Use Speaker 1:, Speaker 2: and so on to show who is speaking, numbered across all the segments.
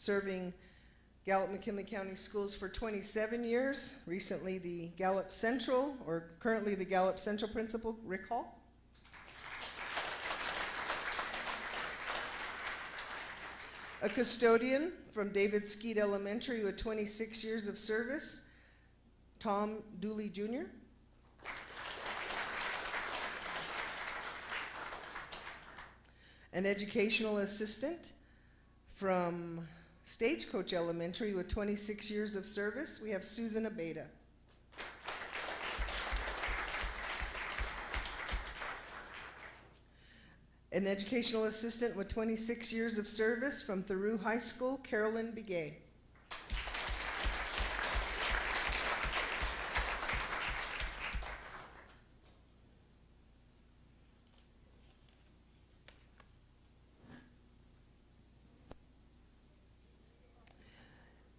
Speaker 1: serving Gallup McKinley County Schools for 27 years. Recently the Gallup Central, or currently the Gallup Central Principal, Rick Hall. A custodian from David Skeet Elementary with 26 years of service, Tom Dooley Jr. An educational assistant from Stagecoach Elementary with 26 years of service, we have Susan Abeda. An educational assistant with 26 years of service from Thoreau High School, Carolyn Begay.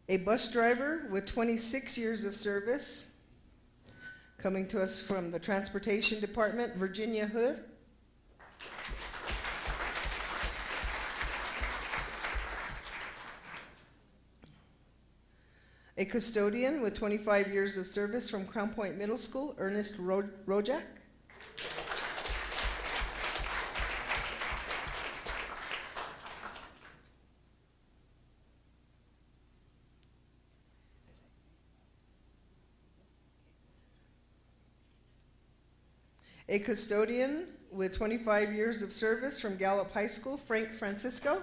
Speaker 1: A bus driver with 26 years of service, coming to us from the Transportation Department, Virginia Hood. A custodian with 25 years of service from Crown Point Middle School, Ernest Rojak. A custodian with 25 years of service from Gallup High School, Frank Francisco.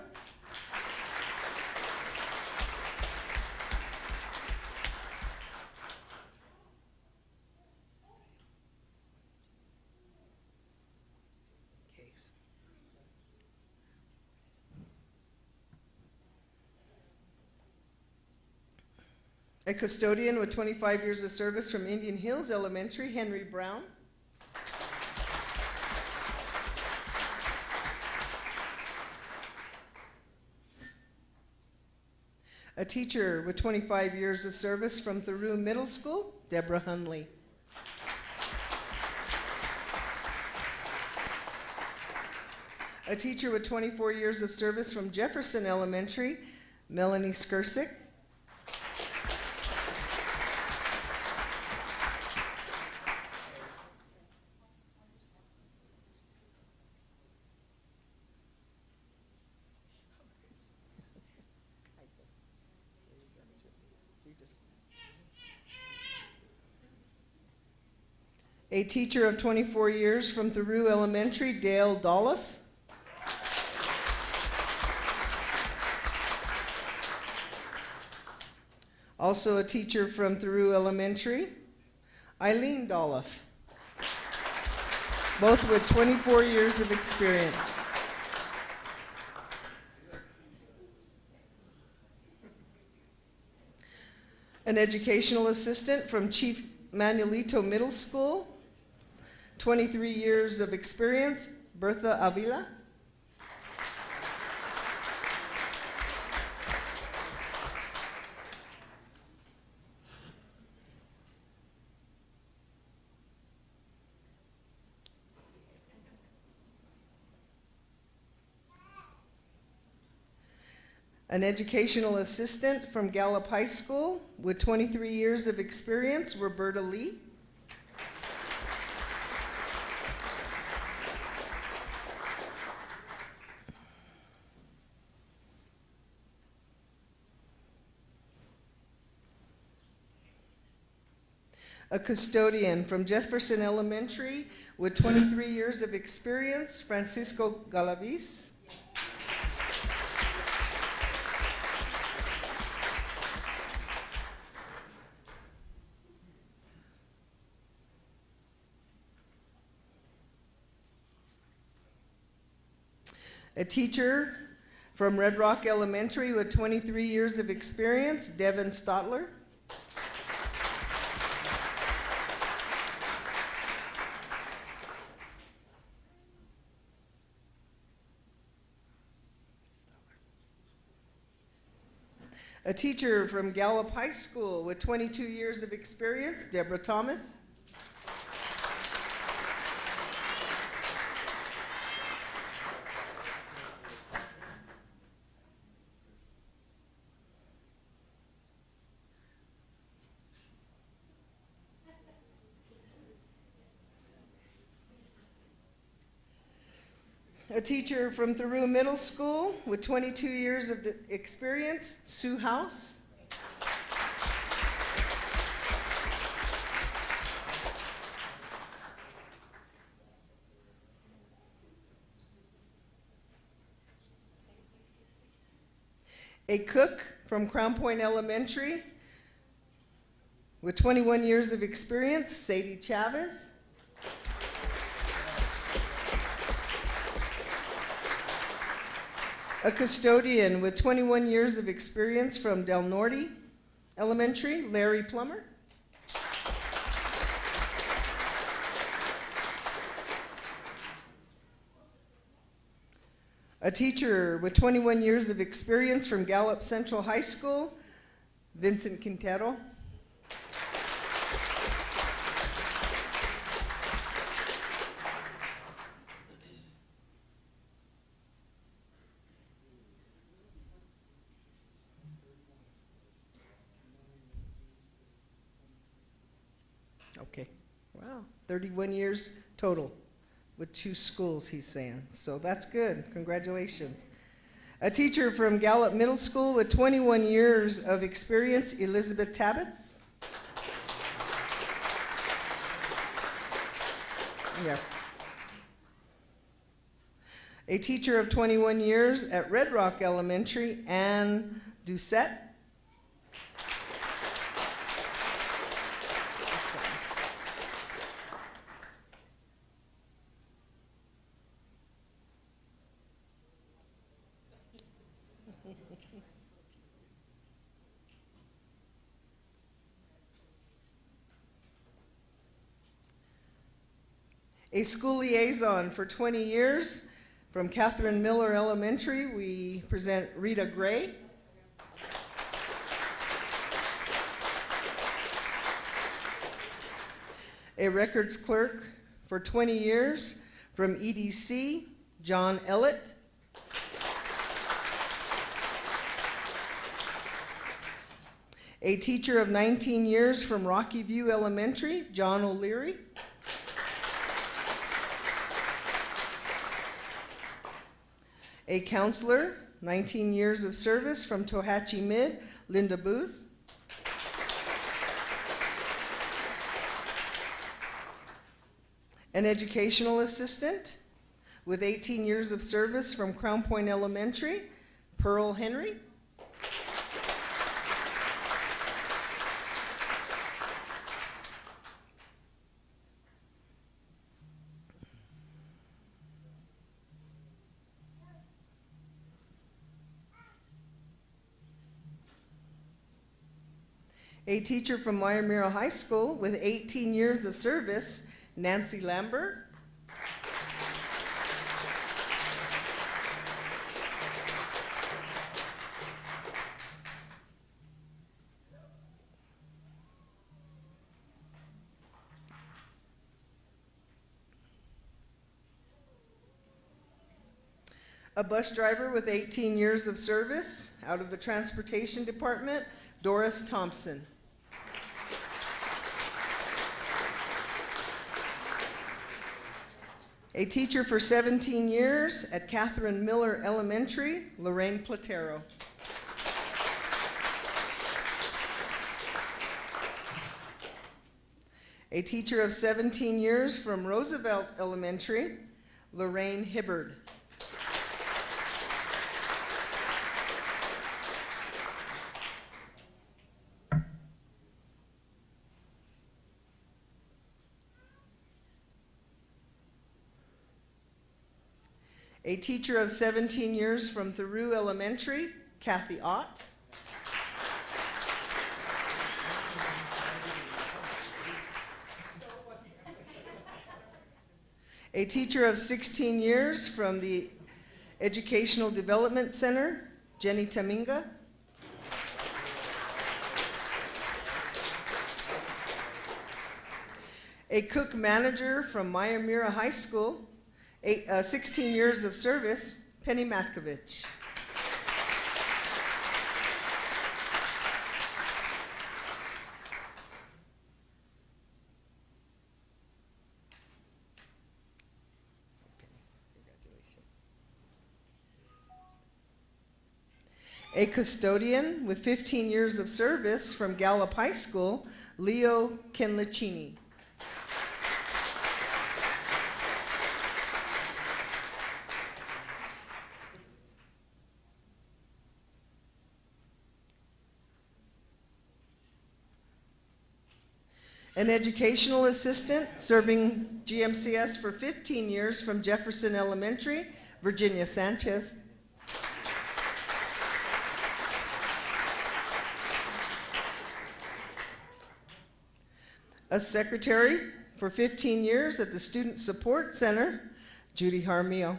Speaker 1: A custodian with 25 years of service from Indian Hills Elementary, Henry Brown. A teacher with 25 years of service from Thoreau Middle School, Deborah Hunley. A teacher with 24 years of service from Jefferson Elementary, Melanie Skirsik. A teacher of 24 years from Thoreau Elementary, Dale Dolliff. Also a teacher from Thoreau Elementary, Eileen Dolliff. Both with 24 years of experience. An educational assistant from Chief Manuelito Middle School, 23 years of experience, Bertha Avila. An educational assistant from Gallup High School with 23 years of experience, Roberta Lee. A custodian from Jefferson Elementary with 23 years of experience, Francisco Galavis. A teacher from Red Rock Elementary with 23 years of experience, Devin Stotler. A teacher from Gallup High School with 22 years of experience, Deborah Thomas. A teacher from Thoreau Middle School with 22 years of experience, Sue House. A cook from Crown Point Elementary with 21 years of experience, Sadie Chavez. A custodian with 21 years of experience from Del Norte Elementary, Larry Plummer. A teacher with 21 years of experience from Gallup Central High School, Vincent Quintero. Okay, wow, 31 years total with 2 schools, he's saying. So that's good, congratulations. A teacher from Gallup Middle School with 21 years of experience, Elizabeth Tabbets. Yeah. A teacher of 21 years at Red Rock Elementary, Anne Doucette. A school liaison for 20 years from Catherine Miller Elementary, we present Rita Gray. A records clerk for 20 years from EDC, John Ellett. A teacher of 19 years from Rocky View Elementary, John O'Leary. A counselor, 19 years of service from Tohatchee Mid, Linda Booth. An educational assistant with 18 years of service from Crown Point Elementary, Pearl Henry. A teacher from Wyomira High School with 18 years of service, Nancy Lambert. A bus driver with 18 years of service out of the Transportation Department, Doris Thompson. A teacher for 17 years at Catherine Miller Elementary, Lorraine Platero. A teacher of 17 years from Roosevelt Elementary, Lorraine Hibbard. A teacher of 17 years from Thoreau Elementary, Kathy Ott. A teacher of 16 years from the Educational Development Center, Jenny Taminga. A cook manager from Wyomira High School, 16 years of service, Penny Matkovich. Congratulations. A custodian with 15 years of service from Gallup High School, Leo Kenlicini. An educational assistant serving GMCS for 15 years from Jefferson Elementary, Virginia Sanchez. A secretary for 15 years at the Student Support Center, Judy Harmio.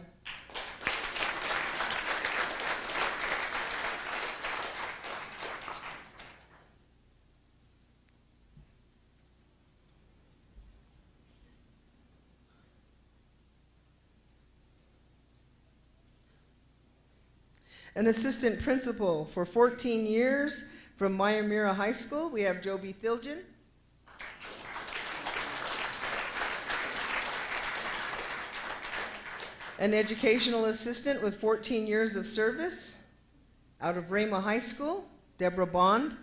Speaker 1: An assistant principal for 14 years from Mayamira High School, we have Joby Thiljan. An educational assistant with 14 years of service out of Rama High School, Deborah Bond.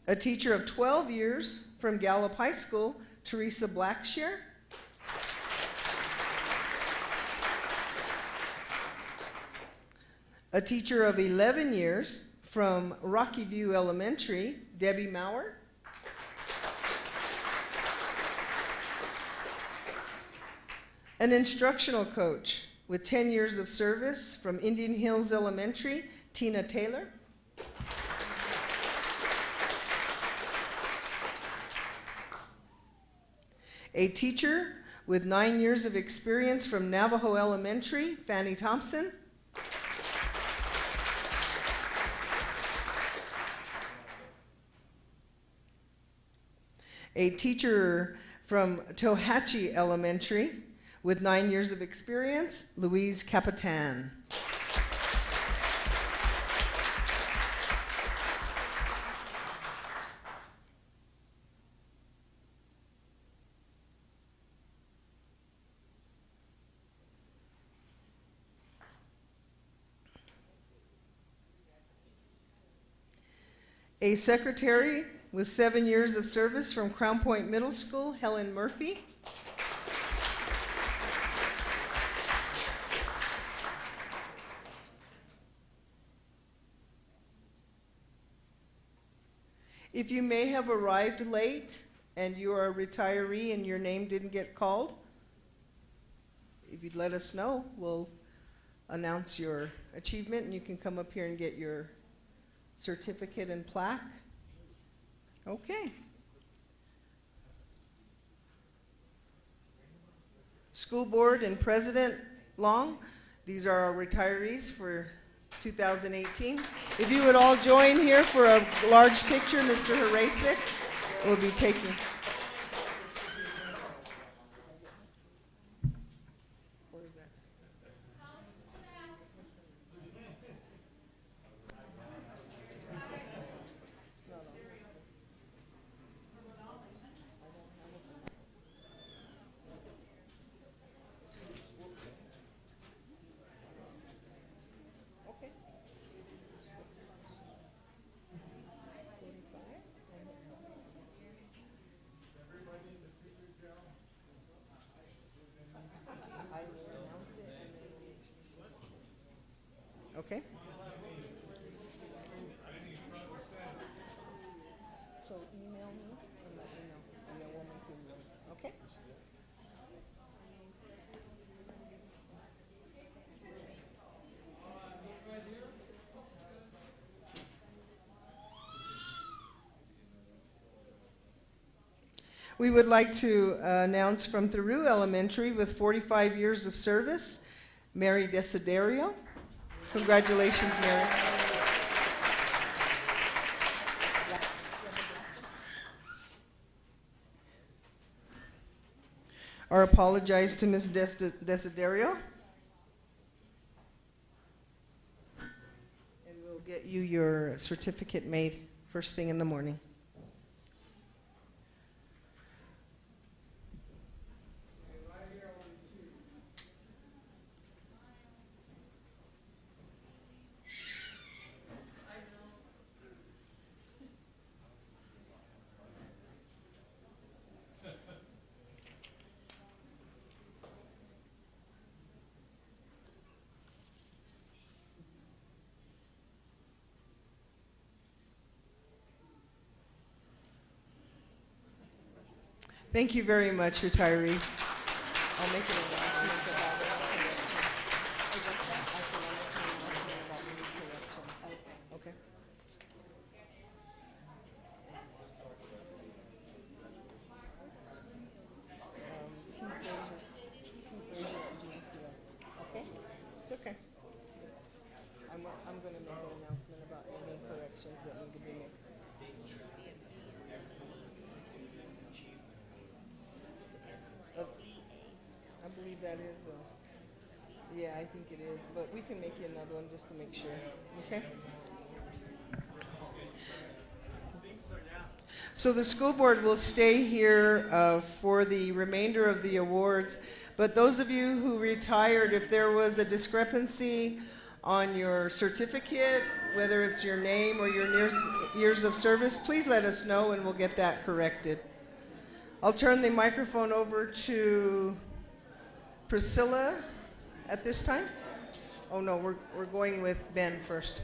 Speaker 1: A teacher of 12 years from Gallup High School, Teresa Blackshear. A teacher of 11 years from Rocky View Elementary, Debbie Maurer. An instructional coach with 10 years of service from Indian Hills Elementary, Tina Taylor. A teacher with 9 years of experience from Navajo Elementary, Fanny Thompson. A teacher from Tohatchee Elementary with 9 years of experience, Louise Capitan. A secretary with 7 years of service from Crown Point Middle School, Helen Murphy. If you may have arrived late and you are a retiree and your name didn't get called, if you'd let us know, we'll announce your achievement and you can come up here and get your certificate and plaque. Okay. School Board and President Long, these are our retirees for 2018. If you would all join here for a large picture, Mr. Harasik will be taking. Okay. So email me and let me know, and then we'll make you, okay? We would like to announce from Thoreau Elementary with 45 years of service, Mary Desiderio. Congratulations, Mary. Our apologize to Ms. Desiderio. And we'll get you your certificate made first thing in the morning. Thank you very much, retirees. I'll make an announcement about any corrections. Oh, what's that? I said I'll make an announcement about any corrections. Okay. T. Fraser at GMCS. Okay? It's okay. I'm gonna make an announcement about any corrections that need to be made. Uh, I believe that is, yeah, I think it is, but we can make you another one just to make sure, okay? So the school board will stay here for the remainder of the awards, but those of you who retired, if there was a discrepancy on your certificate, whether it's your name or your years of service, please let us know and we'll get that corrected. I'll turn the microphone over to Priscilla at this time. Oh no, we're going with Ben first.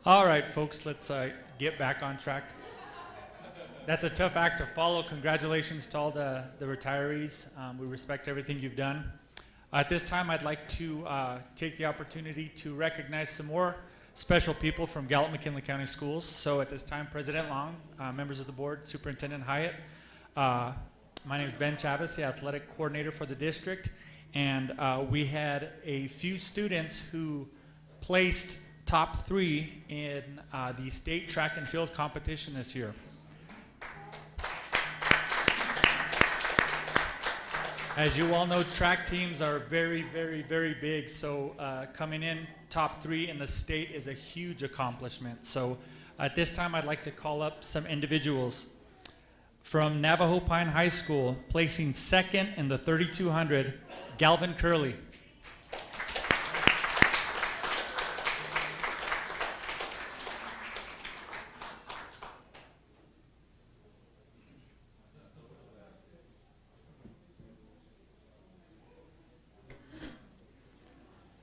Speaker 2: All right, folks, let's get back on track. That's a tough act to follow. Congratulations to all the retirees. We respect everything you've done. At this time, I'd like to take the opportunity to recognize some more special people from Gallup McKinley County Schools. So at this time, President Long, members of the board, Superintendent Hyatt. My name is Ben Chavez, the athletic coordinator for the district. And we had a few students who placed top 3 in the state track and field competition this year. As you all know, track teams are very, very, very big, so coming in top 3 in the state is a huge accomplishment. So at this time, I'd like to call up some individuals. From Navajo Pine High School, placing 2nd in the 3200, Galvin Curley.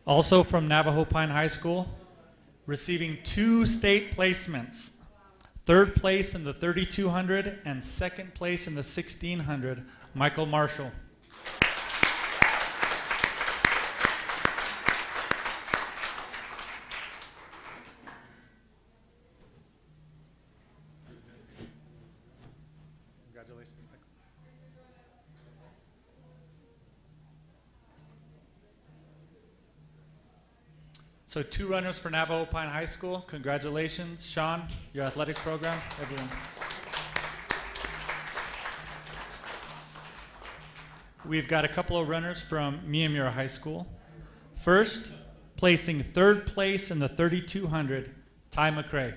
Speaker 2: Also from Navajo Pine High School, receiving 2 state placements, 3rd place in the 3200 and 2nd place in the 1600, Michael Marshall. Congratulations, Michael. So 2 runners for Navajo Pine High School. Congratulations, Sean, your athletic program, everyone. We've got a couple of runners from Miamura High School. First, placing 3rd place in the 3200, Ty McCrae.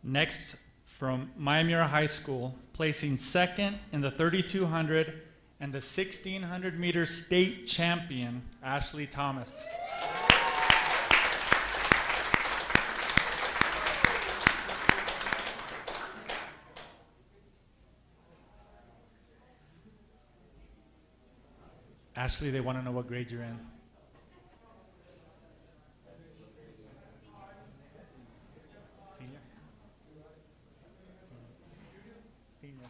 Speaker 2: Next, from Miamura High School, placing 2nd in the 3200 and the 1600 meter state champion, Ashley Thomas. Ashley, they want to know what grade you're in. Senior? Senior.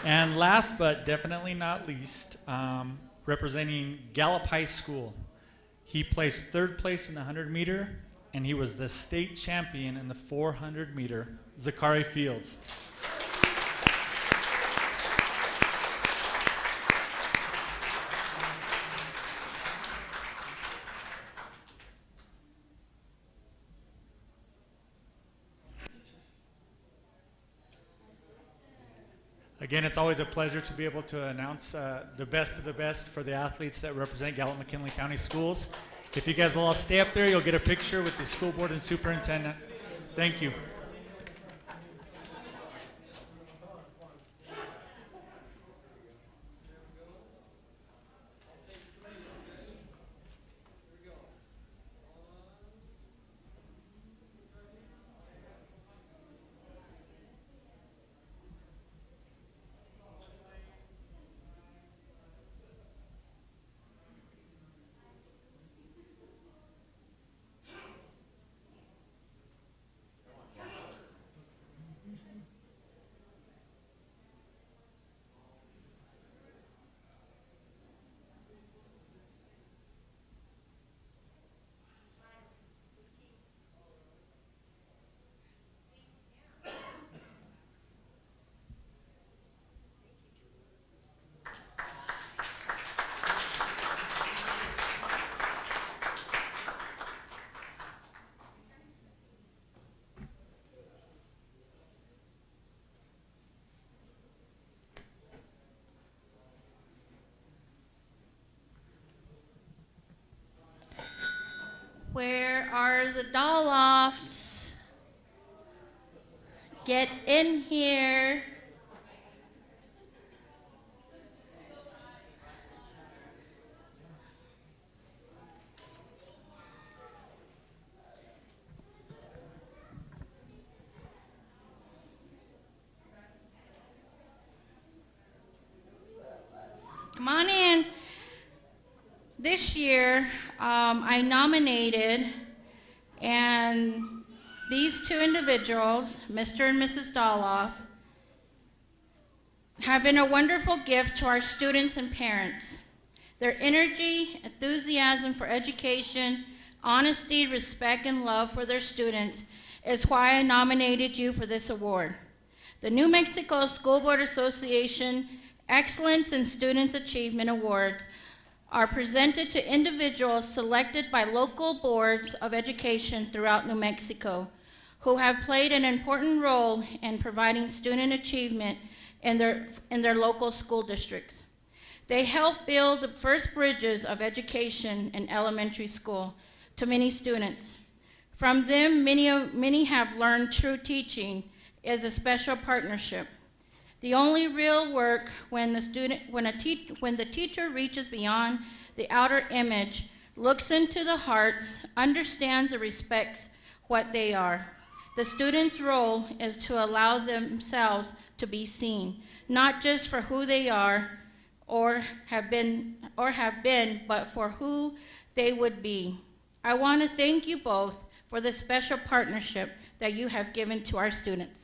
Speaker 2: And last but definitely not least, representing Gallup High School. He placed 3rd place in the 100 meter, and he was the state champion in the 400 meter, Zachary Fields. Again, it's always a pleasure to be able to announce the best of the best for the athletes that represent Gallup McKinley County Schools. If you guys will all stay up there, you'll get a picture with the school board and superintendent. Thank you.
Speaker 3: Where are the doll-offs? Get in here. Come on in. This year, I nominated, and these two individuals, Mr. and Mrs. Doloff, have been a wonderful gift to our students and parents. Their energy, enthusiasm for education, honesty, respect, and love for their students is why I nominated you for this award. The New Mexico School Board Association Excellence in Students Achievement Awards are presented to individuals selected by local boards of education throughout New Mexico who have played an important role in providing student achievement in their local school districts. They help build the first bridges of education in elementary school to many students. From them, many have learned true teaching is a special partnership. The only real work when the teacher reaches beyond the outer image, looks into the hearts, understands and respects what they are. The student's role is to allow themselves to be seen, not just for who they are or have been, but for who they would be. I want to thank you both for the special partnership that you have given to our students.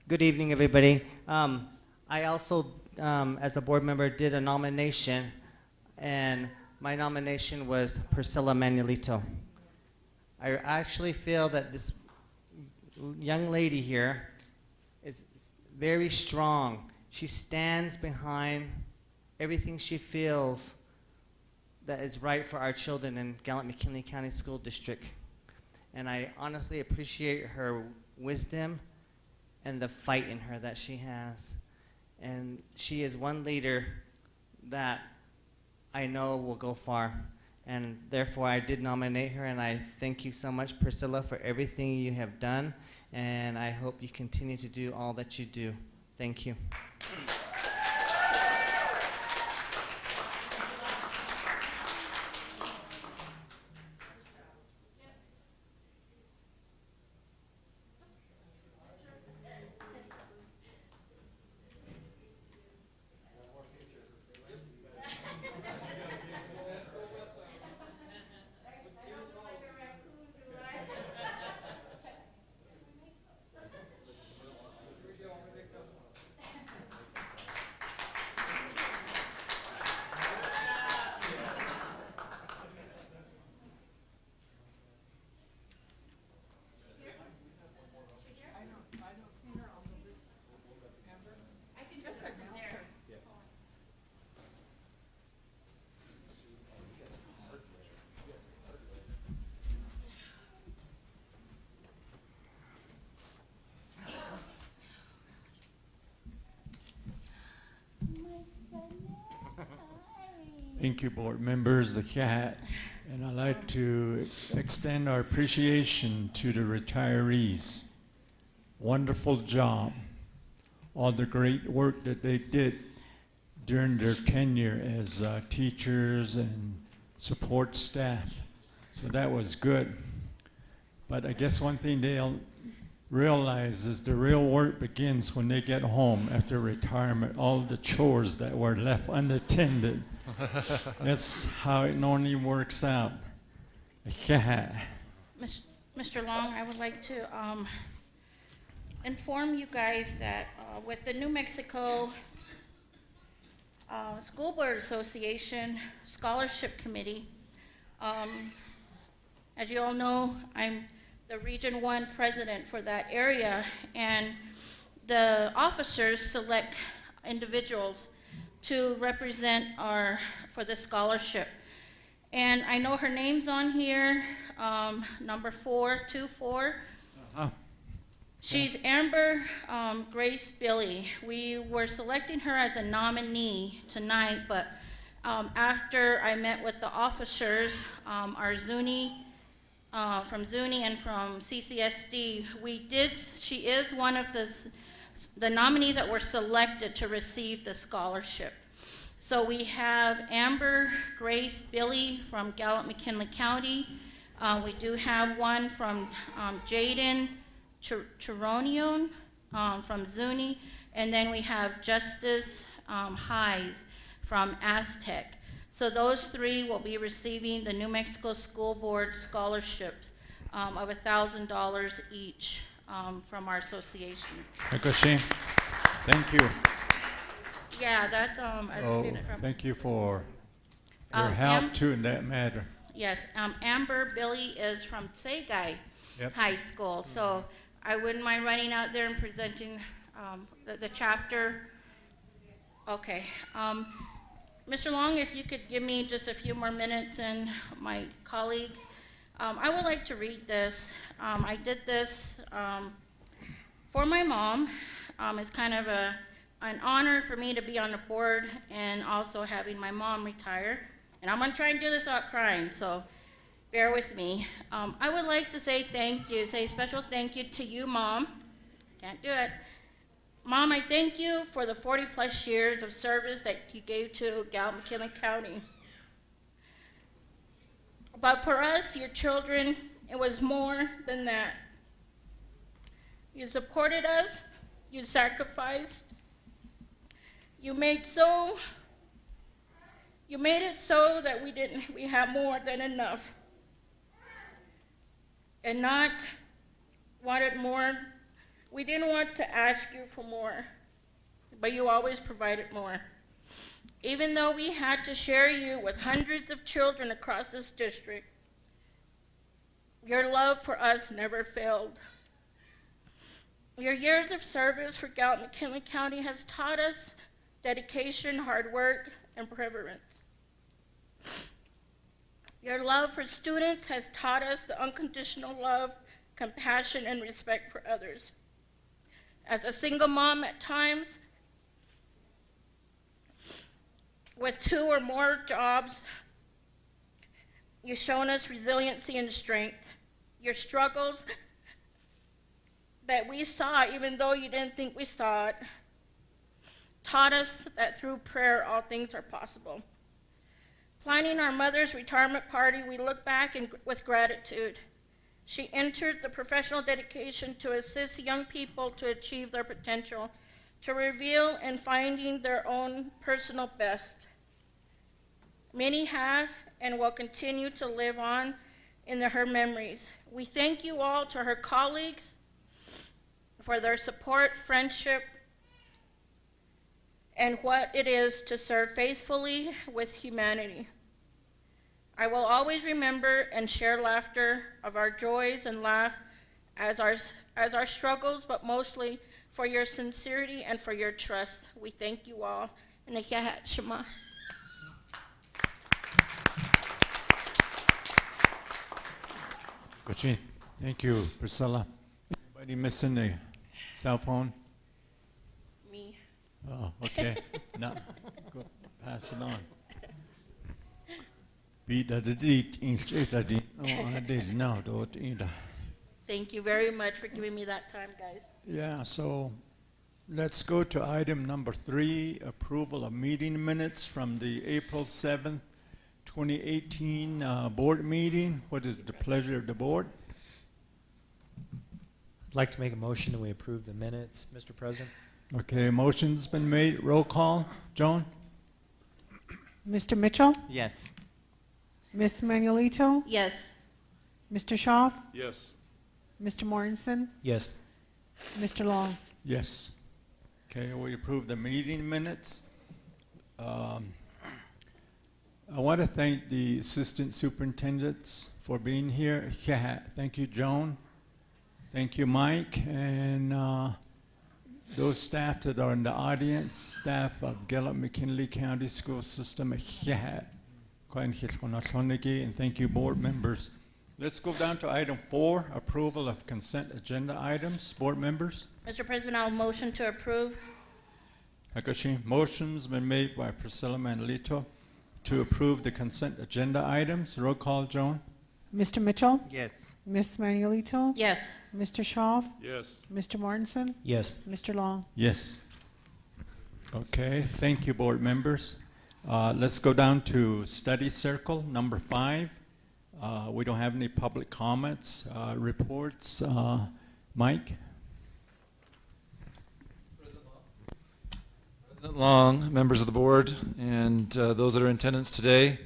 Speaker 4: Good evening, everybody. I also, as a board member, did a nomination, and my nomination was Priscilla Manuelito. I actually feel that this young lady here is very strong. She stands behind everything she feels that is right for our children in Gallup McKinley County School District. And I honestly appreciate her wisdom and the fight in her that she has. And she is one leader that I know will go far. And therefore, I did nominate her, and I thank you so much, Priscilla, for everything you have done, and I hope you continue to do all that you do. Thank you.
Speaker 5: Thank you, board members, the cat. And I'd like to extend our appreciation to the retirees. Wonderful job. All the great work that they did during their tenure as teachers and support staff. So that was good. But I guess one thing they'll realize is the real work begins when they get home after retirement. All the chores that were left unattended. That's how it normally works out. Yeah.
Speaker 3: Mr. Long, I would like to inform you guys that with the New Mexico School Board Association Scholarship Committee. As you all know, I'm the Region 1 president for that area, and the officers select individuals to represent for the scholarship. And I know her name's on here, number 424.
Speaker 5: Uh-huh.
Speaker 3: She's Amber Grace Billy. We were selecting her as a nominee tonight, but after I met with the officers, our Zuni, from Zuni and from CCSD, she is one of the nominees that were selected to receive the scholarship. So we have Amber Grace Billy from Gallup McKinley County. We do have one from Jaden Chironion from Zuni, and then we have Justice Hayes from Aztec. So those three will be receiving the New Mexico School Board scholarships of $1,000 each from our association.
Speaker 5: Ricochet, thank you.
Speaker 3: Yeah, that, I
Speaker 5: Oh,
Speaker 3: did it from.
Speaker 5: thank you for your
Speaker 3: Um,
Speaker 5: help
Speaker 3: Am-
Speaker 5: too in that matter.
Speaker 3: Yes, Amber Billy is from Tsegai
Speaker 5: Yep.
Speaker 3: High School, so I wouldn't mind running out there and presenting the chapter. Okay. Mr. Long, if you could give me just a few more minutes and my colleagues, I would like to read this. I did this for my mom. It's kind of an honor for me to be on the board and also having my mom retire. And I'm going to try and do this without crying, so bear with me. I would like to say a special thank you to you, Mom. Can't do it. Mom, I thank you for the 40-plus years of service that you gave to Gallup McKinley County. But for us, your children, it was more than that. You supported us, you sacrificed, you made it so that we have more than enough, and not wanted more. We didn't want to ask you for more, but you always provided more. Even though we had to share you with hundreds of children across this district, your love for us never failed. Your years of service for Gallup McKinley County has taught us dedication, hard work, and perseverance. Your love for students has taught us the unconditional love, compassion, and respect for others. As a single mom at times, with 2 or more jobs, you've shown us resiliency and strength. Your struggles that we saw, even though you didn't think we saw it, taught us that through prayer all things are possible. Planning our mother's retirement party, we look back with gratitude. She entered the professional dedication to assist young people to achieve their potential, to reveal and finding their own personal best. Many have and will continue to live on in her memories. We thank you all to her colleagues for their support, friendship, and what it is to serve faithfully with humanity. I will always remember and share laughter of our joys and laugh as our struggles, but mostly for your sincerity and for your trust. We thank you all. Shema.
Speaker 5: Ricochet, thank you, Priscilla. Anybody missing a cell phone?
Speaker 3: Me.
Speaker 5: Oh, okay. No, go pass it on.
Speaker 3: Thank you very much for giving me that time, guys.
Speaker 5: Yeah, so let's go to item number 3, approval of meeting minutes from the April 7th, 2018 board meeting. What is the pleasure of the board?
Speaker 6: I'd like to make a motion that we approve the minutes, Mr. President.
Speaker 5: Okay, motion's been made. Roll call. Joan?
Speaker 7: Mr. Mitchell,
Speaker 4: Yes.
Speaker 7: Miss Manuelito,
Speaker 3: Yes.
Speaker 7: Mr. Shaw,
Speaker 8: Yes.
Speaker 7: Mr. Morrison,
Speaker 6: Yes.
Speaker 7: Mr. Long.
Speaker 5: Yes. Okay, we approve the meeting minutes. I want to thank the assistant superintendents for being here. Yeah, thank you, Joan. Thank you, Mike, and those staff that are in the audience, staff of Gallup McKinley County School System. Yeah, and thank you, board members. Let's go down to item 4, approval of consent agenda items. Board members.
Speaker 3: Mr. President, I'll motion to approve.
Speaker 5: Hakashi, motion's been made by Priscilla Manolito to approve the consent agenda items. Roll call, Joan.
Speaker 7: Mr. Mitchell,
Speaker 4: Yes.
Speaker 7: Ms. Manuelito,
Speaker 3: Yes.
Speaker 7: Mr. Shaw,
Speaker 5: Yes.
Speaker 7: Mr. Mortensen,
Speaker 6: Yes.
Speaker 7: Mr. Long.
Speaker 5: Yes. Okay, thank you, board members. Let's go down to study circle, number 5. We don't have any public comments, reports. Mike?
Speaker 8: President Long, members of the board, and those that are in attendance today.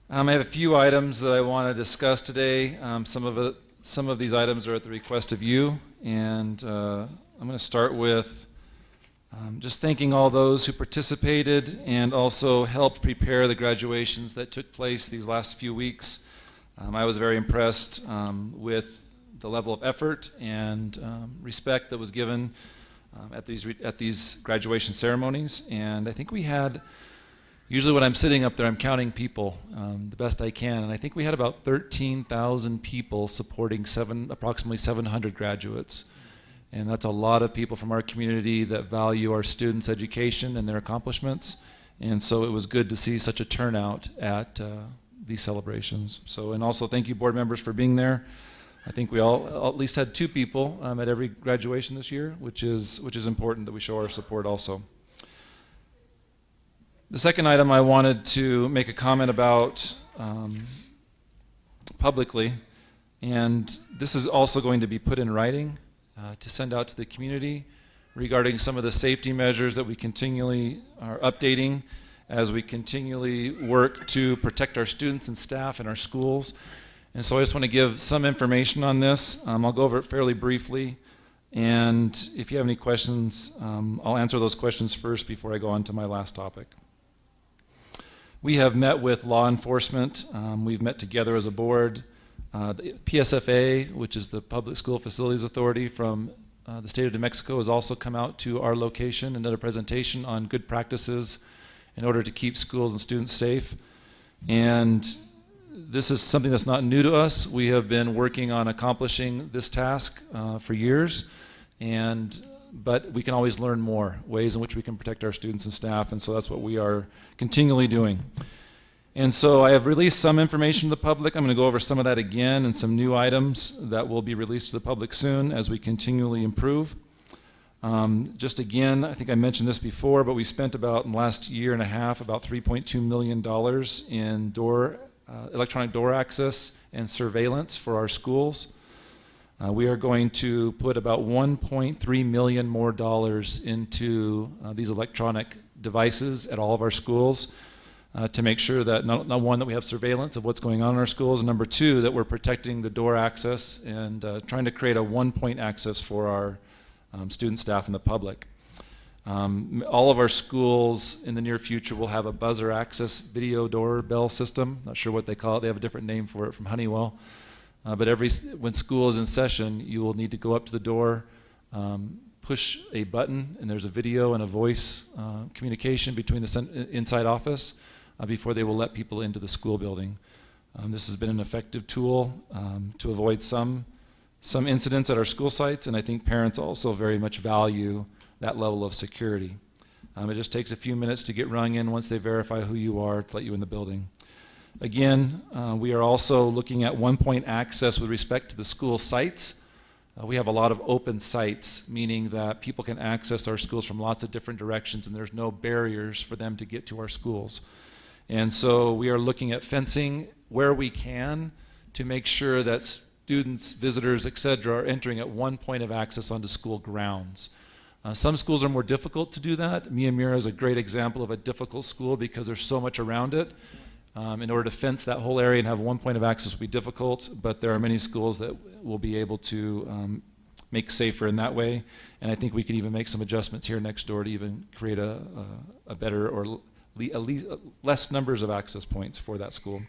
Speaker 8: I have a few items that I want to discuss today. Some of these items are at the request of you, and I'm going to start with just thanking all those who participated and also helped prepare the graduations that took place these last few weeks. I was very impressed with the level of effort and respect that was given at these graduation ceremonies, and I think we had, usually when I'm sitting up there I'm counting people the best I can, and I think we had about 13,000 people supporting approximately 700 graduates, and that's a lot of people from our community that value our students' education and their accomplishments, and so it was good to see such a turnout at these celebrations. So, and also thank you, board members, for being there. I think we all at least had 2 people at every graduation this year, which is important that we show our support also. The second item I wanted to make a comment about publicly, and this is also going to be put in writing to send out to the community regarding some of the safety measures that we continually are updating as we continually work to protect our students and staff in our schools. And so I just want to give some information on this. I'll go over it fairly briefly, and if you have any questions, I'll answer those questions first before I go on to my last topic. We have met with law enforcement. We've met together as a board. The PSFA, which is the Public School Facilities Authority from the state of New Mexico, has also come out to our location and did a presentation on good practices in order to keep schools and students safe. And this is something that's not new to us. We have been working on accomplishing this task for years, but we can always learn more ways in which we can protect our students and staff, and so that's what we are continually doing. And so I have released some information to the public. I'm going to go over some of that again and some new items that will be released to the public soon as we continually improve. Just again, I think I mentioned this before, but we spent about in the last year and a half about $3.2 million in electronic door access and surveillance for our schools. We are going to put about $1.3 million more into these electronic devices at all of our schools to make sure that, not one, that we have surveillance of what's going on in our schools, and number 2, that we're protecting the door access and trying to create a one-point access for our student, staff, and the public. All of our schools in the near future will have a buzzer access video doorbell system. Not sure what they call it. They have a different name for it from Honeywell. But when school is in session, you will need to go up to the door, push a button, and there's a video and a voice communication between the inside office before they will let people into the school building. This has been an effective tool to avoid some incidents at our school sites, and I think parents also very much value that level of security. It just takes a few minutes to get rung in once they verify who you are to let you in the building. Again, we are also looking at one-point access with respect to the school sites. We have a lot of open sites, meaning that people can access our schools from lots of different directions, and there's no barriers for them to get to our schools. And so we are looking at fencing where we can to make sure that students, visitors, etc., are entering at one point of access onto school grounds. Some schools are more difficult to do that. Miyamura is a great example of a difficult school because there's so much around it. In order to fence that whole area and have one point of access will be difficult, but there are many schools that will be able to make safer in that way. And I think we could even make some adjustments here next door to even create a better or less numbers of access points for that school.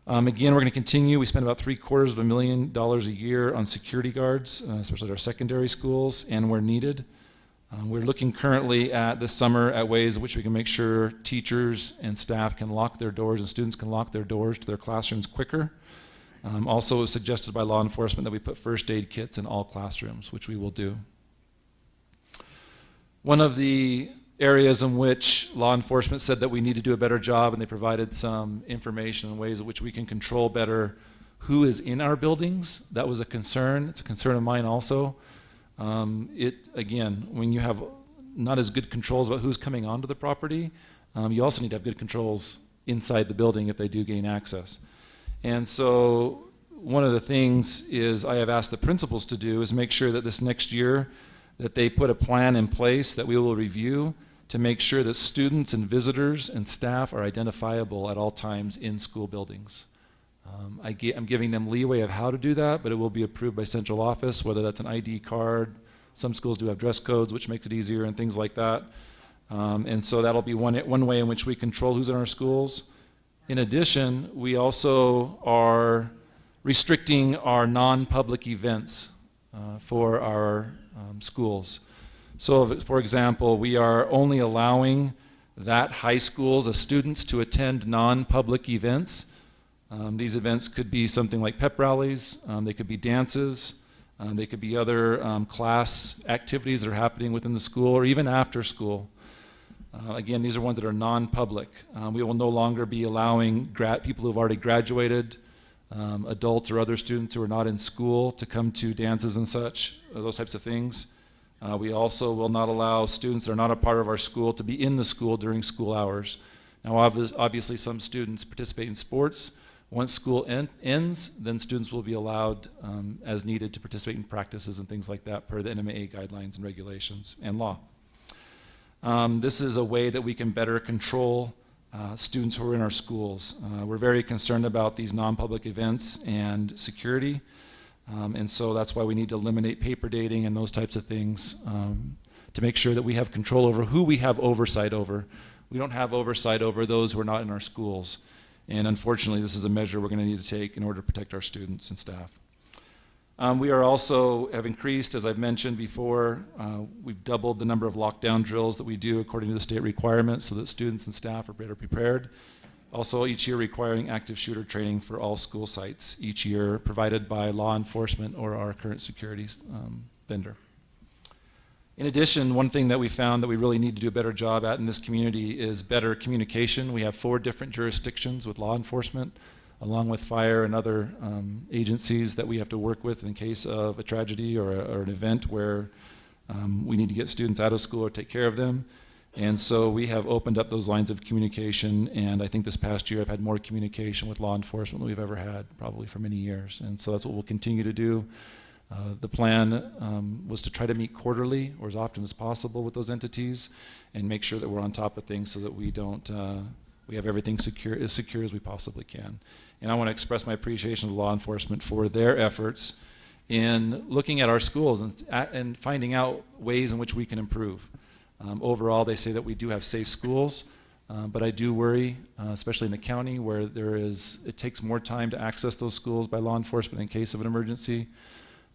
Speaker 8: Again, we're going to continue. We spend about $750,000 a year on security guards, especially at our secondary schools, and where needed. We're looking currently at this summer at ways in which we can make sure teachers and staff can lock their doors and students can lock their doors to their classrooms quicker. Also, it was suggested by law enforcement that we put first aid kits in all classrooms, which we will do. One of the areas in which law enforcement said that we need to do a better job, and they provided some information on ways in which we can control better who is in our buildings. That was a concern. It's a concern of mine also. Again, when you have not as good controls about who's coming onto the property, you also need to have good controls inside the building if they do gain access. And so one of the things is I have asked the principals to do is make sure that this next year that they put a plan in place that we will review to make sure that students and visitors and staff are identifiable at all times in school buildings. I'm giving them leeway of how to do that, but it will be approved by central office, whether that's an ID card. Some schools do have dress codes, which makes it easier and things like that. And so that'll be one way in which we control who's in our schools. In addition, we also are restricting our non-public events for our schools. So, for example, we are only allowing that high schools as students to attend non-public events. These events could be something like pep rallies, they could be dances, they could be other class activities that are happening within the school or even after school. Again, these are ones that are non-public. We will no longer be allowing people who have already graduated, adults or other students who are not in school to come to dances and such, those types of things. We also will not allow students that are not a part of our school to be in the school during school hours. Now, obviously, some students participate in sports. Once school ends, then students will be allowed, as needed, to participate in practices and things like that per the NMAA guidelines and regulations and law. This is a way that we can better control students who are in our schools. We're very concerned about these non-public events and security. And so that's why we need to eliminate paper dating and those types of things to make sure that we have control over who we have oversight over. We don't have oversight over those who are not in our schools. And unfortunately, this is a measure we're going to need to take in order to protect our students and staff. We are also have increased, as I've mentioned before, we've doubled the number of lockdown drills that we do according to the state requirements so that students and staff are better prepared. Also, each year requiring active shooter training for all school sites, each year provided by law enforcement or our current security vendor. In addition, one thing that we found that we really need to do a better job at in this community is better communication. We have 4 different jurisdictions with law enforcement, along with fire and other agencies that we have to work with in case of a tragedy or an event where we need to get students out of school or take care of them. And so we have opened up those lines of communication, and I think this past year I've had more communication with law enforcement than we've ever had, probably for many years. And so that's what we'll continue to do. The plan was to try to meet quarterly or as often as possible with those entities and make sure that we're on top of things so that we don't, we have everything as secure as we possibly can. And I want to express my appreciation to law enforcement for their efforts in looking at our schools and finding out ways in which we can improve. Overall, they say that we do have safe schools, but I do worry, especially in the county where it takes more time to access those schools by law enforcement in case of an emergency.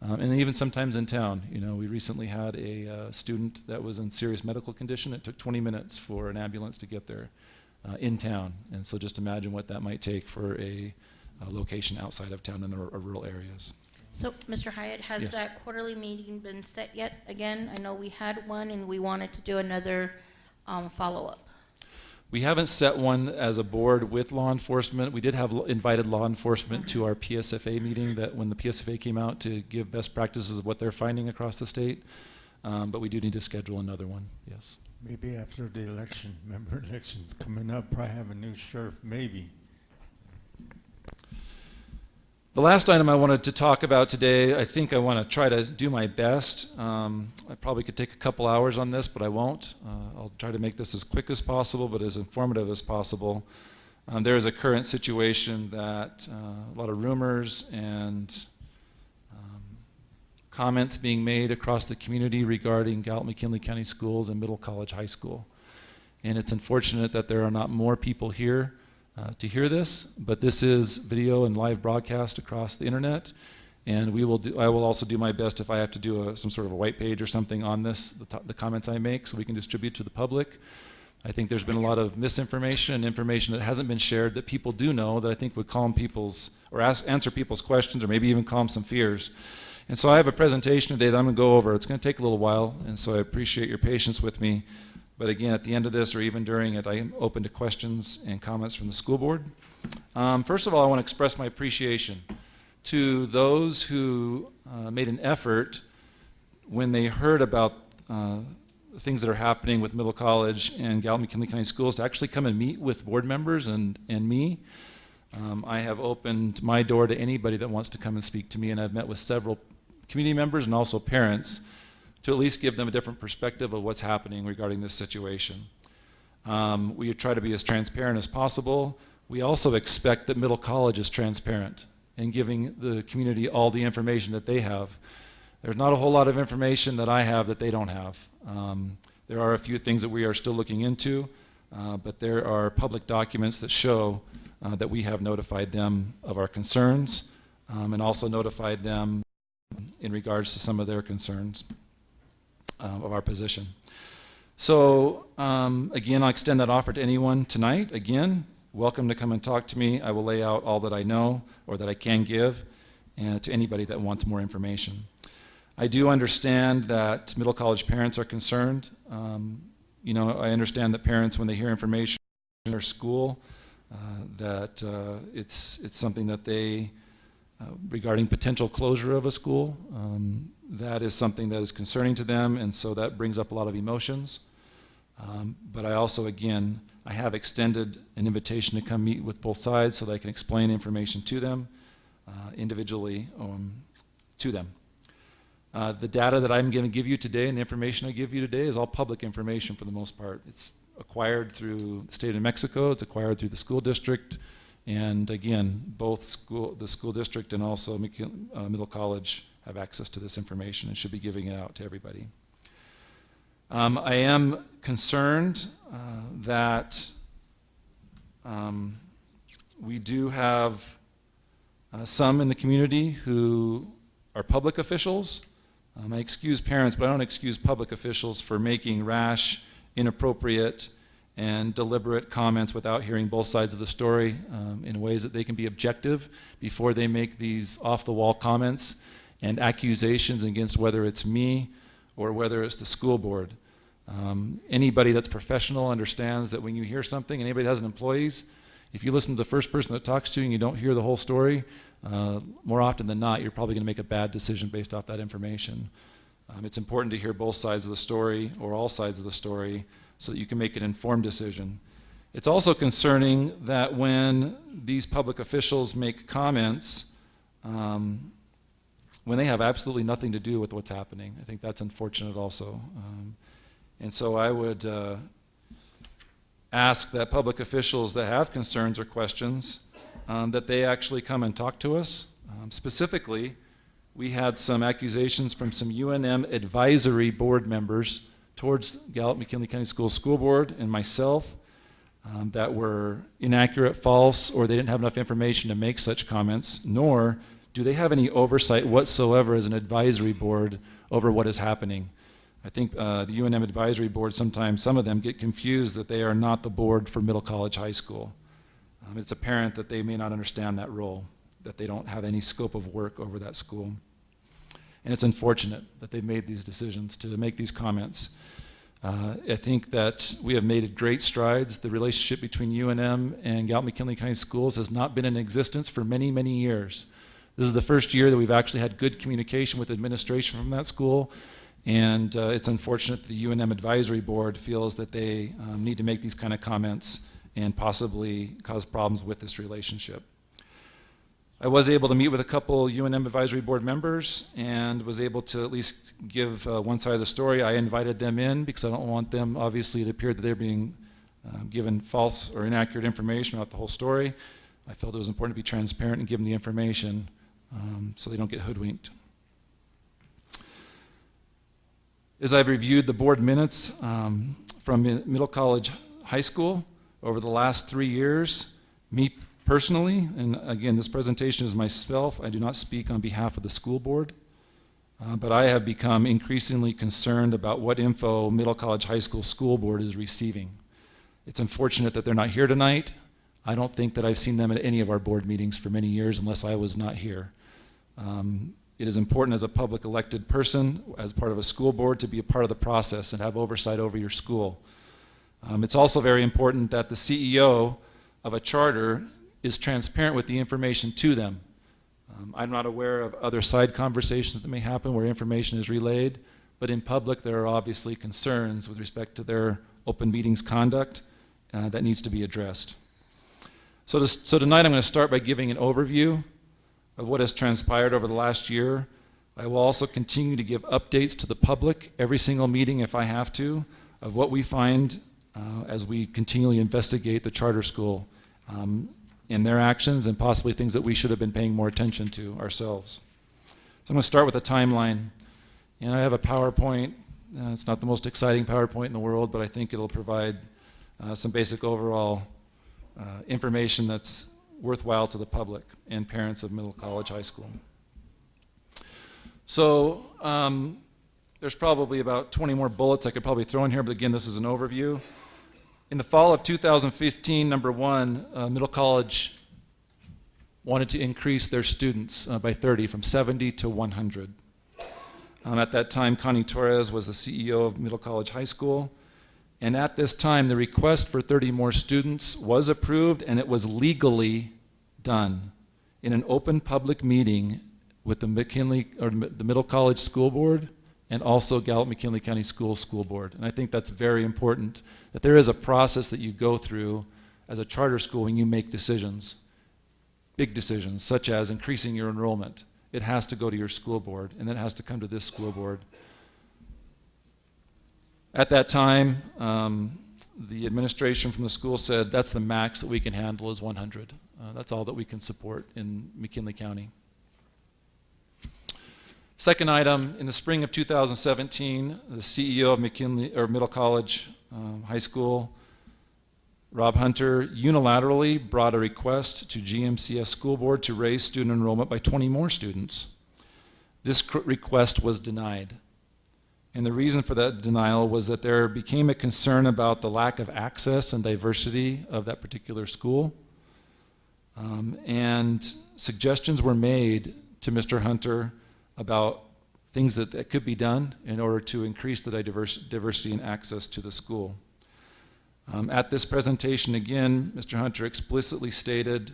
Speaker 8: And even sometimes in town. You know, we recently had a student that was in serious medical condition. It took 20 minutes for an ambulance to get there in town. And so just imagine what that might take for a location outside of town in the rural areas.
Speaker 3: So, Mr. Hyatt, has
Speaker 8: Yes.
Speaker 3: that quarterly meeting been set yet again? I know we had one and we wanted to do another follow-up.
Speaker 8: We haven't set one as a board with law enforcement. We did have invited law enforcement to our PSFA meeting that when the PSFA came out to give best practices of what they're finding across the state. But we do need to schedule another one, yes.
Speaker 5: Maybe after the election. Remember, election's coming up. Probably have a new sheriff, maybe.
Speaker 8: The last item I wanted to talk about today, I think I want to try to do my best. I probably could take a couple hours on this, but I won't. I'll try to make this as quick as possible, but as informative as possible. There is a current situation that a lot of rumors and comments being made across the community regarding Gallup McKinley County Schools and Middle College High School. and it's unfortunate that there are not more people here to hear this, but this is video and live broadcast across the internet, and I will also do my best if I have to do some sort of a white page or something on this, the comments I make, so we can distribute to the public. I think there's been a lot of misinformation and information that hasn't been shared that people do know that I think would calm people's, or answer people's questions, or maybe even calm some fears. And so I have a presentation today that I'm going to go over. It's going to take a little while, and so I appreciate your patience with me. But again, at the end of this, or even during it, I am open to questions and comments from the school board. First of all, I want to express my appreciation to those who made an effort when they heard about things that are happening with Middle College and Gallup McKinley County Schools to actually come and meet with board members and me. I have opened my door to anybody that wants to come and speak to me, and I've met with several community members and also parents to at least give them a different perspective of what's happening regarding this situation. We try to be as transparent as possible. We also expect that Middle College is transparent in giving the community all the information that they have. There's not a whole lot of information that I have that they don't have. There are a few things that we are still looking into, but there are public documents that show that we have notified them of our concerns and also notified them in regards to some of their concerns of our position. So again, I'll extend that offer to anyone tonight. Again, welcome to come and talk to me. I will lay out all that I know or that I can give to anybody that wants more information. I do understand that Middle College parents are concerned. You know, I understand that parents, when they hear information in their school, that it's something that they, regarding potential closure of a school, that is something that is concerning to them, and so that brings up a lot of emotions. But I also, again, I have extended an invitation to come meet with both sides so that I can explain information to them individually to them. The data that I'm going to give you today and the information I give you today is all public information for the most part. It's acquired through the state of New Mexico, it's acquired through the school district, and again, both the school district and also Middle College have access to this information and should be giving it out to everybody. I am concerned that we do have some in the community who are public officials. I excuse parents, but I don't excuse public officials for making rash, inappropriate, and deliberate comments without hearing both sides of the story in ways that they can be objective before they make these off-the-wall comments and accusations against whether it's me or whether it's the school board. Anybody that's professional understands that when you hear something, and anybody that has employees, if you listen to the first person that talks to you and you don't hear the whole story, more often than not, you're probably going to make a bad decision based off that information. It's important to hear both sides of the story or all sides of the story so that you can make an informed decision. It's also concerning that when these public officials make comments, when they have absolutely nothing to do with what's happening. I think that's unfortunate also. And so I would ask that public officials that have concerns or questions that they actually come and talk to us. Specifically, we had some accusations from some UNM advisory board members towards Gallup McKinley County School Board and myself that were inaccurate, false, or they didn't have enough information to make such comments, nor do they have any oversight whatsoever as an advisory board over what is happening. I think the UNM advisory board, sometimes some of them get confused that they are not the board for Middle College High School. It's apparent that they may not understand that role, that they don't have any scope of work over that school. And it's unfortunate that they've made these decisions to make these comments. I think that we have made great strides. The relationship between UNM and Gallup McKinley County Schools has not been in existence for many, many years. This is the first year that we've actually had good communication with administration from that school, and it's unfortunate that the UNM advisory board feels that they need to make these kind of comments and possibly cause problems with this relationship. I was able to meet with a couple UNM advisory board members and was able to at least give one side of the story. I invited them in because I don't want them, obviously it appeared that they're being given false or inaccurate information about the whole story. I felt it was important to be transparent and give them the information so they don't get hoodwinked. As I've reviewed the board minutes from Middle College High School over the last 3 years. Me personally, and again, this presentation is myself, I do not speak on behalf of the school board, but I have become increasingly concerned about what info Middle College High School School Board is receiving. It's unfortunate that they're not here tonight. I don't think that I've seen them at any of our board meetings for many years unless I was not here. It is important as a public elected person, as part of a school board, to be a part of the process and have oversight over your school. It's also very important that the CEO of a charter is transparent with the information to them. I'm not aware of other side conversations that may happen where information is relayed, but in public there are obviously concerns with respect to their open meetings conduct that needs to be addressed. So tonight I'm going to start by giving an overview of what has transpired over the last year. I will also continue to give updates to the public every single meeting if I have to, of what we find as we continually investigate the charter school in their actions and possibly things that we should have been paying more attention to ourselves. So I'm going to start with a timeline. And I have a PowerPoint. It's not the most exciting PowerPoint in the world, but I think it'll provide some basic overall information that's worthwhile to the public and parents of Middle College High School. So there's probably about 20 more bullets I could probably throw in here, but again, this is an overview. In the fall of 2015, number one, Middle College wanted to increase their students by 30, from 70 to 100. At that time, Connie Torres was the CEO of Middle College High School. And at this time, the request for 30 more students was approved, and it was legally done in an open public meeting with the McKinley, or the Middle College School Board, and also Gallup McKinley County School Board. And I think that's very important, that there is a process that you go through as a charter school when you make decisions, big decisions, such as increasing your enrollment. It has to go to your school board, and then it has to come to this school board. At that time, the administration from the school said that's the max that we can handle is 100. That's all that we can support in McKinley County. Second item, in the spring of 2017, the CEO of Middle College High School, Rob Hunter, unilaterally brought a request to GMCS School Board to raise student enrollment by 20 more students. This request was denied. And the reason for that denial was that there became a concern about the lack of access and diversity of that particular school. And suggestions were made to Mr. Hunter about things that could be done in order to increase the diversity and access to the school. At this presentation, again, Mr. Hunter explicitly stated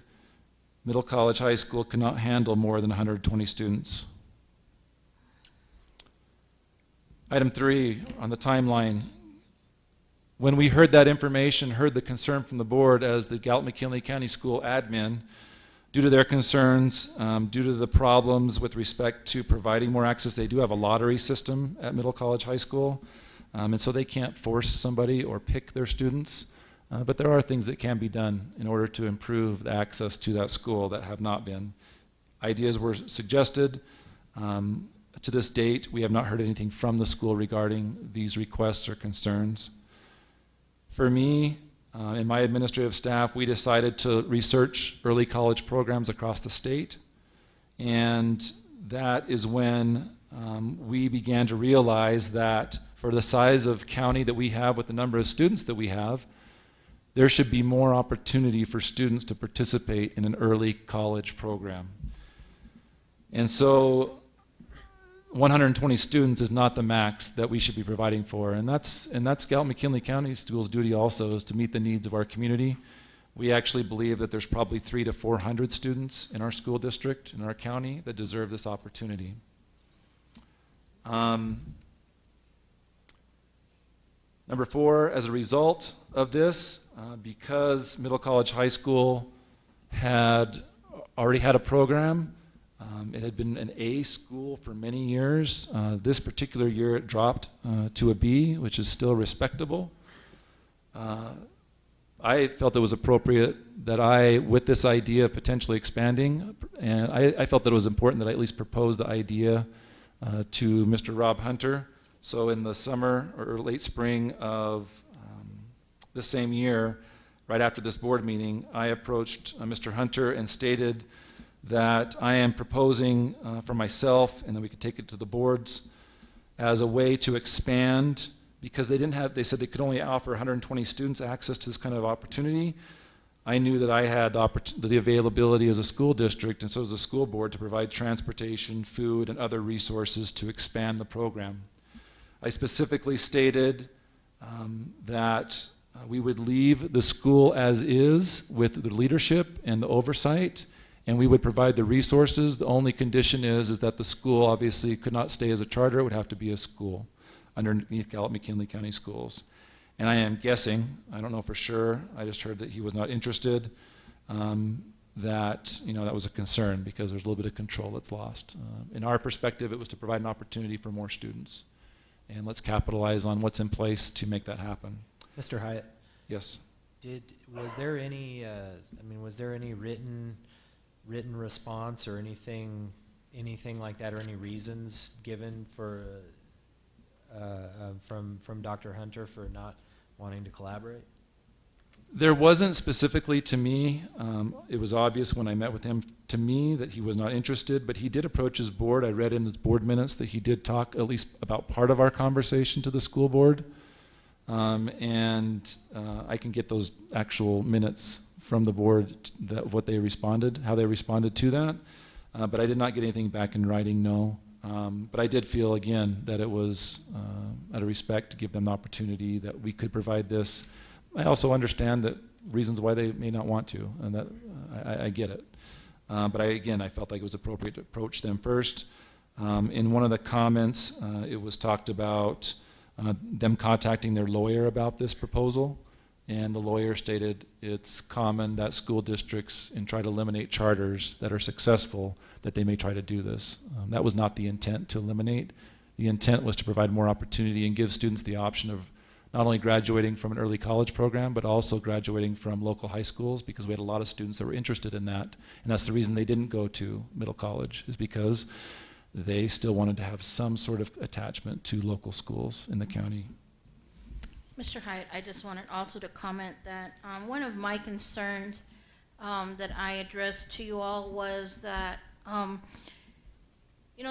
Speaker 8: Middle College High School cannot handle more than 120 students. Item 3 on the timeline. When we heard that information, heard the concern from the board as the Gallup McKinley County School admin, due to their concerns, due to the problems with respect to providing more access, they do have a lottery system at Middle College High School, and so they can't force somebody or pick their students, but there are things that can be done in order to improve the access to that school that have not been. Ideas were suggested. To this date, we have not heard anything from the school regarding these requests or concerns. For me and my administrative staff, we decided to research early college programs across the state, and that is when we began to realize that for the size of county that we have with the number of students that we have, there should be more opportunity for students to participate in an early college program. And so 120 students is not the max that we should be providing for, and that's Gallup McKinley County School's duty also, is to meet the needs of our community. We actually believe that there's probably 300 to 400 students in our school district, in our county, that deserve this opportunity. Number 4, as a result of this, because Middle College High School had already had a program, it had been an A school for many years. This particular year it dropped to a B, which is still respectable. I felt it was appropriate that with this idea of potentially expanding, and I felt that it was important that I at least propose the idea to Mr. Rob Hunter. So in the summer or late spring of the same year, right after this board meeting, I approached Mr. Hunter and stated that I am proposing for myself, and then we could take it to the boards, as a way to expand, because they said they could only offer 120 students access to this kind of opportunity. I knew that I had the availability as a school district, and so as a school board, to provide transportation, food, and other resources to expand the program. I specifically stated that we would leave the school as is with the leadership and the oversight, and we would provide the resources. The only condition is that the school obviously could not stay as a charter. It would have to be a school underneath Gallup McKinley County Schools. And I am guessing, I don't know for sure, I just heard that he was not interested, that that was a concern because there's a little bit of control that's lost. In our perspective, it was to provide an opportunity for more students. And let's capitalize on what's in place to make that happen.
Speaker 6: Mr. Hyatt,
Speaker 8: Yes.
Speaker 6: was there any written response or anything like that, or any reasons given for from Dr. Hunter for not wanting to collaborate?
Speaker 8: There wasn't specifically to me. It was obvious when I met with him to me that he was not interested, but he did approach his board. I read in his board minutes that he did talk at least about part of our conversation to the school board. And I can get those actual minutes from the board, what they responded, how they responded to that. But I did not get anything back in writing, no. But I did feel, again, that it was out of respect to give them the opportunity that we could provide this. I also understand that reasons why they may not want to, and that I get it. But I felt like it was appropriate to approach them first. In one of the comments, it was talked about them contacting their lawyer about this proposal, and the lawyer stated it's common that school districts try to eliminate charters that are successful, that they may try to do this. That was not the intent to eliminate. The intent was to provide more opportunity and give students the option of not only graduating from an early college program, but also graduating from local high schools, because we had a lot of students that were interested in that. And that's the reason they didn't go to middle college, is because they still wanted to have some sort of attachment to local schools in the county.
Speaker 3: Mr. Hyatt, I just wanted also to comment that one of my concerns that I addressed to you all was that,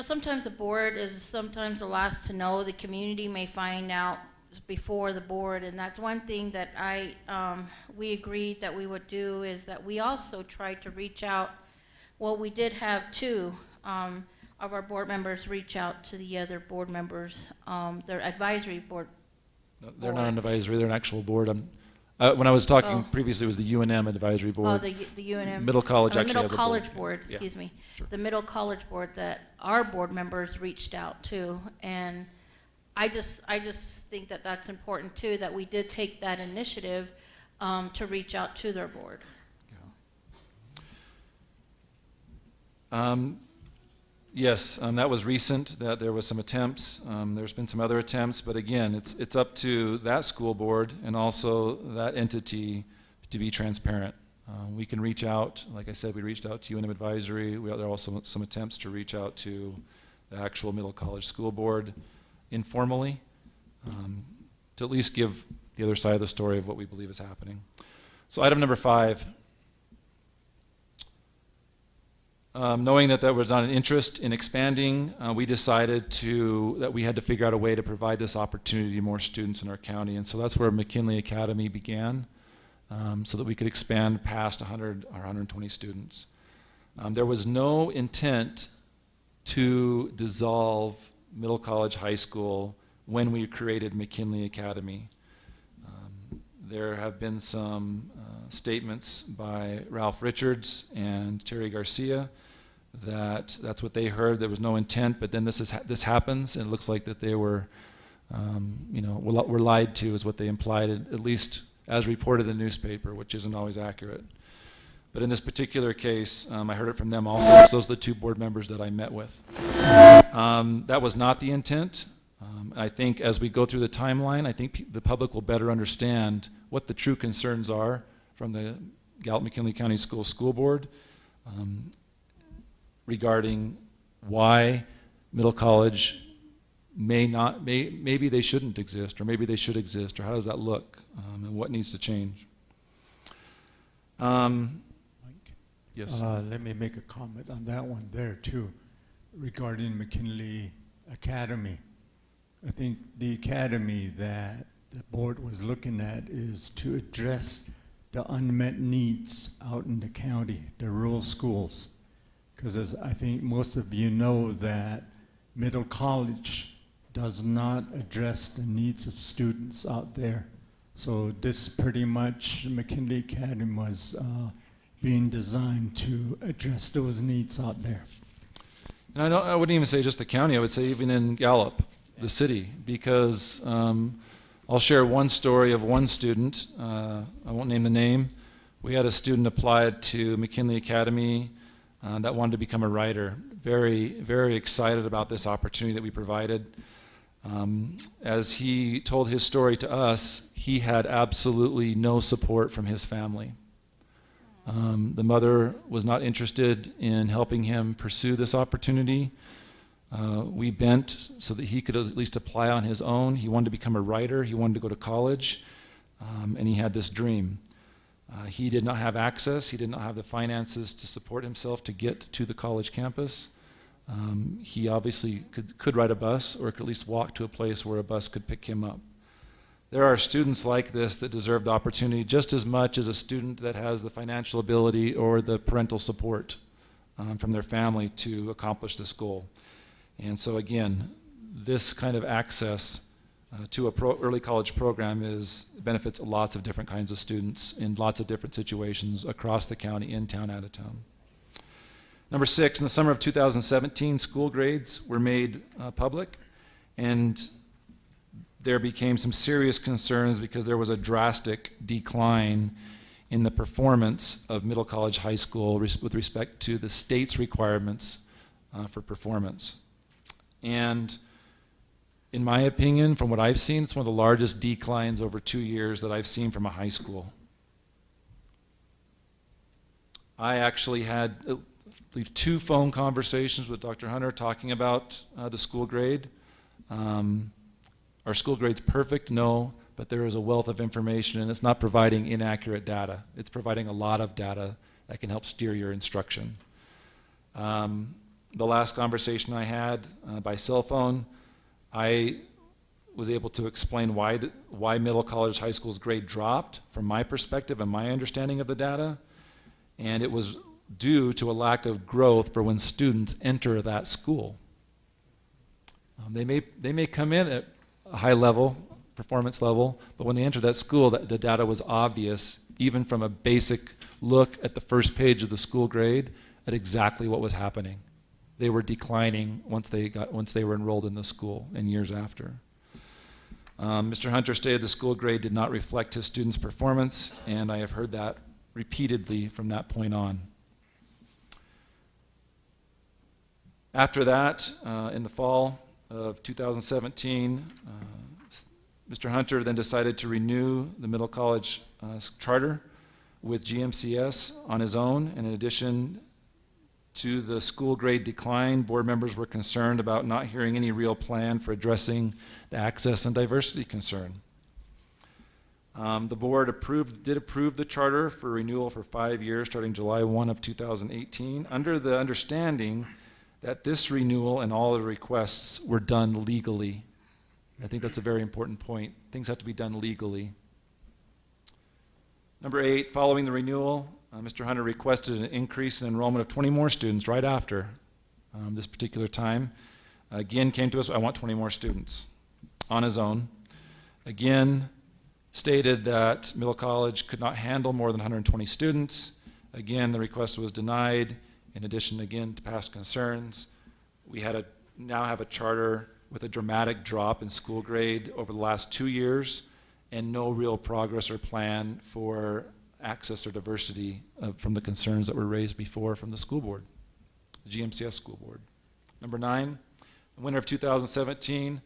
Speaker 3: sometimes the board is sometimes the last to know. The community may find out before the board, and that's one thing that we agreed that we would do, is that we also tried to reach out. Well, we did have two of our board members reach out to the other board members, their advisory board.
Speaker 8: No, they're not an advisory, they're an actual board. When I was talking previously, it was the UNM advisory board.
Speaker 3: Oh, the UNM.
Speaker 8: Middle college
Speaker 3: the
Speaker 8: actually
Speaker 3: middle
Speaker 8: has
Speaker 3: college
Speaker 8: a board.
Speaker 3: board, excuse me.
Speaker 8: Sure.
Speaker 3: The middle college board that our board members reached out to, and I just think that that's important too, that we did take that initiative to reach out to their board.
Speaker 8: Yes, that was recent, that there was some attempts. There's been some other attempts, but again, it's up to that school board and also that entity to be transparent. We can reach out, like I said, we reached out to UNM Advisory. There are also some attempts to reach out to the actual middle college school board informally, to at least give the other side of the story of what we believe is happening. So item number 5. Knowing that there was not an interest in expanding, we decided that we had to figure out a way to provide this opportunity to more students in our county. And so that's where McKinley Academy began, so that we could expand past 100 or 120 students. There was no intent to dissolve middle college high school when we created McKinley Academy. There have been some statements by Ralph Richards and Terry Garcia that's what they heard. There was no intent, but then this happens, and it looks like that they were lied to, is what they implied, at least as reported in the newspaper, which isn't always accurate. But in this particular case, I heard it from them also. Those are the two board members that I met with. That was not the intent. I think as we go through the timeline, I think the public will better understand what the true concerns are from the Gallup McKinley County School Board regarding why middle college maybe they shouldn't exist, or maybe they should exist, or how does that look, and what needs to change.
Speaker 5: Mike?
Speaker 8: Yes.
Speaker 5: Let me make a comment on that one there too, regarding McKinley Academy. I think the academy that the board was looking at is to address the unmet needs out in the county, the rural schools. Because as I think most of you know, that middle college does not address the needs of students out there. So this pretty much, McKinley Academy was being designed to address those needs out there.
Speaker 8: And I wouldn't even say just the county, I would say even in Gallup, the city, because I'll share one story of one student. I won't name the name. We had a student apply to McKinley Academy that wanted to become a writer. Very, very excited about this opportunity that we provided. As he told his story to us, he had absolutely no support from his family. The mother was not interested in helping him pursue this opportunity. We bent so that he could at least apply on his own. He wanted to become a writer. He wanted to go to college, and he had this dream. He did not have access. He did not have the finances to support himself to get to the college campus. He obviously could ride a bus, or could at least walk to a place where a bus could pick him up. There are students like this that deserve the opportunity just as much as a student that has the financial ability or the parental support from their family to accomplish this goal. And so again, this kind of access to a early college program benefits lots of different kinds of students in lots of different situations across the county, in town, out of town. Number 6, in the summer of 2017, school grades were made public, and there became some serious concerns because there was a drastic decline in the performance of middle college, high school with respect to the state's requirements for performance. And in my opinion, from what I've seen, it's one of the largest declines over 2 years that I've seen from a high school. I actually had, I believe, 2 phone conversations with Dr. Hunter talking about the school grade. Our school grade's perfect? No, but there is a wealth of information, and it's not providing inaccurate data. It's providing a lot of data that can help steer your instruction. The last conversation I had by cell phone, I was able to explain why middle college, high school's grade dropped from my perspective and my understanding of the data, and it was due to a lack of growth for when students enter that school. They may come in at a high level, performance level, but when they enter that school, the data was obvious, even from a basic look at the first page of the school grade, at exactly what was happening. They were declining once they were enrolled in the school and years after. Mr. Hunter stated the school grade did not reflect his students' performance, and I have heard that repeatedly from that point on. After that, in the fall of 2017, Mr. Hunter then decided to renew the middle college charter with GMCS on his own. And in addition to the school grade decline, board members were concerned about not hearing any real plan for addressing the access and diversity concern. The board did approve the charter for renewal for 5 years starting July 1 of 2018, under the understanding that this renewal and all the requests were done legally. I think that's a very important point. Things have to be done legally. Number 8, following the renewal, Mr. Hunter requested an increase in enrollment of 20 more students right after this particular time. Again, came to us, I want 20 more students on his own. Again, stated that middle college could not handle more than 120 students. Again, the request was denied. In addition, again, to past concerns, we now have a charter with a dramatic drop in school grade over the last 2 years and no real progress or plan for access or diversity from the concerns that were raised before from the school board, the GMCS school board. Number 9, the winter of 2017,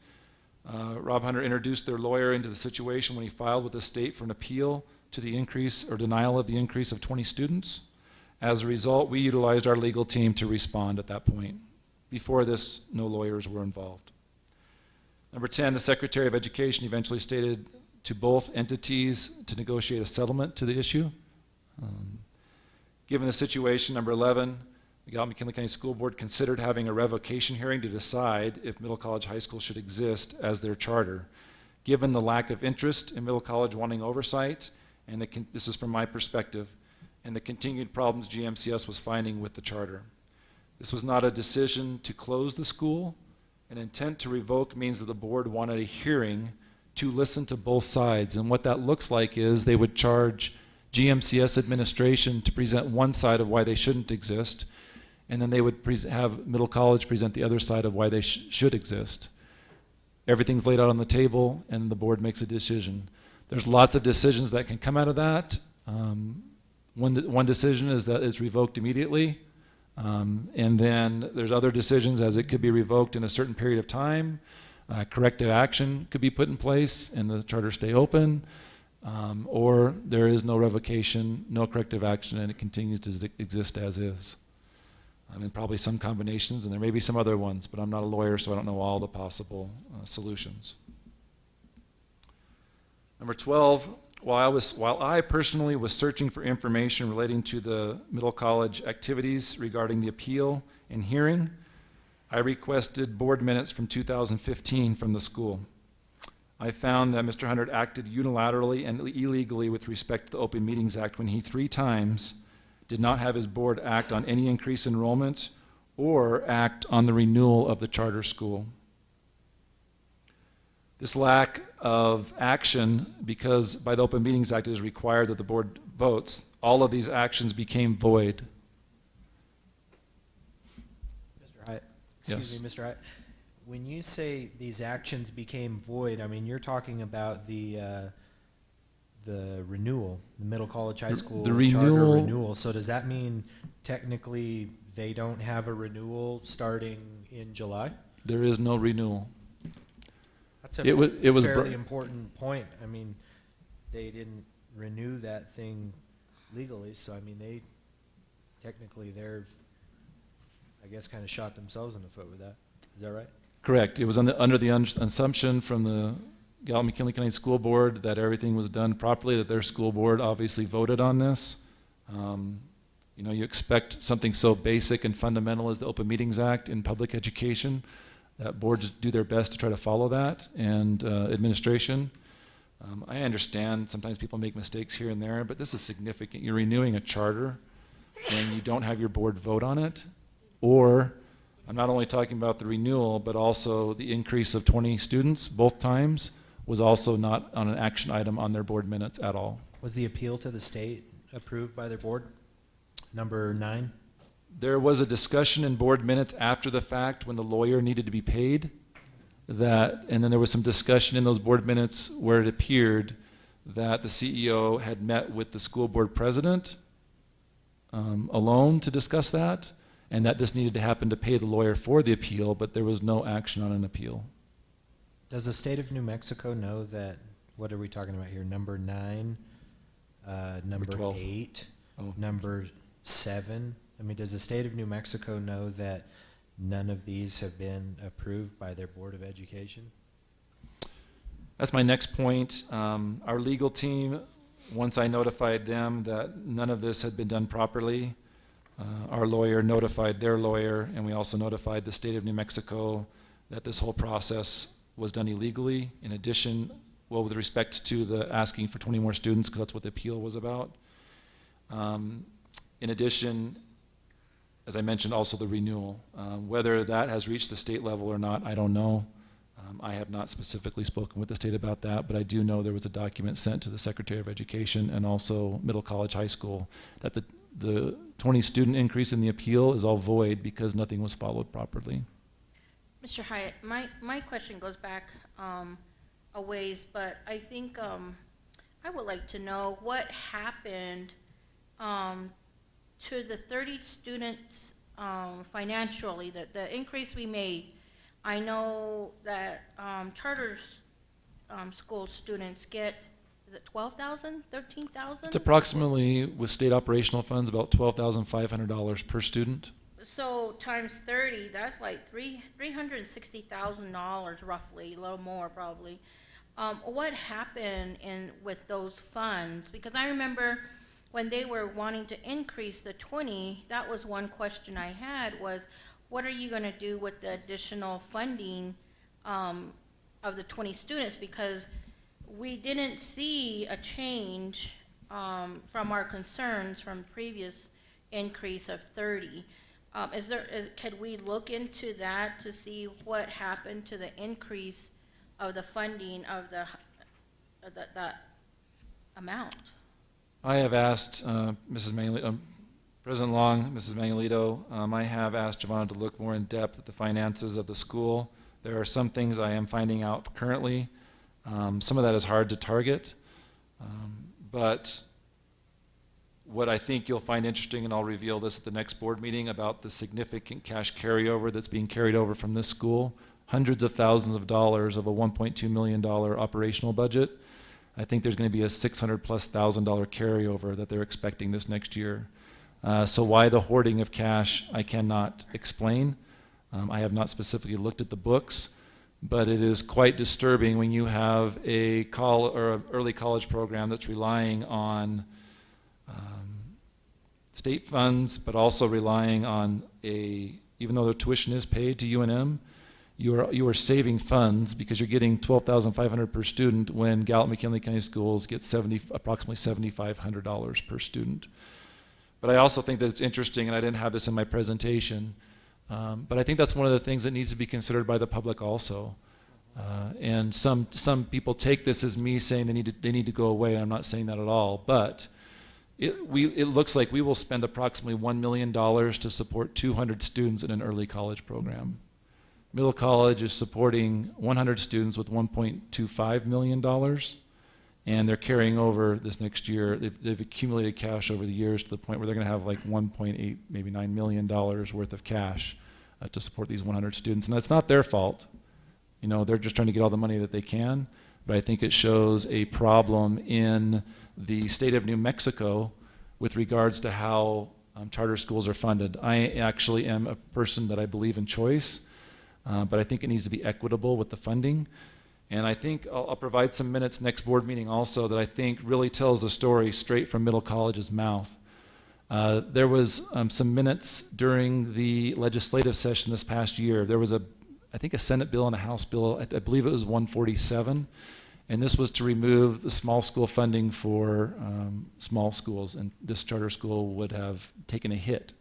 Speaker 8: Rob Hunter introduced their lawyer into the situation when he filed with the state for an appeal to the increase or denial of the increase of 20 students. As a result, we utilized our legal team to respond at that point. Before this, no lawyers were involved. Number 10, the Secretary of Education eventually stated to both entities to negotiate a settlement to the issue. Given the situation, number 11, the Gallup McKinley County School Board considered having a revocation hearing to decide if Middle College High School should exist as their charter. Given the lack of interest in Middle College wanting oversight, and this is from my perspective, and the continued problems GMCS was finding with the charter. This was not a decision to close the school. An intent to revoke means that the board wanted a hearing to listen to both sides, and what that looks like is they would charge GMCS administration to present one side of why they shouldn't exist, and then they would have Middle College present the other side of why they should exist. Everything's laid out on the table, and the board makes a decision. There's lots of decisions that can come out of that. One decision is that it's revoked immediately, and then there's other decisions as it could be revoked in a certain period of time. Corrective action could be put in place, and the charter stay open. Or there is no revocation, no corrective action, and it continues to exist as is. And probably some combinations, and there may be some other ones, but I'm not a lawyer, so I don't know all the possible solutions. Number 12, while I personally was searching for information relating to the Middle College activities regarding the appeal and hearing, I requested board minutes from 2015 from the school. I found that Mr. Hunter acted unilaterally and illegally with respect to the Open Meetings Act when he 3 times did not have his board act on any increased enrollment or act on the renewal of the charter school. This lack of action, because by the Open Meetings Act it is required that the board votes, all of these actions became void.
Speaker 6: Mr. Hyatt, excuse me, Mr. Hyatt. When you say these actions became void, I mean, you're talking about the renewal, the Middle College High School charter renewal. So does that mean technically they don't have a renewal starting in July?
Speaker 8: There is no renewal.
Speaker 6: That's a
Speaker 8: It was
Speaker 6: fairly important point. I mean, they didn't renew that thing legally, so I mean, they're, I guess, kind of shot themselves in the foot with that. Is that right?
Speaker 8: Correct. It was under the assumption from the Gallup McKinley County School Board that everything was done properly, that their school board obviously voted on this. You know, you expect something so basic and fundamental as the Open Meetings Act in public education, that boards do their best to try to follow that, and administration. I understand sometimes people make mistakes here and there, but this is significant. You're renewing a charter and you don't have your board vote on it, or I'm not only talking about the renewal, but also the increase of 20 students both times was also not on an action item on their board minutes at all.
Speaker 6: Was the appeal to the state approved by their board? Number 9?
Speaker 8: There was a discussion in board minutes after the fact when the lawyer needed to be paid, and then there was some discussion in those board minutes where it appeared that the CEO had met with the school board president alone to discuss that, and that this needed to happen to pay the lawyer for the appeal, but there was no action on an appeal.
Speaker 6: Does the state of New Mexico know that, what are we talking about here, number 9, number
Speaker 8: 12.
Speaker 6: 8,
Speaker 8: Oh.
Speaker 6: number 7? I mean, does the state of New Mexico know that none of these have been approved by their Board of Education?
Speaker 8: That's my next point. Our legal team, once I notified them that none of this had been done properly, our lawyer notified their lawyer, and we also notified the state of New Mexico that this whole process was done illegally. In addition, well, with respect to the asking for 20 more students, because that's what the appeal was about. In addition, as I mentioned, also the renewal. Whether that has reached the state level or not, I don't know. I have not specifically spoken with the state about that, but I do know there was a document sent to the Secretary of Education and also Middle College High School that the 20 student increase in the appeal is all void because nothing was followed properly.
Speaker 3: Mr. Hyatt, my question goes back a ways, but I think I would like to know what happened to the 30 students financially, the increase we made. I know that charter school students get, is it 12,000, 13,000?
Speaker 8: It's approximately, with state operational funds, about $12,500 per student.
Speaker 3: So times 30, that's like $360,000 roughly, a little more probably. What happened with those funds? Because I remember when they were wanting to increase the 20, that was one question I had was, what are you going to do with the additional funding of the 20 students? Because we didn't see a change from our concerns from previous increase of 30. Could we look into that to see what happened to the increase of the funding of that amount?
Speaker 8: I have asked Mrs. Manuelito, President Long, Mrs. Manuelito, I have asked Giovanna to look more in depth at the finances of the school. There are some things I am finding out currently. Some of that is hard to target, but what I think you'll find interesting, and I'll reveal this at the next board meeting, about the significant cash carryover that's being carried over from this school, hundreds of thousands of dollars of a $1.2 million operational budget. I think there's going to be a $600,000+ carryover that they're expecting this next year. So why the hoarding of cash, I cannot explain. I have not specifically looked at the books, but it is quite disturbing when you have an early college program that's relying on state funds, but also relying on even though the tuition is paid to UNM, you are saving funds because you're getting $12,500 per student when Gallup McKinley County Schools get approximately $7,500 per student. But I also think that it's interesting, and I didn't have this in my presentation, but I think that's one of the things that needs to be considered by the public also. And some people take this as me saying they need to go away, and I'm not saying that at all, but it looks like we will spend approximately $1 million to support 200 students in an early college program. Middle college is supporting 100 students with $1.25 million, and they're carrying over this next year. They've accumulated cash over the years to the point where they're going to have like $1.8, maybe $9 million worth of cash to support these 100 students. And that's not their fault. You know, they're just trying to get all the money that they can. But I think it shows a problem in the state of New Mexico with regards to how charter schools are funded. I actually am a person that I believe in choice, but I think it needs to be equitable with the funding. And I think I'll provide some minutes next board meeting also that I think really tells the story straight from Middle College's mouth. There was some minutes during the legislative session this past year. There was I think a Senate bill and a House bill, I believe it was 147, and this was to remove the small school funding for small schools, and this charter school would have taken a hit.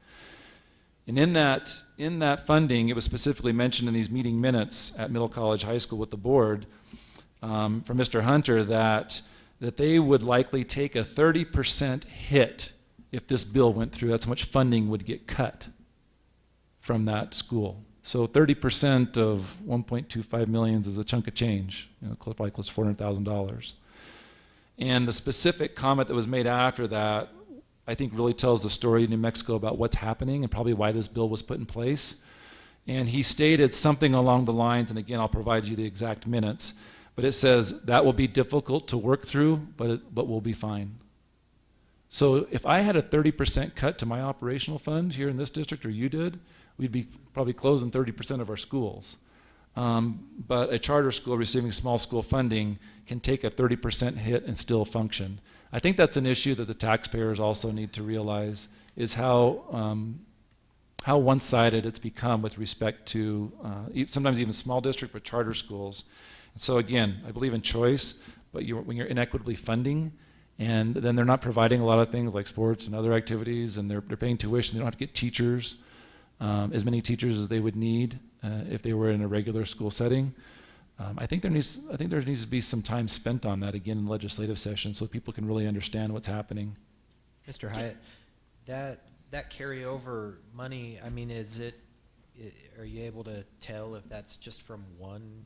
Speaker 8: And in that funding, it was specifically mentioned in these meeting minutes at Middle College High School with the board from Mr. Hunter that they would likely take a 30% hit if this bill went through. That's how much funding would get cut from that school. So 30% of 1.25 million is a chunk of change, probably close to $400,000. And the specific comment that was made after that, I think really tells the story in New Mexico about what's happening and probably why this bill was put in place. And he stated something along the lines, and again, I'll provide you the exact minutes, but it says, that will be difficult to work through, but we'll be fine. So if I had a 30% cut to my operational fund here in this district, or you did, we'd be probably closing 30% of our schools. But a charter school receiving small school funding can take a 30% hit and still function. I think that's an issue that the taxpayers also need to realize, is how one-sided it's become with respect to sometimes even small district, but charter schools. And so again, I believe in choice, but when you're inequitably funding, and then they're not providing a lot of things like sports and other activities, and they're paying tuition, they don't have to get teachers, as many teachers as they would need if they were in a regular school setting. I think there needs to be some time spent on that again in legislative session so people can really understand what's happening.
Speaker 6: Mr. Hyatt, that carryover money, I mean, are you able to tell if that's just from one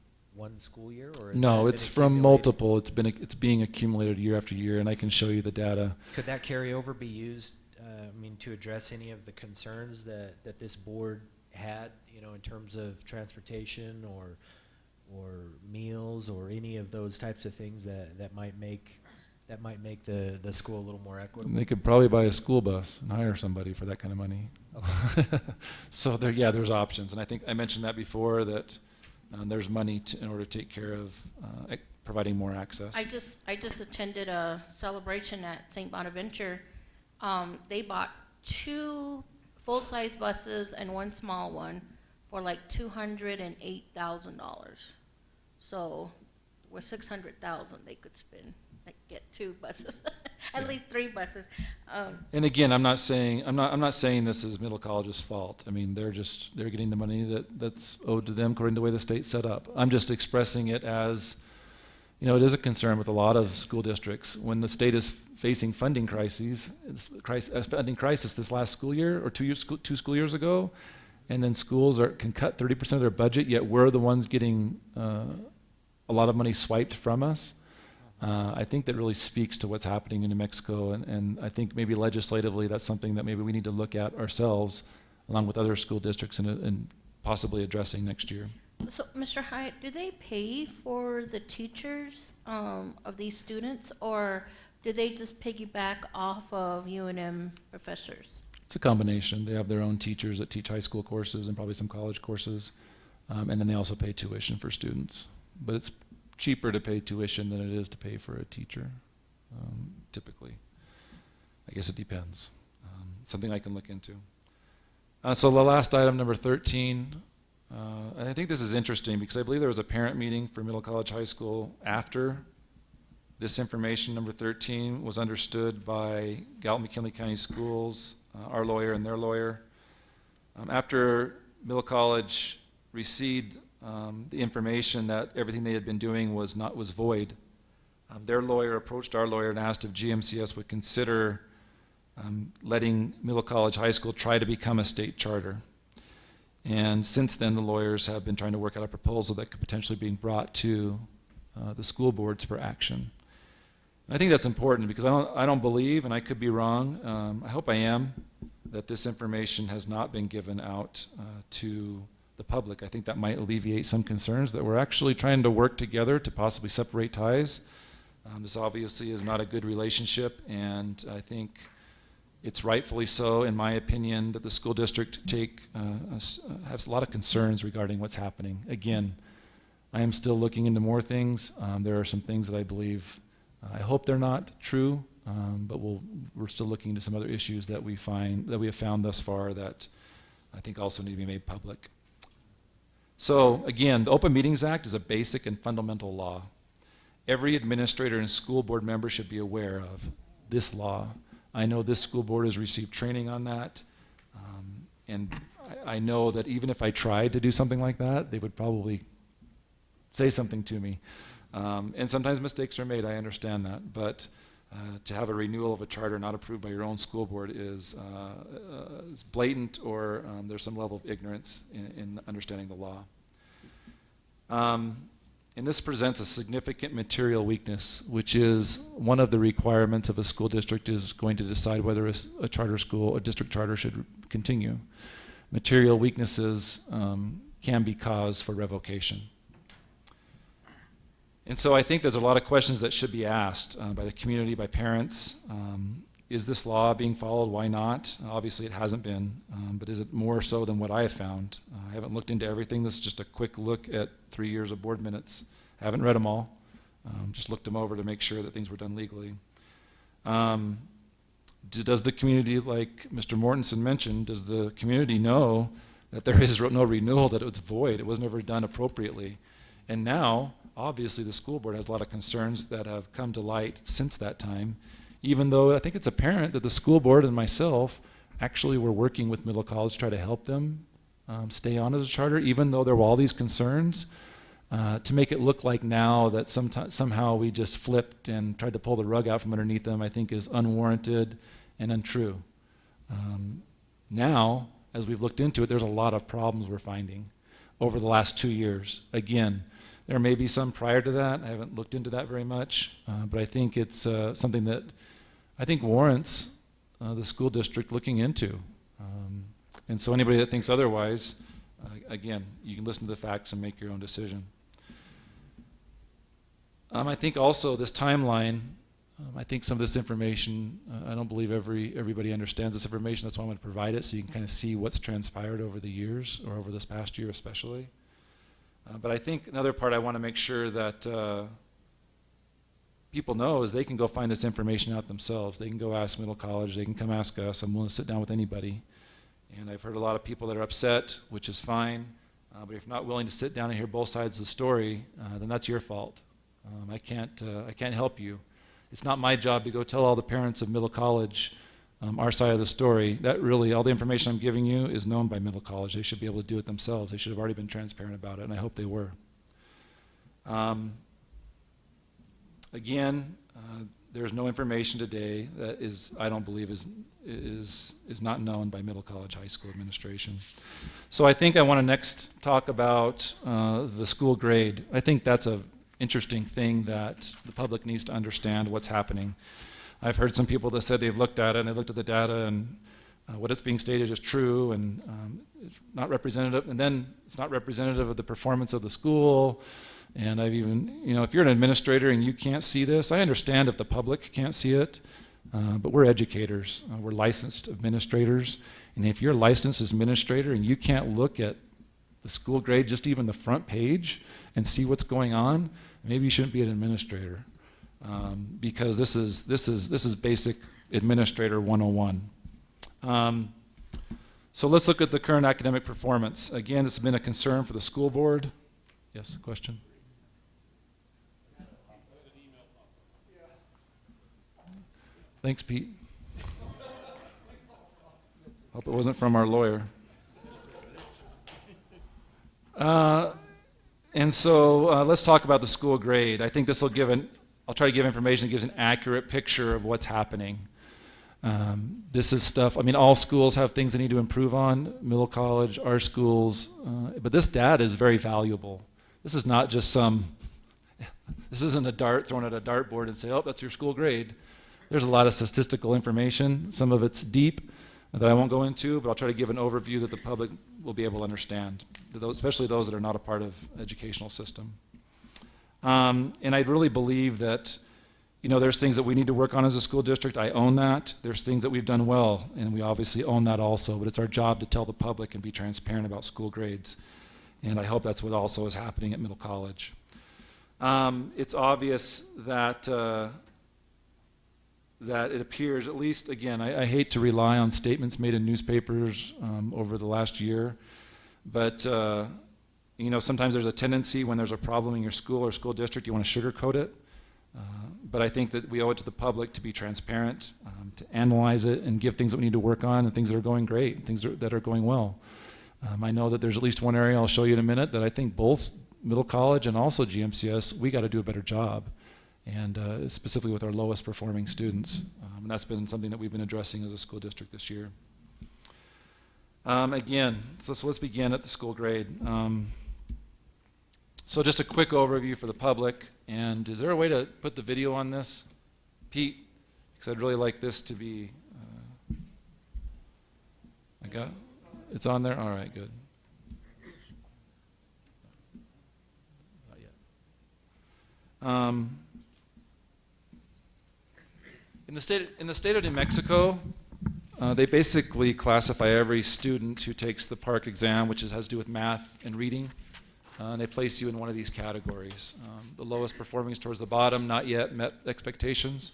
Speaker 6: school year, or is
Speaker 8: no,
Speaker 6: that
Speaker 8: it's
Speaker 6: been
Speaker 8: from
Speaker 6: accumulated?
Speaker 8: multiple. It's being accumulated year after year, and I can show you the data.
Speaker 6: Could that carryover be used, to address any of the concerns that this board had, in terms of transportation or meals or any of those types of things that might make that might make the school a little more equitable?
Speaker 8: They could probably buy a school bus and hire somebody for that kind of money.
Speaker 6: Okay.
Speaker 8: So there, yeah, there's options, and I think I mentioned that before, that there's money in order to take care of providing more access.
Speaker 3: I just attended a celebration at St. Bonaventure. They bought 2 full-size buses and 1 small one for like $208,000. So with $600,000 they could spend, like get 2 buses, at least 3 buses.
Speaker 8: And again, I'm not saying this is Middle College's fault. I mean, they're getting the money that's owed to them according to the way the state's set up. I'm just expressing it as, you know, it is a concern with a lot of school districts when the state is facing funding crises, funding crisis this last school year or 2 school years ago, and then schools can cut 30% of their budget, yet we're the ones getting a lot of money swiped from us. I think that really speaks to what's happening in New Mexico, and I think maybe legislatively that's something that maybe we need to look at ourselves along with other school districts and possibly addressing next year.
Speaker 3: So, Mr. Hyatt, do they pay for the teachers of these students, or do they just piggyback off of UNM professors?
Speaker 8: It's a combination. They have their own teachers that teach high school courses and probably some college courses, and then they also pay tuition for students. But it's cheaper to pay tuition than it is to pay for a teacher, typically. I guess it depends. Something I can look into. So the last item, number 13, and I think this is interesting because I believe there was a parent meeting for Middle College High School after this information, number 13, was understood by Gallup McKinley County Schools, our lawyer and their lawyer. After Middle College received the information that everything they had been doing was void, their lawyer approached our lawyer and asked if GMCS would consider letting Middle College High School try to become a state charter. And since then, the lawyers have been trying to work out a proposal that could potentially be brought to the school boards for action. And I think that's important because I don't believe, and I could be wrong, I hope I am, that this information has not been given out to the public. I think that might alleviate some concerns that we're actually trying to work together to possibly separate ties. This obviously is not a good relationship, and I think it's rightfully so, in my opinion, that the school district has a lot of concerns regarding what's happening. Again, I am still looking into more things. There are some things that I believe, I hope they're not true, but we're still looking into some other issues that we have found thus far that I think also need to be made public. So again, the Open Meetings Act is a basic and fundamental law. Every administrator and school board member should be aware of this law. I know this school board has received training on that, and I know that even if I tried to do something like that, they would probably say something to me. And sometimes mistakes are made, I understand that, but to have a renewal of a charter not approved by your own school board is blatant, or there's some level of ignorance in understanding the law. And this presents a significant material weakness, which is one of the requirements of a school district is going to decide whether a charter school, a district charter should continue. Material weaknesses can be cause for revocation. And so I think there's a lot of questions that should be asked by the community, by parents. Is this law being followed? Why not? Obviously it hasn't been, but is it more so than what I have found? I haven't looked into everything. This is just a quick look at 3 years of board minutes. I haven't read them all. Just looked them over to make sure that things were done legally. Does the community, like Mr. Mortensen mentioned, does the community know that there is no renewal, that it was void, it was never done appropriately? And now, obviously the school board has a lot of concerns that have come to light since that time, even though I think it's apparent that the school board and myself actually were working with Middle College to try to help them stay on as a charter, even though there were all these concerns, to make it look like now that somehow we just flipped and tried to pull the rug out from underneath them, I think is unwarranted and untrue. Now, as we've looked into it, there's a lot of problems we're finding over the last 2 years. Again, there may be some prior to that. I haven't looked into that very much, but I think it's something that I think warrants the school district looking into. And so anybody that thinks otherwise, again, you can listen to the facts and make your own decision. I think also this timeline, I think some of this information, I don't believe everybody understands this information. That's why I'm going to provide it, so you can kind of see what's transpired over the years, or over this past year especially. But I think another part I want to make sure that people know is they can go find this information out themselves. They can go ask Middle College. They can come ask us. I'm willing to sit down with anybody. And I've heard a lot of people that are upset, which is fine. But if you're not willing to sit down and hear both sides of the story, then that's your fault. I can't help you. It's not my job to go tell all the parents of Middle College our side of the story. That really, all the information I'm giving you is known by Middle College. They should be able to do it themselves. They should have already been transparent about it, and I hope they were. Again, there's no information today that is, I don't believe, is not known by Middle College High School administration. So I think I want to next talk about the school grade. I think that's an interesting thing that the public needs to understand what's happening. I've heard some people that said they've looked at it and they looked at the data and what is being stated is true and it's not representative, and then it's not representative of the performance of the school. And I've even, if you're an administrator and you can't see this, I understand if the public can't see it, but we're educators, we're licensed administrators, and if you're a licensed administrator and you can't look at the school grade, just even the front page, and see what's going on, maybe you shouldn't be an administrator, because this is basic administrator 101. So let's look at the current academic performance. Again, this has been a concern for the school board. Yes, question? Thanks, Pete. Hope it wasn't from our lawyer. And so let's talk about the school grade. I think this will I'll try to give information that gives an accurate picture of what's happening. This is stuff, all schools have things they need to improve on, Middle College, our schools, but this data is very valuable. This is not just this isn't a dart thrown at a dartboard and say, oh, that's your school grade. There's a lot of statistical information. Some of it's deep that I won't go into, but I'll try to give an overview that the public will be able to understand, especially those that are not a part of the educational system. And I really believe that, there's things that we need to work on as a school district. I own that. There's things that we've done well, and we obviously own that also, but it's our job to tell the public and be transparent about school grades. And I hope that's what also is happening at Middle College. It's obvious that that it appears, at least, again, I hate to rely on statements made in newspapers over the last year, but sometimes there's a tendency when there's a problem in your school or school district, you want to sugarcoat it. But I think that we owe it to the public to be transparent, to analyze it and give things that we need to work on and things that are going great, and things that are going well. I know that there's at least one area I'll show you in a minute that I think both Middle College and also GMCS, we got to do a better job, and specifically with our lowest performing students. And that's been something that we've been addressing as a school district this year. Again, so let's begin at the school grade. So just a quick overview for the public, and is there a way to put the video on this, Pete? Because I'd really like this to be, it's on there? All right, good. Not yet. In the state of New Mexico, they basically classify every student who takes the PARCC exam, which has to do with math and reading, and they place you in one of these categories. The lowest performing is towards the bottom, not yet met expectations,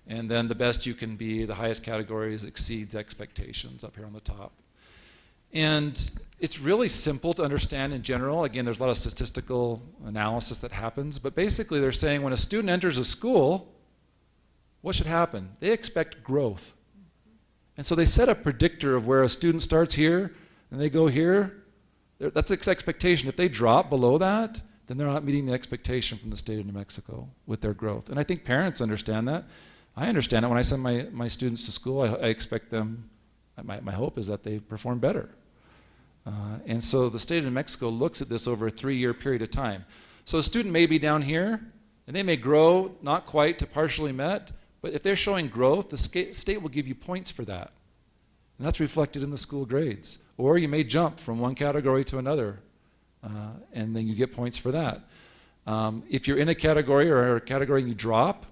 Speaker 8: and then the best you can be, the highest category is exceeds expectations up here on the top. And it's really simple to understand in general. Again, there's a lot of statistical analysis that happens, but basically they're saying when a student enters a school, what should happen? They expect growth. And so they set a predictor of where a student starts here and they go here. That's its expectation. If they drop below that, then they're not meeting the expectation from the state of New Mexico with their growth. And I think parents understand that. I understand it. When I send my students to school, I expect them, my hope is that they perform better. And so the state of New Mexico looks at this over a 3-year period of time. So a student may be down here, and they may grow not quite to partially met, but if they're showing growth, the state will give you points for that. And that's reflected in the school grades. Or you may jump from one category to another, and then you get points for that. If you're in a category or a category and you drop,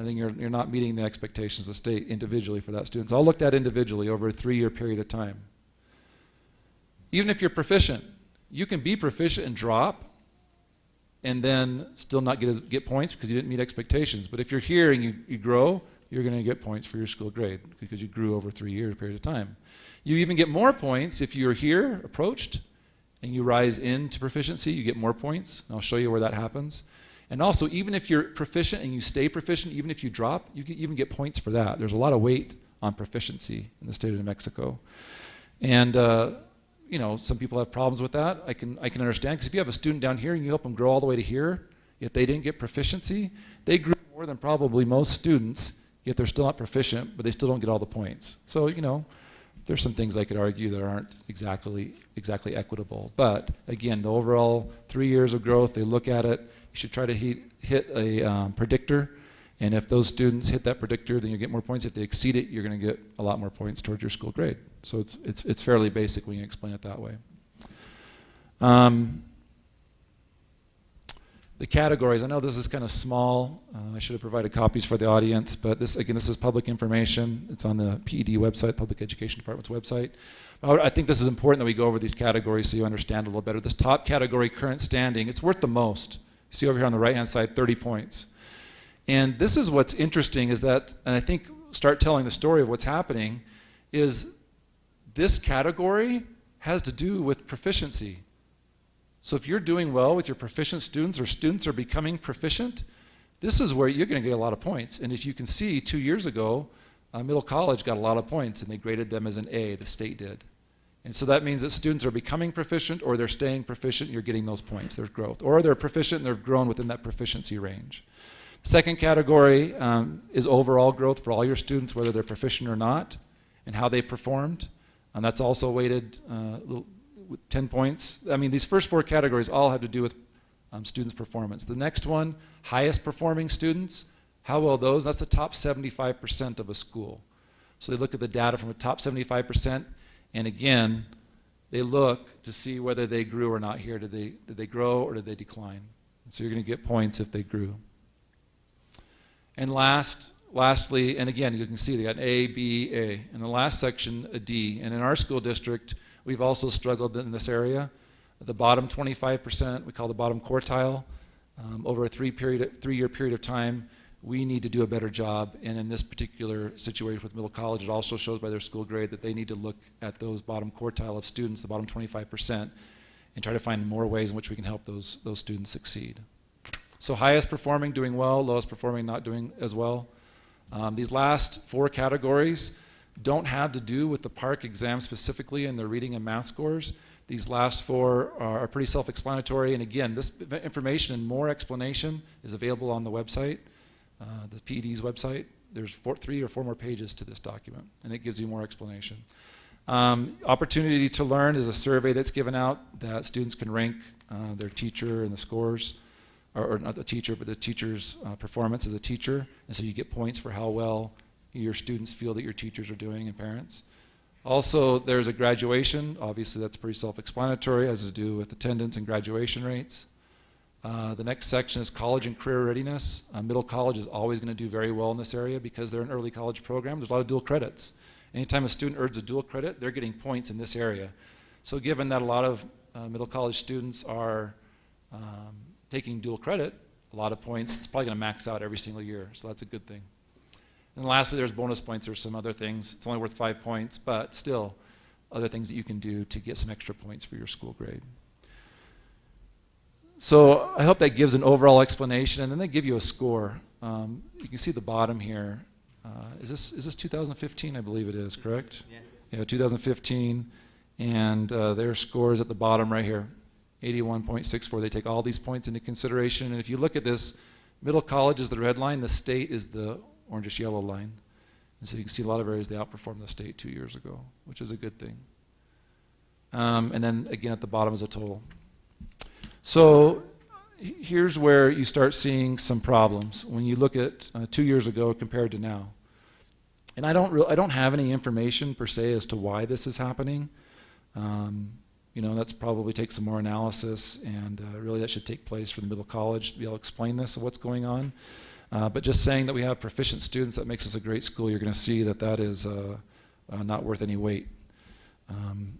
Speaker 8: I think you're not meeting the expectations of the state individually for that student. So I looked at individually over a 3-year period of time. Even if you're proficient, you can be proficient and drop and then still not get points because you didn't meet expectations. But if you're here and you grow, you're going to get points for your school grade because you grew over a 3-year period of time. You even get more points if you're here, approached, and you rise into proficiency, you get more points. And I'll show you where that happens. And also, even if you're proficient and you stay proficient, even if you drop, you can even get points for that. There's a lot of weight on proficiency in the state of New Mexico. And you know, some people have problems with that. I can understand, because if you have a student down here and you help them grow all the way to here, if they didn't get proficiency, they grew more than probably most students, yet they're still not proficient, but they still don't get all the points. So, you know, there's some things I could argue that aren't exactly equitable. But again, the overall 3 years of growth, they look at it. You should try to hit a predictor, and if those students hit that predictor, then you get more points. If they exceed it, you're going to get a lot more points towards your school grade. So it's fairly basic when you explain it that way. The categories, I know this is kind of small. I should have provided copies for the audience, but this is public information. It's on the PED website, Public Education Department's website. I think this is important that we go over these categories so you understand a little better. This top category, current standing, it's worth the most. You see over here on the right-hand side, 30 points. And this is what's interesting is that, and I think start telling the story of what's happening, is this category has to do with proficiency. So if you're doing well with your proficient students or students are becoming proficient, this is where you're going to get a lot of points. And if you can see, 2 years ago, Middle College got a lot of points and they graded them as an A, the state did. And so that means that students are becoming proficient or they're staying proficient, you're getting those points, there's growth. Or they're proficient and they've grown within that proficiency range. Second category is overall growth for all your students, whether they're proficient or not, and how they performed. And that's also weighted with 10 points. I mean, these first 4 categories all have to do with students' performance. The next one, highest performing students, how well those, that's the top 75% of a school. So they look at the data from the top 75%, and again, they look to see whether they grew or not here. Did they grow or did they decline? And so you're going to get points if they grew. And lastly, and again, you can see they got A, B, A. In the last section, a D. And in our school district, we've also struggled in this area. The bottom 25%, we call the bottom quartile. Over a 3-year period of time, we need to do a better job. And in this particular situation with Middle College, it also shows by their school grade that they need to look at those bottom quartile of students, the bottom 25%, and try to find more ways in which we can help those students succeed. So highest performing, doing well, lowest performing, not doing as well. These last 4 categories don't have to do with the PARCC exam specifically and their reading and math scores. These last 4 are pretty self-explanatory. And again, this information and more explanation is available on the website, the PED's website. There's 3 or 4 more pages to this document, and it gives you more explanation. Opportunity to Learn is a survey that's given out that students can rank their teacher and the scores, or not the teacher, but the teacher's performance as a teacher. And so you get points for how well your students feel that your teachers are doing, and parents. Also, there's a graduation. Obviously, that's pretty self-explanatory, has to do with attendance and graduation rates. The next section is college and career readiness. Middle College is always going to do very well in this area because they're an early college program. There's a lot of dual credits. Anytime a student earns a dual credit, they're getting points in this area. So given that a lot of Middle College students are taking dual credit, a lot of points, it's probably going to max out every single year. So that's a good thing. And lastly, there's bonus points. There's some other things. It's only worth 5 points, but still other things that you can do to get some extra points for your school grade. So I hope that gives an overall explanation, and then they give you a score. You can see the bottom here. Is this 2015? I believe it is, correct?
Speaker 4: Yes.
Speaker 8: Yeah, 2015, and their scores at the bottom right here, 81.64. They take all these points into consideration, and if you look at this, Middle College is the red line, the state is the orangish yellow line. And so you can see a lot of areas they outperformed the state 2 years ago, which is a good thing. And then again at the bottom is a total. So here's where you start seeing some problems when you look at 2 years ago compared to now. And I don't have any information per se as to why this is happening. You know, that's probably take some more analysis, and really that should take place for the Middle College to be able to explain this, of what's going on. But just saying that we have proficient students, that makes us a great school, you're going to see that that is not worth any weight.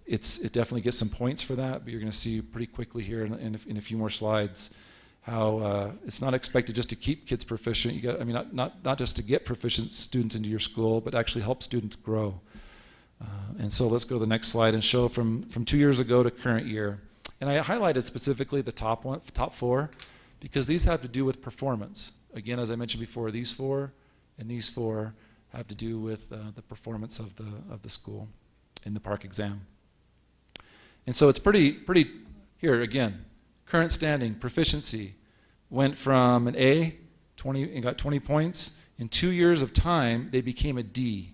Speaker 8: It definitely gets some points for that, but you're going to see pretty quickly here in a few more slides how it's not expected just to keep kids proficient. You got, I mean, not just to get proficient students into your school, but actually help students grow. And so let's go to the next slide and show from 2 years ago to current year. And I highlighted specifically the top 4, because these have to do with performance. Again, as I mentioned before, these 4 and these 4 have to do with the performance of the school in the park exam. And so it's pretty here again. Current standing, proficiency, went from an A, and got 20 points. In 2 years of time, they became a D.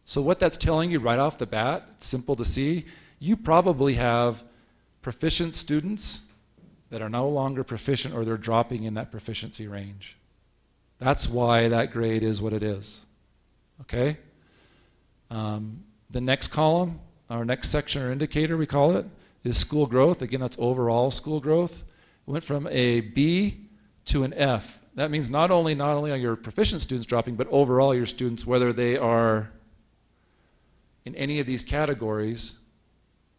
Speaker 8: So what that's telling you right off the bat, it's simple to see, you probably have proficient students that are no longer proficient, or they're dropping in that proficiency range. That's why that grade is what it is. Okay? The next column, our next section or indicator, we call it, is school growth. Again, that's overall school growth. It went from a B to an F. That means not only are your proficient students dropping, but overall your students, whether they are in any of these categories,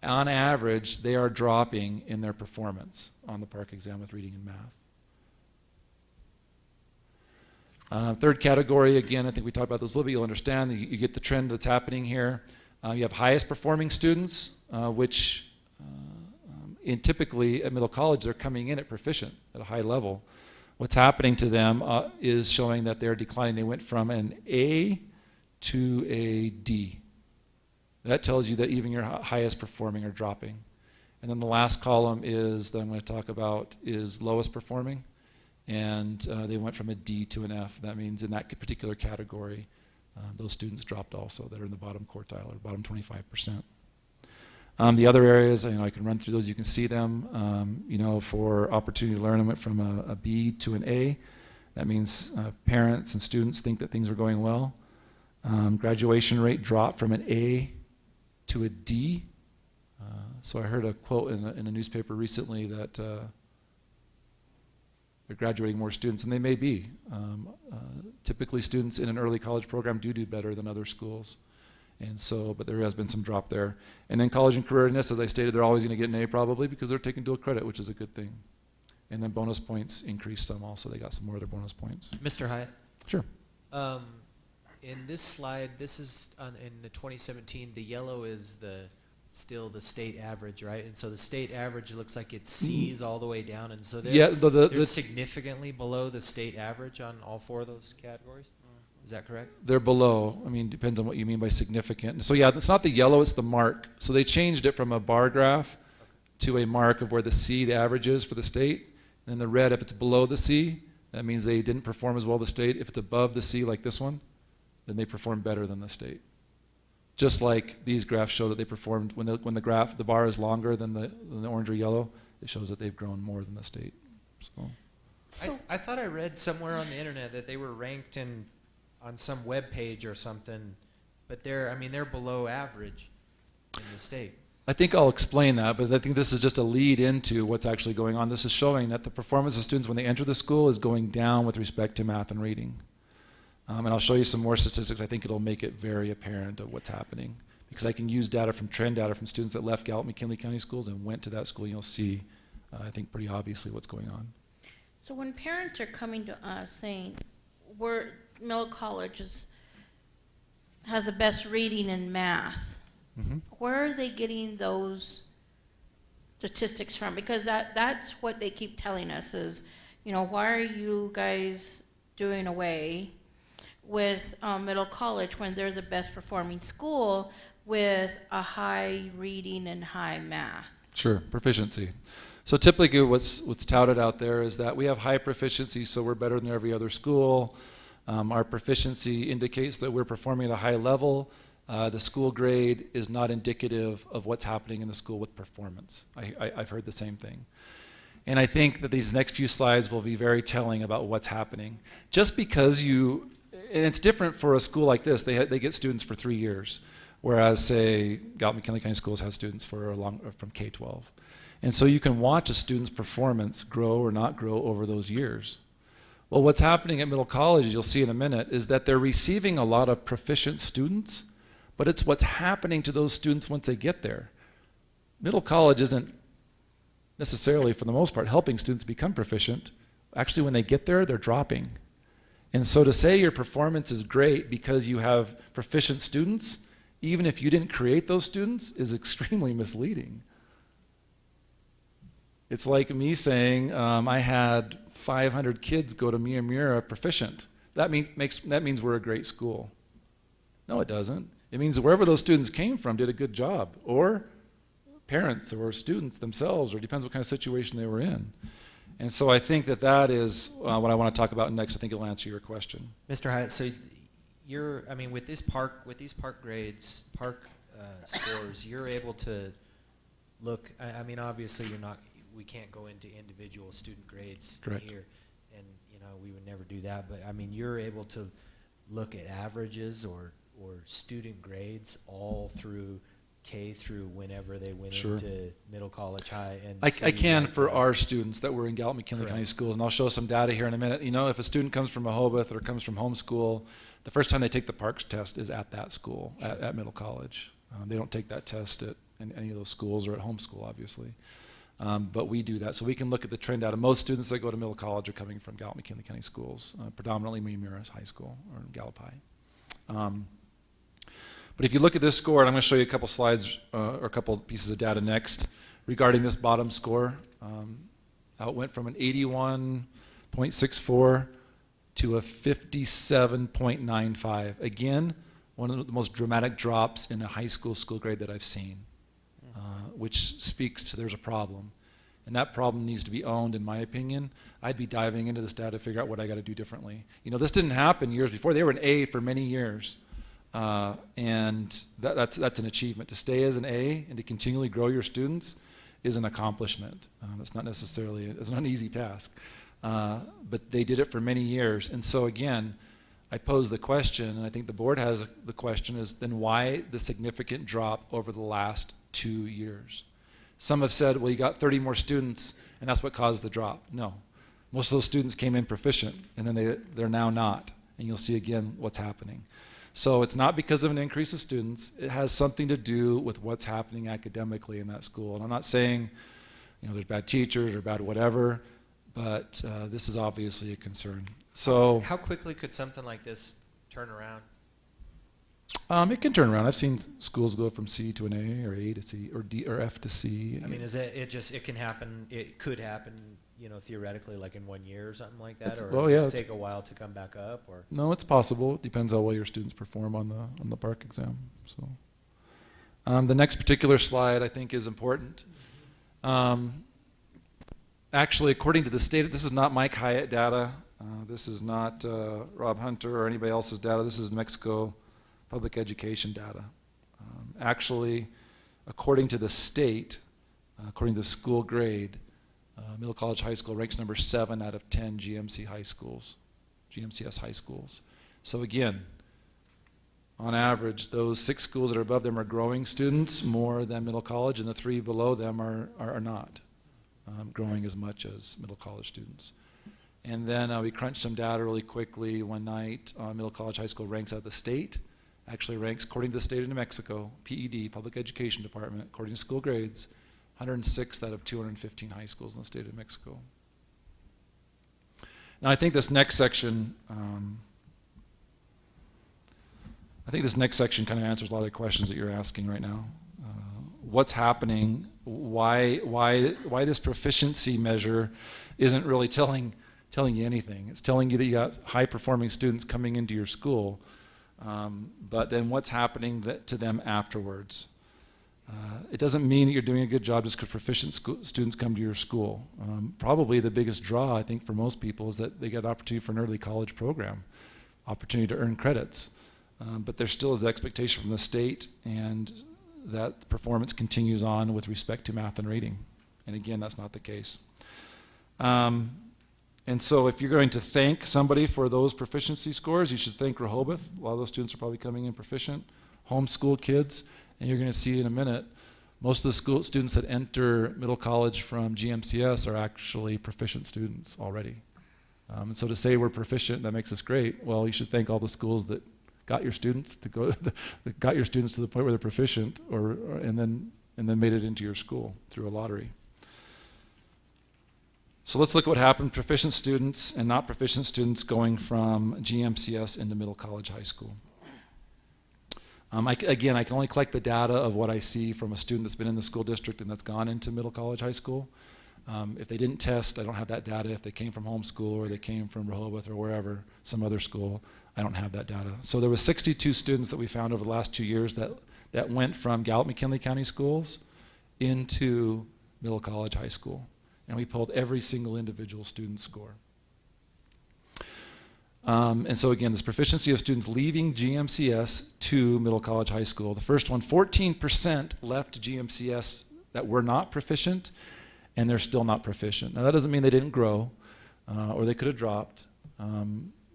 Speaker 8: on average, they are dropping in their performance on the park exam with reading and math. Third category, again, I think we talked about this a little bit. You'll understand that you get the trend that's happening here. You have highest performing students, which typically at middle college, they're coming in at proficient at a high level. What's happening to them is showing that they're declining. They went from an A to a D. That tells you that even your highest performing are dropping. And then the last column is that I'm going to talk about is lowest performing. And they went from a D to an F. That means in that particular category, those students dropped also that are in the bottom quartile or bottom 25%. The other areas, I can run through those. You can see them. For opportunity to learn, I went from a B to an A. That means parents and students think that things are going well. Graduation rate dropped from an A to a D. So I heard a quote in a newspaper recently that they're graduating more students, and they may be. Typically, students in an early college program do better than other schools. And so, but there has been some drop there. And then college and career readiness, as I stated, they're always going to get an A probably because they're taking dual credit, which is a good thing. And then bonus points increased some also. They got some more of their bonus points.
Speaker 6: Mr. Hyatt?
Speaker 8: Sure.
Speaker 6: In this slide, this is in the 2017, the yellow is still the state average, right? And so the state average looks like it C's all the way down, and so they're significantly below the state average on all 4 of those categories? Is that correct?
Speaker 8: They're below. I mean, depends on what you mean by significant. So yeah, it's not the yellow, it's the mark. So they changed it from a bar graph to a mark of where the C, the average is for the state. And then the red, if it's below the C, that means they didn't perform as well as the state. If it's above the C, like this one, then they perform better than the state. Just like these graphs show that they performed, when the bar is longer than the orange or yellow, it shows that they've grown more than the state. So.
Speaker 6: I thought I read somewhere on the internet that they were ranked on some web page or something, but they're below average in the state.
Speaker 8: I think I'll explain that, but I think this is just a lead into what's actually going on. This is showing that the performance of students when they enter the school is going down with respect to math and reading. And I'll show you some more statistics. I think it'll make it very apparent of what's happening, because I can use trend data from students that left Gallup McKinley County Schools and went to that school. You'll see, I think, pretty obviously what's going on.
Speaker 3: So when parents are coming to us saying, middle college has the best reading and math, where are they getting those statistics from? Because that's what they keep telling us is, why are you guys doing away with middle college when they're the best performing school with a high reading and high math?
Speaker 8: Sure, proficiency. So typically what's touted out there is that we have high proficiency, so we're better than every other school. Our proficiency indicates that we're performing at a high level. The school grade is not indicative of what's happening in the school with performance. I've heard the same thing. And I think that these next few slides will be very telling about what's happening. Just because and it's different for a school like this, they get students for 3 years, whereas, say, Gallup McKinley County Schools has students from K-12. And so you can watch a student's performance grow or not grow over those years. Well, what's happening at middle college, as you'll see in a minute, is that they're receiving a lot of proficient students, but it's what's happening to those students once they get there. Middle college isn't necessarily, for the most part, helping students become proficient. Actually, when they get there, they're dropping. And so to say your performance is great because you have proficient students, even if you didn't create those students, is extremely misleading. It's like me saying I had 500 kids go to Miyamura proficient. That means we're a great school. No, it doesn't. It means that wherever those students came from did a good job, or parents or students themselves, or it depends what kind of situation they were in. And so I think that is what I want to talk about next. I think it'll answer your question.
Speaker 6: Mr. Hyatt, so with these park grades, scores, you're able to look. I mean, obviously, we can't go into individual student grades
Speaker 8: Correct.
Speaker 6: here, and we would never do that. But I mean, you're able to look at averages or student grades all through K through whenever they went
Speaker 8: Sure.
Speaker 6: into middle college, high, and
Speaker 8: I
Speaker 6: see
Speaker 8: can
Speaker 6: like
Speaker 8: for
Speaker 6: that.
Speaker 8: our students that were in Gallup McKinley
Speaker 6: Correct.
Speaker 8: County Schools, and I'll show some data here in a minute. If a student comes from Rehoboth or comes from homeschool, the first time they take the Parks test is at that school, at middle college. They don't take that test at any of those schools or at homeschool, obviously. But we do that. So we can look at the trend data. Most students that go to middle college are coming from Gallup McKinley County Schools, predominantly Miyamura High School or Gallup High. But if you look at this score, and I'm going to show you a couple slides or a couple pieces of data next regarding this bottom score, how it went from an 81.64 to a 57.95. Again, one of the most dramatic drops in a high school grade that I've seen, which speaks to there's a problem. And that problem needs to be owned, in my opinion. I'd be diving into this data to figure out what I got to do differently. This didn't happen years before. They were an A for many years. And that's an achievement. To stay as an A and to continually grow your students is an accomplishment. It's not an easy task. But they did it for many years. And so again, I pose the question, and I think the board has the question, is then why the significant drop over the last 2 years? Some have said, well, you got 30 more students, and that's what caused the drop. No. Most of those students came in proficient, and then they're now not. And you'll see again what's happening. So it's not because of an increase of students. It has something to do with what's happening academically in that school. And I'm not saying there's bad teachers or bad whatever, but this is obviously a concern. So
Speaker 6: How quickly could something like this turn around?
Speaker 8: it can turn around. I've seen schools go from C to an A or A to C or D or F to C.
Speaker 6: I mean, it can happen, it could happen, theoretically, like in 1 year or something like that? Or does this take a while to come back up? Or
Speaker 8: No, it's possible. It depends how well your students perform on the park exam. So the next particular slide I think is important. Actually, according to the state, this is not Mike Hyatt data. This is not Rob Hunter or anybody else's data. This is New Mexico public education data. Actually, according to the state, according to the school grade, Middle College High School ranks number 7 out of 10 GMCS high schools. So again, on average, those 6 schools that are above them are growing students more than Middle College, and the 3 below them are not growing as much as Middle College students. And then we crunched some data really quickly one night. Middle College High School ranks out of the state. Actually ranks, according to the state of New Mexico, PED, Public Education Department, according to school grades, 106th out of 215 high schools in the state of New Mexico. Now I think this next section, kind of answers a lot of the questions that you're asking right now. What's happening? Why this proficiency measure isn't really telling you anything? It's telling you that you got high-performing students coming into your school, but then what's happening to them afterwards? It doesn't mean that you're doing a good job just because proficient students come to your school. Probably the biggest draw, I think, for most people is that they get an opportunity for an early college program, opportunity to earn credits. But there still is the expectation from the state, and that performance continues on with respect to math and reading. And again, that's not the case. And so if you're going to thank somebody for those proficiency scores, you should thank Rehoboth. A lot of those students are probably coming in proficient, homeschool kids, and you're going to see in a minute, most of the school students that enter middle college from GMCS are actually proficient students already. And so to say we're proficient, that makes us great. Well, you should thank all the schools that got your students to go, that got your students to the point where they're proficient, and then made it into your school through a lottery. So let's look at what happened: proficient students and not proficient students going from GMCS into middle college high school. Again, I can only collect the data of what I see from a student that's been in the school district and that's gone into middle college high school. If they didn't test, I don't have that data. If they came from homeschool or they came from Rehoboth or wherever, some other school, I don't have that data. So there was 62 students that we found over the last 2 years that went from Gallup McKinley County schools into middle college high school. And we pulled every single individual student score. And so again, this proficiency of students leaving GMCS to middle college high school. The first one, 14% left GMCS that were not proficient, and they're still not proficient. Now that doesn't mean they didn't grow, or they could have dropped,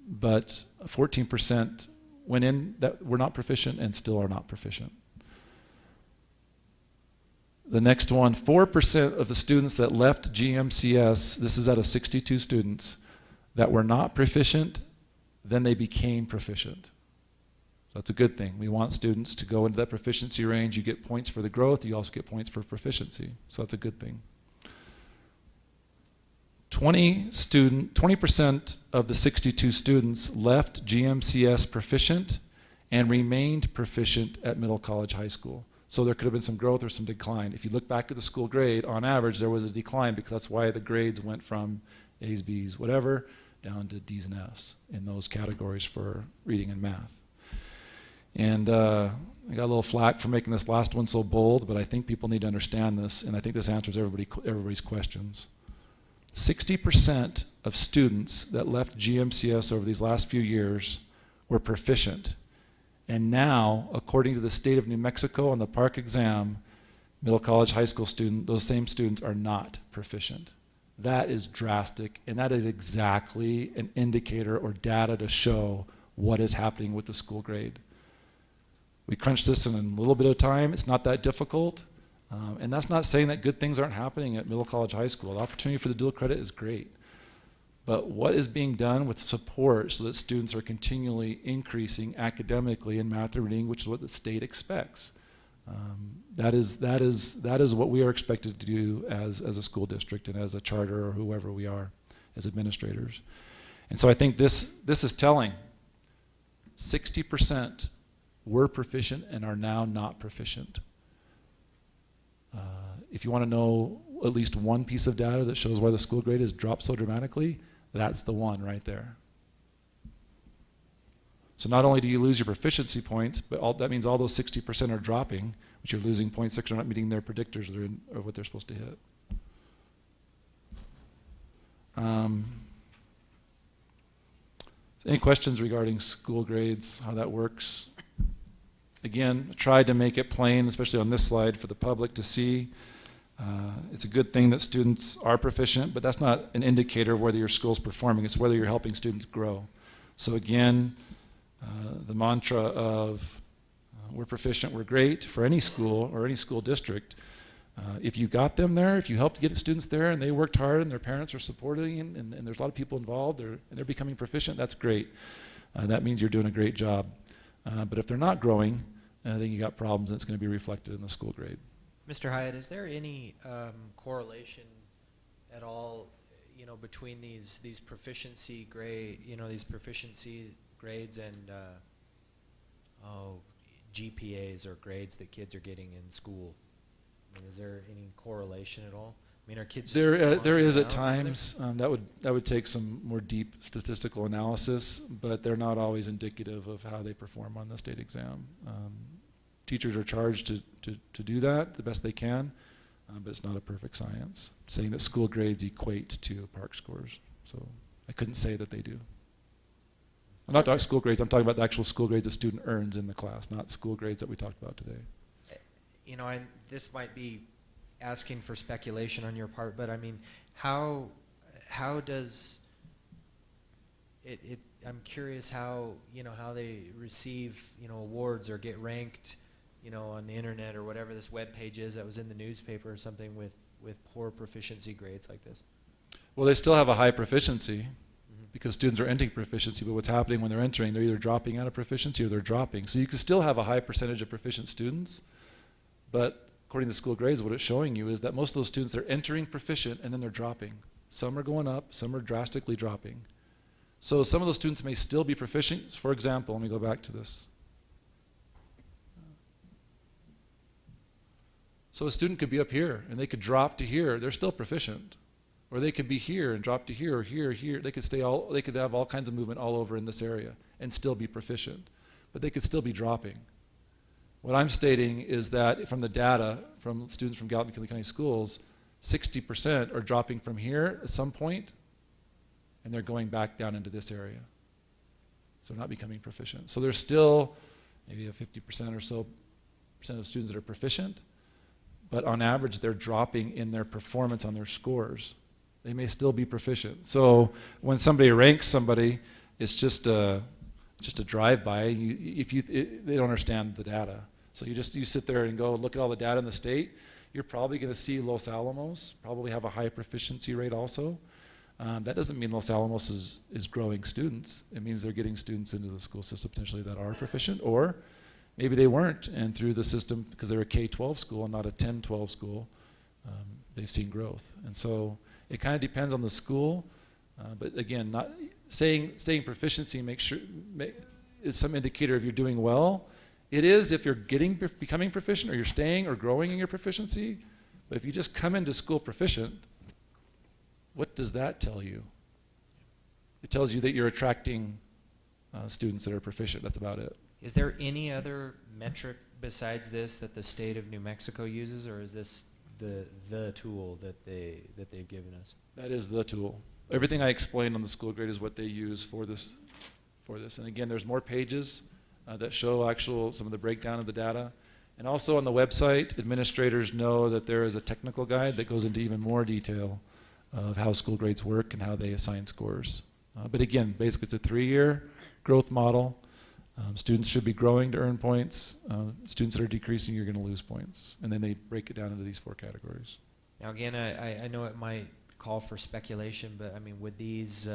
Speaker 8: but 14% went in that were not proficient and still are not proficient. The next one, 4% of the students that left GMCS, this is out of 62 students, that were not proficient, then they became proficient. So that's a good thing. We want students to go into that proficiency range. You get points for the growth, you also get points for proficiency. So that's a good thing. 20% of the 62 students left GMCS proficient and remained proficient at middle college high school. So there could have been some growth or some decline. If you look back at the school grade, on average there was a decline, because that's why the grades went from A's, B's, whatever, down to D's and F's in those categories for reading and math. And I got a little flack for making this last one so bold, but I think people need to understand this, and I think this answers everybody's questions. 60% of students that left GMCS over these last few years were proficient. And now, according to the state of New Mexico on the PARCC exam, middle college, high school student, those same students are not proficient. That is drastic, and that is exactly an indicator or data to show what is happening with the school grade. We crunched this in a little bit of time. It's not that difficult. And that's not saying that good things aren't happening at middle college, high school. The opportunity for the dual credit is great. But what is being done with support so that students are continually increasing academically in math and reading, which is what the state expects? That is what we are expected to do as a school district and as a charter or whoever we are as administrators. And so I think this is telling. 60% were proficient and are now not proficient. If you want to know at least one piece of data that shows why the school grade has dropped so dramatically, that's the one right there. So not only do you lose your proficiency points, but that means all those 60% are dropping, which you're losing points because they're not meeting their predictors or what they're supposed to hit. Any questions regarding school grades, how that works? Again, I tried to make it plain, especially on this slide, for the public to see. It's a good thing that students are proficient, but that's not an indicator of whether your school's performing. It's whether you're helping students grow. So again, the mantra of we're proficient, we're great for any school or any school district. If you got them there, if you helped get students there and they worked hard and their parents are supporting and there's a lot of people involved and they're becoming proficient, that's great. That means you're doing a great job. But if they're not growing, then you got problems and it's going to be reflected in the school grade.
Speaker 6: Mr. Hyatt, is there any correlation at all, between these proficiency grades and GPAs or grades that kids are getting in school? I mean, is there any correlation at all? I mean, are kids just
Speaker 8: There is at
Speaker 6: flunking out?
Speaker 8: times. That would take some more deep statistical analysis, but they're not always indicative of how they perform on the state exam. Teachers are charged to do that the best they can, but it's not a perfect science. Saying that school grades equate to PARCC scores, so I couldn't say that they do. I'm not talking school grades. I'm talking about the actual school grades a student earns in the class, not school grades that we talked about today.
Speaker 6: And this might be asking for speculation on your part, but I mean, how does it? I'm curious how they receive awards or get ranked, on the internet or whatever this web page is that was in the newspaper or something with poor proficiency grades like this.
Speaker 8: Well, they still have a high proficiency. because students are entering proficiency, but what's happening when they're entering, they're either dropping out of proficiency or they're dropping. So you can still have a high percentage of proficient students, but according to school grades, what it's showing you is that most of those students, they're entering proficient and then they're dropping. Some are going up, some are drastically dropping. So some of those students may still be proficient. For example, let me go back to this. So a student could be up here and they could drop to here, they're still proficient. Or they could be here and drop to here or here or here. They could have all kinds of movement all over in this area and still be proficient. But they could still be dropping. What I'm stating is that from the data from students from Gallup McKinley County Schools, 60% are dropping from here at some point, and they're going back down into this area. So they're not becoming proficient. So there's still maybe a 50% or so percent of students that are proficient, but on average they're dropping in their performance on their scores. They may still be proficient. So when somebody ranks somebody, it's just a drive-by. They don't understand the data. So you sit there and go look at all the data in the state. You're probably going to see Los Alamos probably have a high proficiency rate also. That doesn't mean Los Alamos is growing students. It means they're getting students into the school system potentially that are proficient, or maybe they weren't, and through the system, because they're a K-12 school and not a 10-12 school, they've seen growth. And so it kind of depends on the school, but again, not staying proficiency is some indicator if you're doing well. It is if you're becoming proficient, or you're staying or growing in your proficiency. But if you just come into school proficient, what does that tell you? It tells you that you're attracting students that are proficient. That's about it.
Speaker 6: Is there any other metric besides this that the state of New Mexico uses, or is this the tool that they've given us?
Speaker 8: That is the tool. Everything I explained on the school grade is what they use for this. And again, there's more pages that show some of the breakdown of the data. And also on the website, administrators know that there is a technical guide that goes into even more detail of how school grades work and how they assign scores. But again, basically it's a 3-year growth model. Students should be growing to earn points. Students that are decreasing, you're going to lose points. And then they break it down into these 4 categories.
Speaker 6: Now again, I know it might call for speculation, but I mean, would these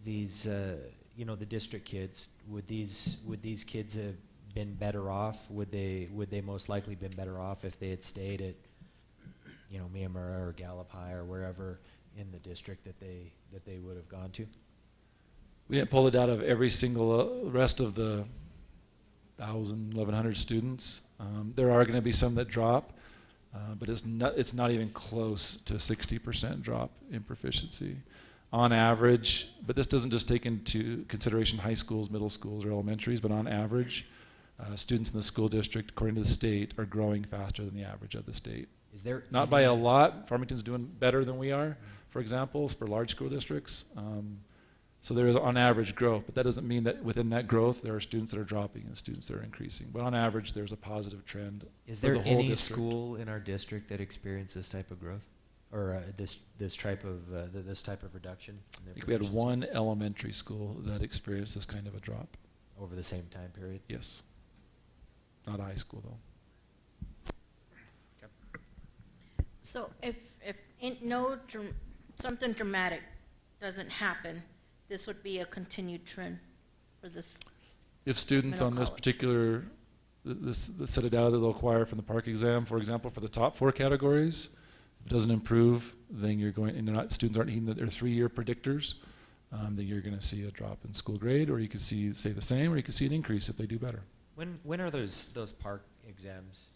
Speaker 6: the district kids, would these kids have been better off? Would they most likely been better off if they had stayed at Miyamura or Gallup High or wherever in the district that they would have gone to?
Speaker 8: We didn't pull it out of every single rest of the 1,000, 1,100 students. There are going to be some that drop, but it's not even close to a 60% drop in proficiency on average. But this doesn't just take into consideration high schools, middle schools, or elementaries, but on average, students in the school district, according to the state, are growing faster than the average of the state.
Speaker 6: Is there
Speaker 8: Not by a lot. Farmington's doing better than we are, for example, for large school districts. So there is on average growth, but that doesn't mean that within that growth there are students that are dropping and students that are increasing. But on average, there's a positive trend.
Speaker 6: Is
Speaker 8: for
Speaker 6: there
Speaker 8: the whole
Speaker 6: any
Speaker 8: district.
Speaker 6: school in our district that experiences this type of growth, or this type of reduction? In their
Speaker 8: I think we had
Speaker 6: proficiency
Speaker 8: one elementary school that experienced this kind of a drop.
Speaker 6: over the same time period?
Speaker 8: Yes. Not a high school though.
Speaker 3: So if something dramatic doesn't happen, this would be a continued trend for this.
Speaker 8: If students
Speaker 3: Middle
Speaker 8: on this
Speaker 3: college.
Speaker 8: particular the set of data that they'll acquire from the park exam, for example, for the top 4 categories, if it doesn't improve, then you're going, and students aren't hitting their 3-year predictors, then you're going to see a drop in school grade, or you could stay the same, or you could see an increase if they do better.
Speaker 6: When are those park exams?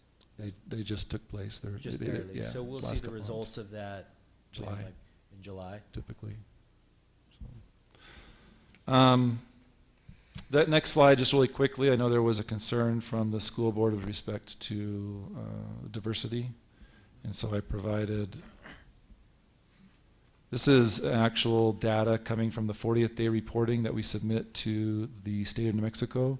Speaker 8: They just took place.
Speaker 6: Just
Speaker 8: they-
Speaker 6: barely.
Speaker 8: yeah,
Speaker 6: So we'll see
Speaker 8: last
Speaker 6: the
Speaker 8: couple
Speaker 6: results
Speaker 8: months,
Speaker 6: of that when,
Speaker 8: July.
Speaker 6: like, in July.
Speaker 8: typically. So. That next slide, just really quickly, I know there was a concern from the school board with respect to diversity, and so I provided, this is actual data coming from the 40th day reporting that we submit to the state of New Mexico.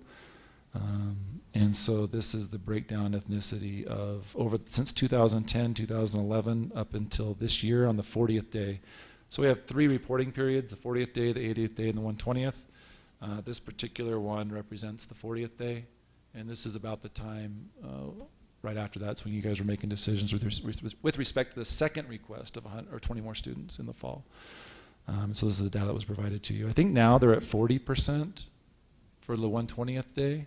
Speaker 8: And so this is the breakdown ethnicity of since 2010, 2011, up until this year on the 40th day. So we have 3 reporting periods, the 40th day, the 80th day, and the 120th. This particular one represents the 40th day, and this is about the time right after that's when you guys were making decisions with respect to the second request of 100 or 20 more students in the fall. So this is the data that was provided to you. I think now they're at 40% for the 120th day.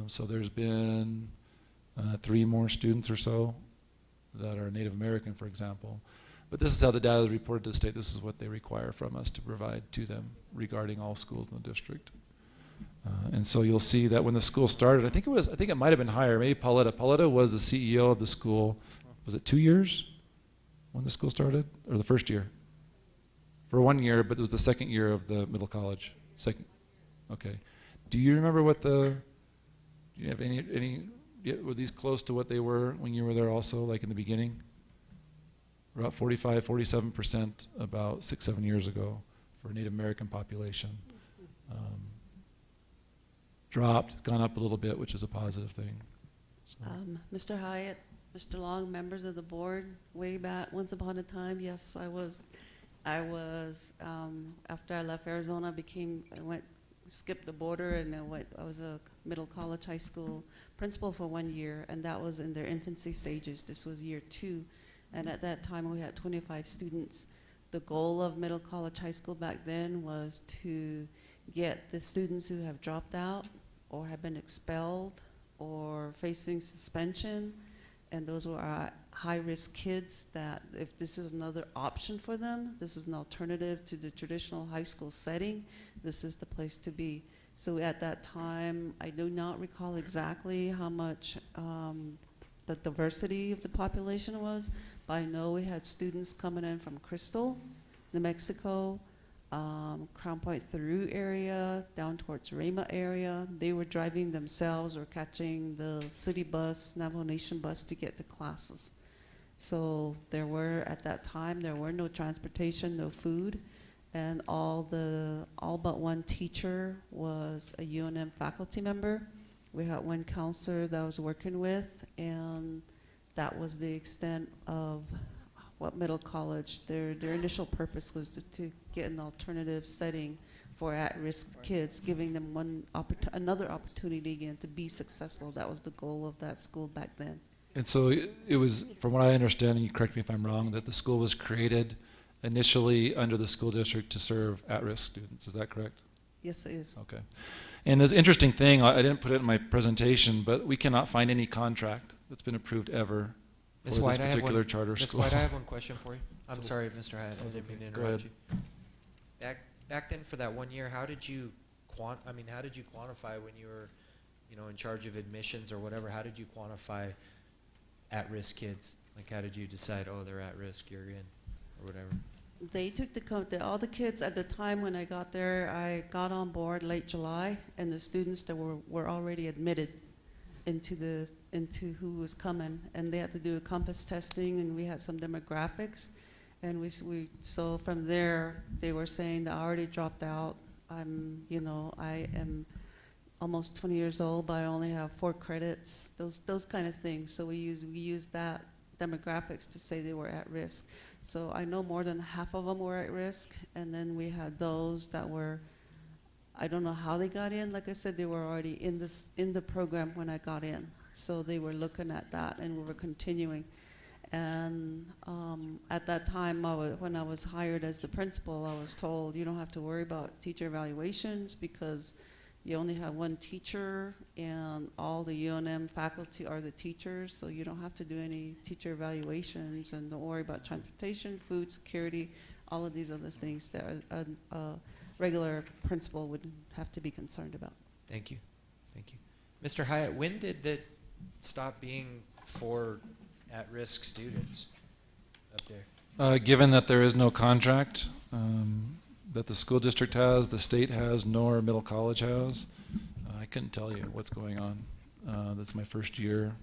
Speaker 8: So there's been 3 more students or so that are Native American, for example. But this is how the data is reported to the state. This is what they require from us to provide to them regarding all schools in the district. And so you'll see that when the school started, I think it might have been higher. Maybe Pauletta was the CEO of the school. Was it 2 years when the school started, or the first year? For 1 year, but it was the second year of the middle college. Second. Okay. Do you remember do you have were these close to what they were when you were there also, like in the beginning? About 45, 47% about 6, 7 years ago for Native American population. Dropped, gone up a little bit, which is a positive thing. So.
Speaker 9: Mr. Hyatt, Mr. Long, members of the board, way back, once upon a time, yes, I was, after I left Arizona, skipped the border, and I was a middle college high school principal for 1 year, and that was in their infancy stages. This was year 2, and at that time we had 25 students. The goal of middle college high school back then was to get the students who have dropped out or have been expelled or facing suspension, and those were our high-risk kids, that if this is another option for them, this is an alternative to the traditional high school setting, this is the place to be. So at that time, I do not recall exactly how much the diversity of the population was, but I know we had students coming in from Crystal, New Mexico, Crown Point through area, down towards Rama area. They were driving themselves or catching the city bus, Navajo Nation bus, to get to classes. So at that time, there were no transportation, no food, and all but one teacher was a UNM faculty member. We had one counselor that I was working with, and that was the extent of what middle college, their initial purpose was to get an alternative setting for at-risk kids, giving them another opportunity again to be successful. That was the goal of that school back then.
Speaker 8: And so it was, from what I understand, and you correct me if I'm wrong, that the school was created initially under the school district to serve at-risk students. Is that correct?
Speaker 9: Yes, it is.
Speaker 8: Okay. And this interesting thing, I didn't put it in my presentation, but we cannot find any contract that's been approved ever for
Speaker 6: Ms.
Speaker 8: this
Speaker 6: White,
Speaker 8: particular charter
Speaker 6: Ms.
Speaker 8: school.
Speaker 6: White, I have one question for you. I'm
Speaker 8: So-
Speaker 6: sorry, Mr. Hyatt, I didn't mean to
Speaker 8: Go
Speaker 6: interrupt
Speaker 8: ahead.
Speaker 6: you. Back then, for that 1 year, how did you quantify when you were, in charge of admissions or whatever? How did you quantify at-risk kids? Like, how did you decide, oh, they're at risk, you're in, or whatever?
Speaker 9: They took all the kids at the time when I got there. I got on board late July, and the students that were already admitted into who was coming, and they had to do a compass testing, and we had some demographics, and so from there they were saying that I already dropped out. I am almost 20 years old, but I only have 4 credits. Those kind of things. So we used that demographics to say they were at risk. So I know more than half of them were at risk, and then we had those that were, I don't know how they got in. Like I said, they were already in the program when I got in. So they were looking at that, and we were continuing. And at that time, when I was hired as the principal, I was told, you don't have to worry about teacher evaluations because you only have 1 teacher, and all the UNM faculty are the teachers, so you don't have to do any teacher evaluations, and don't worry about transportation, food, security, all of these other things that a regular principal would have to be concerned about.
Speaker 6: Thank you. Thank you. Mr. Hyatt, when did it stop being for at-risk students up there?
Speaker 8: Given that there is no contract that the school district has, the state has, nor middle college has, I couldn't tell you what's going on. That's my first year.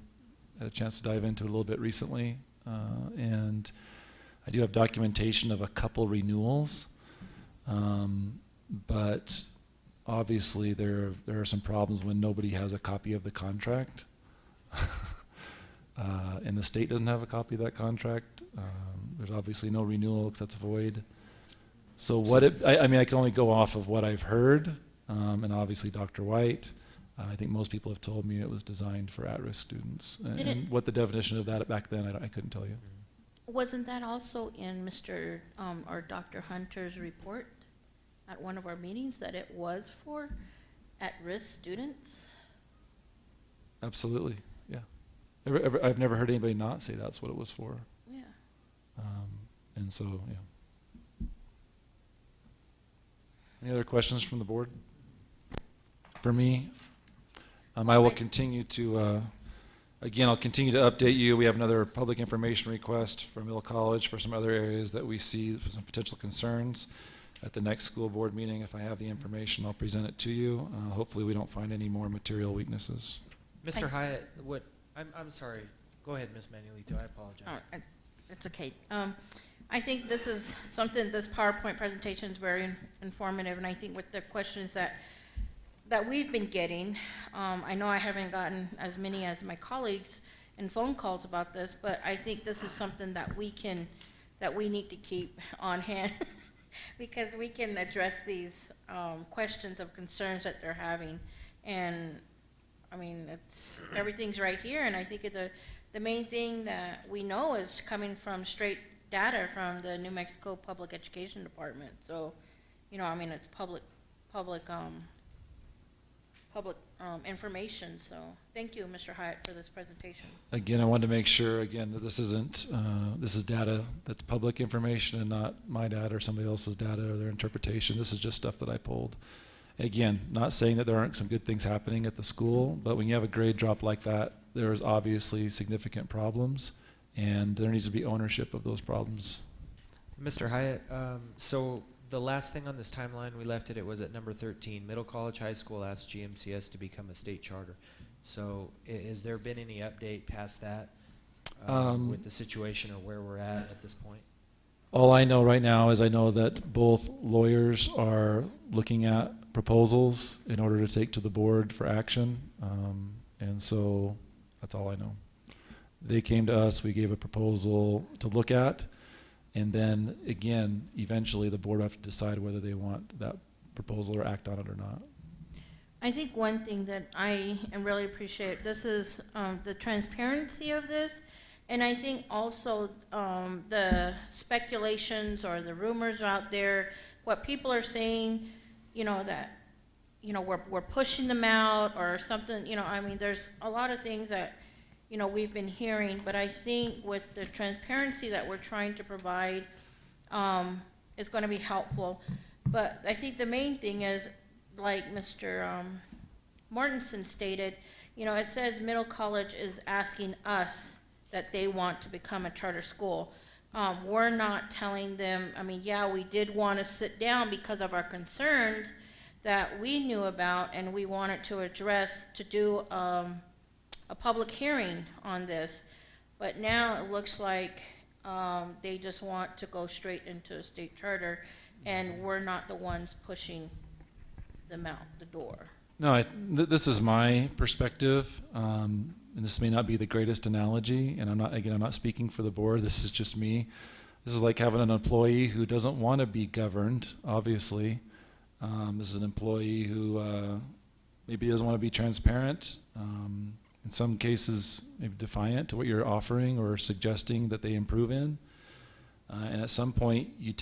Speaker 8: I had a chance to dive into it a little bit recently, and I do have documentation of a couple renewals, but obviously there are some problems when nobody has a copy of the contract. And the state doesn't have a copy of that contract. There's obviously no renewal because that's void. So I mean, I can only go off of what I've heard, and obviously Dr. White. I think most people have told me it was designed for at-risk students. And what the definition of that back then, I couldn't tell you.
Speaker 3: Wasn't that also in Mr. Or Dr. Hunter's report at one of our meetings, that it was for at-risk students?
Speaker 8: Absolutely, yeah. I've never heard anybody not say that's what it was for.
Speaker 3: Yeah.
Speaker 8: And so, yeah. Any other questions from the board? For me, I will continue to, again, I'll continue to update you. We have another public information request from Middle College for some other areas that we see some potential concerns. At the next school board meeting, if I have the information, I'll present it to you. Hopefully we don't find any more material weaknesses.
Speaker 6: Mr. Hyatt, I'm sorry. Go ahead, Ms. Manuelito. I apologize.
Speaker 3: It's okay. I think this is something, this PowerPoint presentation is very informative, and I think with the questions that we've been getting, I know I haven't gotten as many as my colleagues in phone calls about this, but I think this is something that we need to keep on hand because we can address these questions of concerns that they're having. And I mean, everything's right here, and I think the main thing that we know is coming from straight data from the New Mexico Public Education Department. So, you know, I mean, it's public information. So thank you, Mr. Hyatt, for this presentation.
Speaker 8: Again, I wanted to make sure, again, that this isn't, this is data that's public information and not my data or somebody else's data or their interpretation. This is just stuff that I pulled. Again, not saying that there aren't some good things happening at the school, but when you have a grade drop like that, there is obviously significant problems, and there needs to be ownership of those problems.
Speaker 6: Mr. Hyatt, so the last thing on this timeline, we left it was at number 13. Middle College High School asked GMCS to become a state charter. So has there been any update past that with the situation or where we're at this point?
Speaker 8: All I know right now is I know that both lawyers are looking at proposals in order to take to the board for action, and so that's all I know. They came to us, we gave a proposal to look at, and then again, eventually the board will have to decide whether they want that proposal or act on it or not.
Speaker 3: I think one thing that I really appreciate, this is the transparency of this, and I think also the speculations or the rumors out there, what people are saying, you know, that, you know, we're pushing them out or something, you know, I mean, there's a lot of things that, you know, we've been hearing, but I think with the transparency that we're trying to provide, is going to be helpful. But I think the main thing is, like Mr. Mortensen stated, you know, it says Middle College is asking us that they want to become a charter school. We're not telling them, I mean, yeah, we did want to sit down because of our concerns that we knew about, and we wanted to address, to do a public hearing on this. But now it looks like they just want to go straight into a state charter, and we're not the ones pushing them out the door.
Speaker 8: No, this is my perspective, and this may not be the greatest analogy, and I'm not speaking for the board, this is just me. This is like having an employee who doesn't want to be governed, obviously. This is an employee who maybe doesn't want to be transparent, in some cases maybe defiant to what you're offering or suggesting that they improve in. And at some point you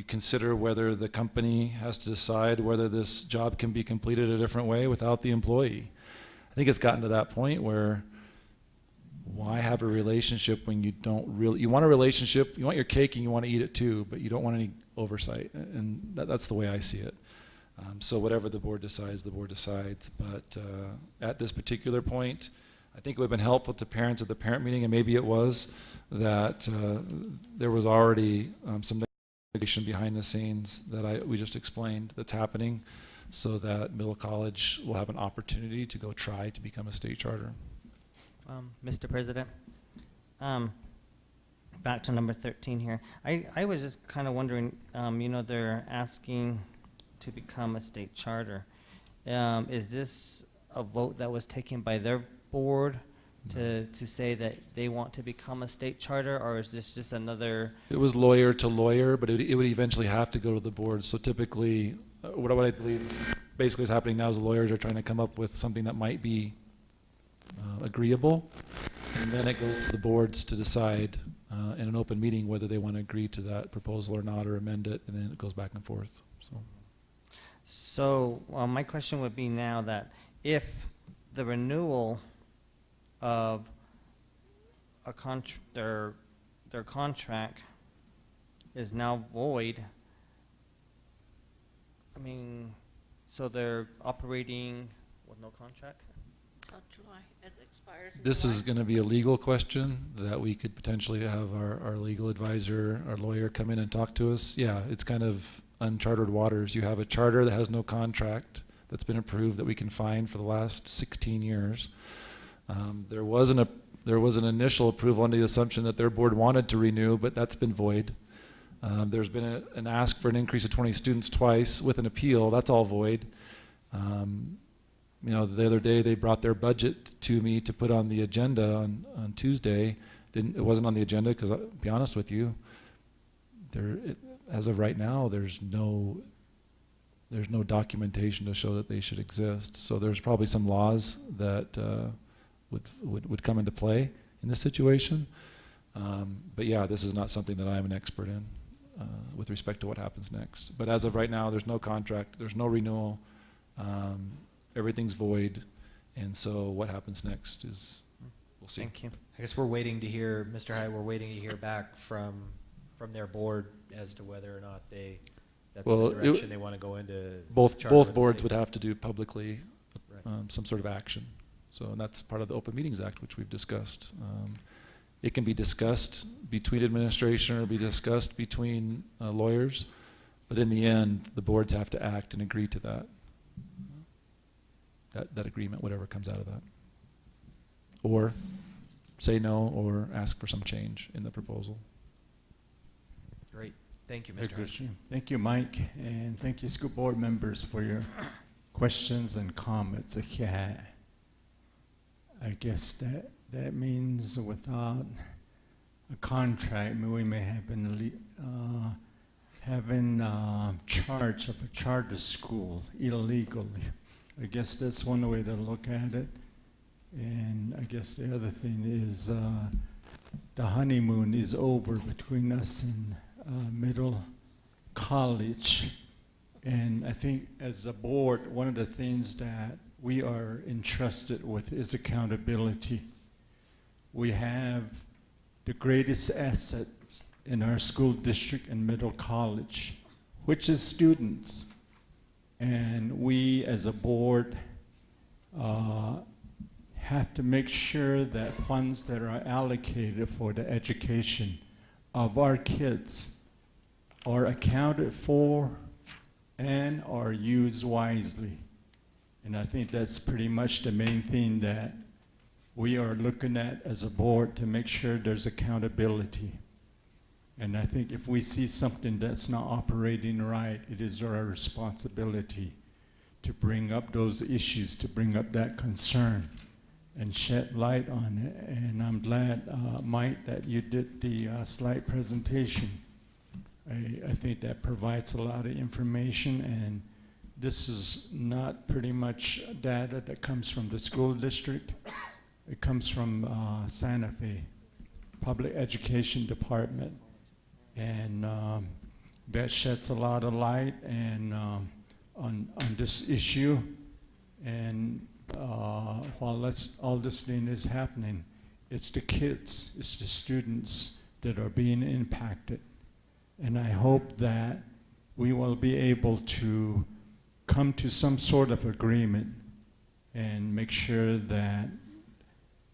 Speaker 8: consider whether the company has to decide whether this job can be completed a different way without the employee. I think it's gotten to that point where why have a relationship when you don't really, you want a relationship, you want your cake and you want to eat it too, but you don't want any oversight, and that's the way I see it. So whatever the board decides, but at this particular point, I think it would have been helpful to parents at the parent meeting, and maybe it was, that there was already some negotiation behind the scenes that we just explained that's happening, so that Middle College will have an opportunity to go try to become a state charter.
Speaker 4: Mr. President, back to number 13 here. I was just kind of wondering, you know, they're asking to become a state charter. Is this a vote that was taken by their board to say that they want to become a state charter, or is this just another?
Speaker 8: It was lawyer to lawyer, but it would eventually have to go to the board. So typically, what I believe basically is happening now is the lawyers are trying to come up with something that might be agreeable, and then it goes to the boards to decide in an open meeting whether they want to agree to that proposal or not, or amend it, and then it goes back and forth.
Speaker 4: So my question would be now that if the renewal of their contract is now void, I mean, so they're operating with no contract?
Speaker 3: July, it expires in
Speaker 8: This
Speaker 3: July.
Speaker 8: is going to be a legal question that we could potentially have our legal advisor, our lawyer, come in and talk to us. Yeah, it's kind of uncharted waters. You have a charter that has no contract that's been approved that we can find for the last 16 years. There was an initial approval under the assumption that their board wanted to renew, but that's been void. There's been an ask for an increase of 20 students twice with an appeal. That's all void. You know, the other day they brought their budget to me to put on the agenda on Tuesday. It wasn't on the agenda because, I'll be honest with you, as of right now, there's no documentation to show that they should exist. So there's probably some laws that would come into play in this situation. But yeah, this is not something that I'm an expert in with respect to what happens next. But as of right now, there's no contract, there's no renewal, everything's void, and so what happens next is, we'll see.
Speaker 4: Thank you.
Speaker 6: I guess we're waiting to hear, Mr. Hyatt, we're waiting to hear back from their board as to whether or not that's
Speaker 8: Well,
Speaker 6: the direction they want to go into.
Speaker 8: Both
Speaker 6: charter with the
Speaker 8: boards
Speaker 6: state.
Speaker 8: would have to do publicly
Speaker 6: Right.
Speaker 8: some sort of action. So, and that's part of the Open Meetings Act, which we've discussed. It can be discussed between administration or be discussed between lawyers, but in the end, the boards have to act and agree to that agreement, whatever comes out of that. Or say no, or ask for some change in the proposal.
Speaker 6: Great. Thank you,
Speaker 5: Very
Speaker 6: Mr.
Speaker 5: good.
Speaker 6: Hyatt.
Speaker 5: Thank you, Mike, and thank you, school board members, for your questions and comments. Yeah. I guess that means without a contract, we may have been having charge of a charter school illegally. I guess that's one way to look at it. And I guess the other thing is the honeymoon is over between us and Middle College. And I think as a board, one of the things that we are entrusted with is accountability. We have the greatest assets in our school district and Middle College, which is students. And we as a board have to make sure that funds that are allocated for the education of our kids are accounted for and are used wisely. And I think that's pretty much the main thing that we are looking at as a board, to make sure there's accountability. And I think if we see something that's not operating right, it is our responsibility to bring up those issues, to bring up that concern and shed light on it. And I'm glad, Mike, that you did the slide presentation. I think that provides a lot of information, and this is not pretty much data that comes from the school district. It comes from Santa Fe Public Education Department. And that sheds a lot of light and on this issue. And while all this thing is happening, it's the kids, it's the students that are being impacted. And I hope that we will be able to come to some sort of agreement and make sure that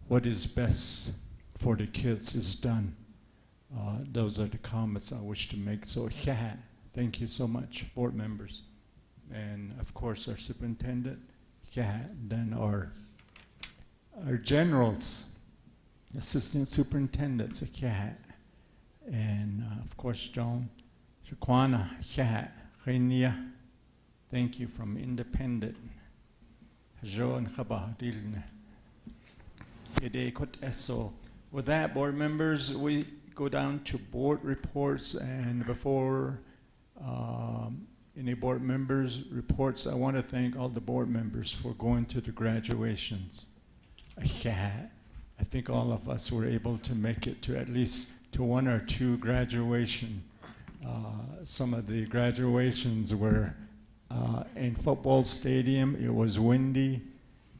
Speaker 5: what is best for the kids is done. Those are the comments I wish to make. So, yeah, thank you so much, board members. And of course, our superintendent, yeah, then our generals, assistant superintendents, yeah, and of course, Joan, Shaquana, yeah, Renia, thank you from Independent. Joan Khabahadilne. With that, board members, we go down to board reports, and before any board members' reports, I want to thank all the board members for going to the graduations. Yeah, I think all of us were able to make it to at least to one or two graduation. Some of the graduations were in football stadium. It was windy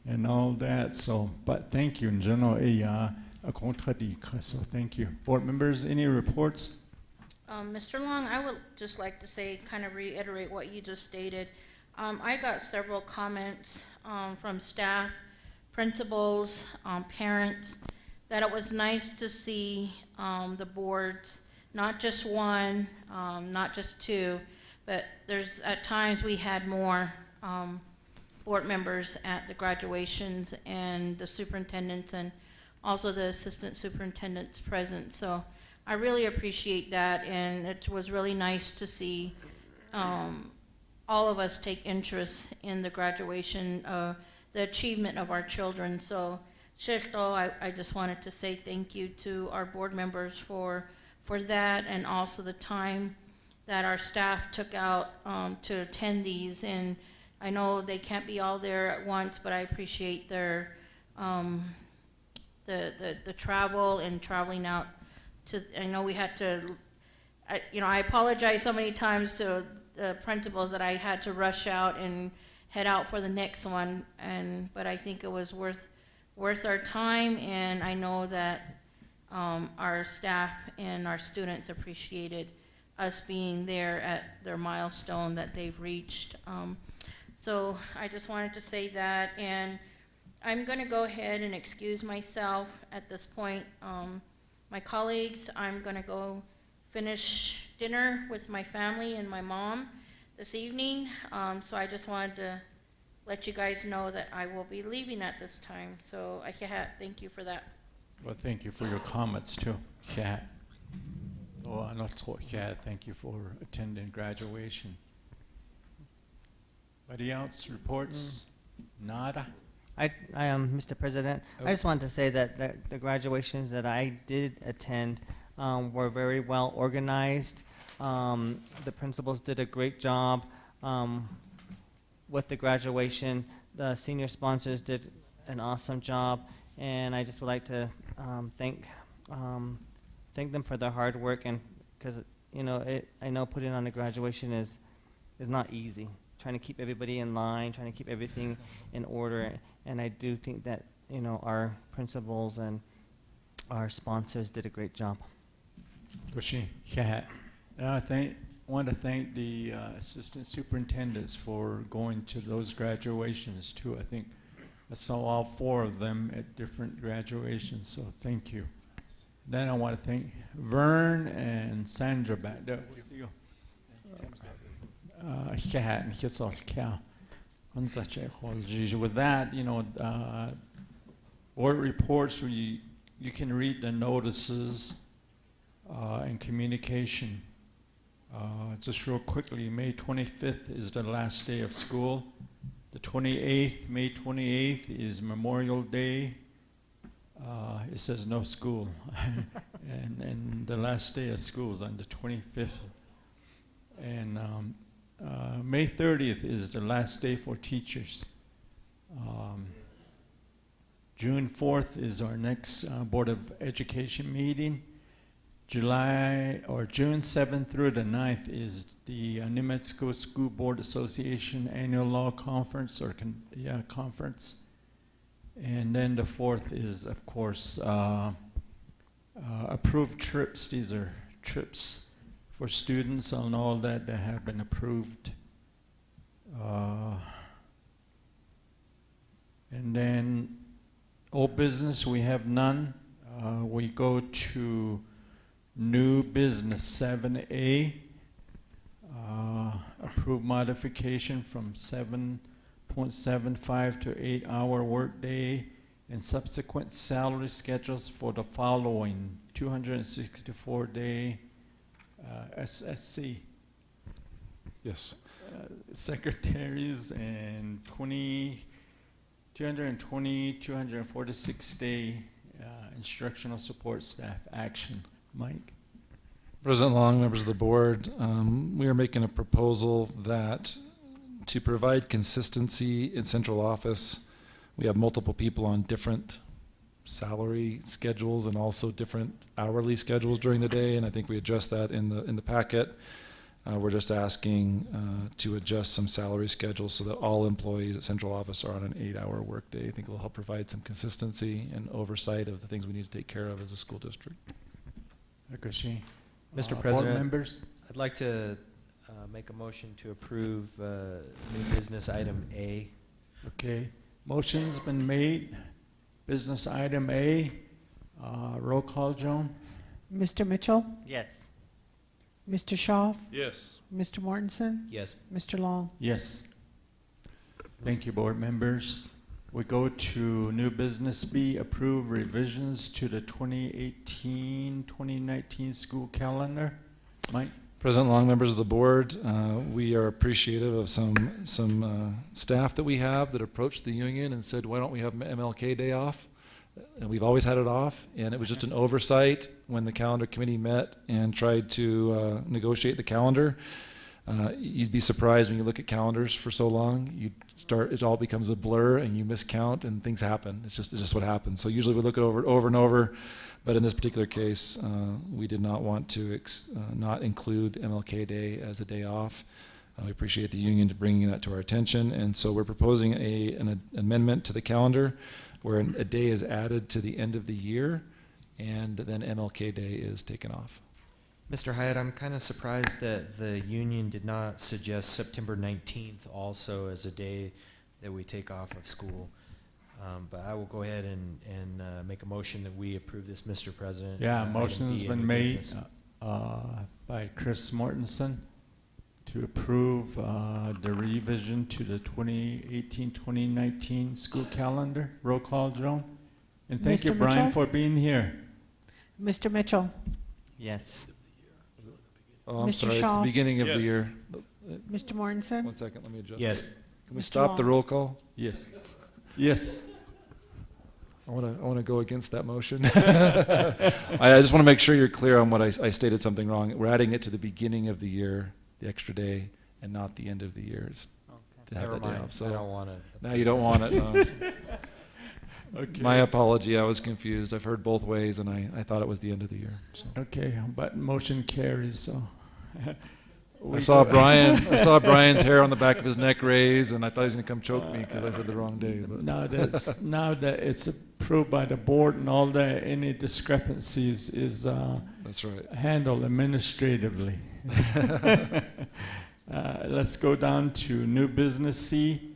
Speaker 5: and all that. So, but thank you in general. So thank you. Board members, any reports?
Speaker 3: Mr. Long, I would just like to say, kind of reiterate what you just stated. I got several comments from staff, principals, parents, that it was nice to see the boards, not just one, not just two, but there's at times we had more board members at the graduations and the superintendents and also the assistant superintendents present. So I really appreciate that, and it was really nice to see all of us take interest in the graduation, the achievement of our children. So, Sheshto, I just wanted to say thank you to our board members for that, and also the time that our staff took out to attend these. And I know they can't be all there at once, but I appreciate their the travel and traveling out to. I know we had to. I apologize so many times to the principals that I had to rush out and head out for the next one, but I think it was worth our time, and I know that our staff and our students appreciated us being there at their milestone that they've reached. So I just wanted to say that, and I'm going to go ahead and excuse myself at this point. My colleagues, I'm going to go finish dinner with my family and my mom this evening. So I just wanted to let you guys know that I will be leaving at this time. So thank you for that.
Speaker 5: Well, thank you for your comments too. Thank you for attending graduation. Anybody else reports? Nada.
Speaker 4: Mr. President, I just wanted to say that the graduations that I did attend were very well organized. The principals did a great job with the graduation. The senior sponsors did an awesome job, and I just would like to thank them for their hard work, and because I know putting on a graduation is not easy. Trying to keep everybody in line, trying to keep everything in order, and I do think that our principals and our sponsors did a great job.
Speaker 5: And I want to thank the assistant superintendents for going to those graduations too. I think I saw all 4 of them at different graduations, so thank you. Then I want to thank Vern and Sandra back there. With that, board reports, you can read the notices and communication. Just real quickly, May 25th is the last day of school. The 28th, May 28th is Memorial Day. It says no school. and the last day of school is on the 25th. And May 30th is the last day for teachers. June 4th is our next Board of Education meeting. June 7th through the 9th is the New Mexico School Board Association Annual Law Conference, conference. And then the 4th is, of course, approved trips. These are trips for students and all that have been approved. And then old business, we have none. We go to new business 7A, approved modification from 7.75 to 8-hour workday and subsequent salary schedules for the following 264-day SSC.
Speaker 8: Yes.
Speaker 5: Secretaries and 246-day instructional support staff action. Mike?
Speaker 8: President Long, members of the board, we are making a proposal that to provide consistency in central office, we have multiple people on different salary schedules and also different hourly schedules during the day, and I think we addressed that in the packet. We're just asking to adjust some salary schedules so that all employees at central office are on an 8-hour workday. I think it'll help provide some consistency and oversight of the things we need to take care of as a school district.
Speaker 6: Mr.
Speaker 5: Board
Speaker 6: President,
Speaker 5: members?
Speaker 6: I'd like to make a motion to approve new business item A.
Speaker 5: Okay, motion's been made. Business item A, roll call, Joan?
Speaker 7: Mr. Mitchell,
Speaker 4: Yes.
Speaker 7: Mr. Shaw,
Speaker 8: Yes.
Speaker 7: Mr. Mortensen,
Speaker 6: Yes.
Speaker 7: Mr. Long.
Speaker 5: Yes. Thank you, board members. We go to new business B, approve revisions to the 2018-2019 school calendar. Mike?
Speaker 8: President Long, members of the board, we are appreciative of some staff that we have that approached the union and said, why don't we have MLK Day off? And we've always had it off, and it was just an oversight when the calendar committee met and tried to negotiate the calendar. You'd be surprised when you look at calendars for so long. It all becomes a blur, and you miscount, and things happen. It's just what happens. So usually we look it over and over, but in this particular case, we did not want to not include MLK Day as a day off. We appreciate the union to bringing that to our attention, and so we're proposing an amendment to the calendar where a day is added to the end of the year, and then MLK Day is taken off.
Speaker 6: Mr. Hyatt, I'm kind of surprised that the union did not suggest September 19th also as a day that we take off of school. But I will go ahead and make a motion that we approve this, Mr. President.
Speaker 5: Yeah,
Speaker 6: Item
Speaker 5: motion's
Speaker 6: B
Speaker 5: been
Speaker 6: under
Speaker 5: made
Speaker 6: business.
Speaker 5: by Chris Mortensen to approve the revision to the 2018-2019 school calendar. Roll call, Joan. And thank you,
Speaker 7: Mr.
Speaker 5: Brian,
Speaker 7: Mitchell?
Speaker 5: for being here.
Speaker 7: Mr. Mitchell,
Speaker 4: Yes.
Speaker 8: Oh, I'm
Speaker 7: Mr.
Speaker 8: sorry, it's the
Speaker 7: Shaw?
Speaker 8: beginning of the year.
Speaker 7: Mr. Mortensen,
Speaker 8: One second, let me adjust.
Speaker 6: Yes.
Speaker 8: Can we
Speaker 7: Mr.
Speaker 8: stop the
Speaker 7: Long.
Speaker 8: roll call?
Speaker 5: Yes. Yes.
Speaker 8: I want to go against that motion. I just want to make sure you're clear on what I stated something wrong. We're adding it to the beginning of the year, the extra day, and not the end of the year to have
Speaker 6: Never
Speaker 8: that day
Speaker 6: mind.
Speaker 8: off.
Speaker 6: I
Speaker 8: So
Speaker 6: don't want to.
Speaker 8: now you don't want it. No.
Speaker 5: Okay.
Speaker 8: My apology. I was confused. I've heard both ways, and I thought it was the end of the year. So.
Speaker 5: Okay, but motion carries, so.
Speaker 8: I saw Brian's hair on the back of his neck raised, and I thought he was going to come choke me because I said the wrong day. But
Speaker 5: Now that it's approved by the board and all that, any discrepancies is
Speaker 8: that's right.
Speaker 5: handled administratively. Let's go down to new business C,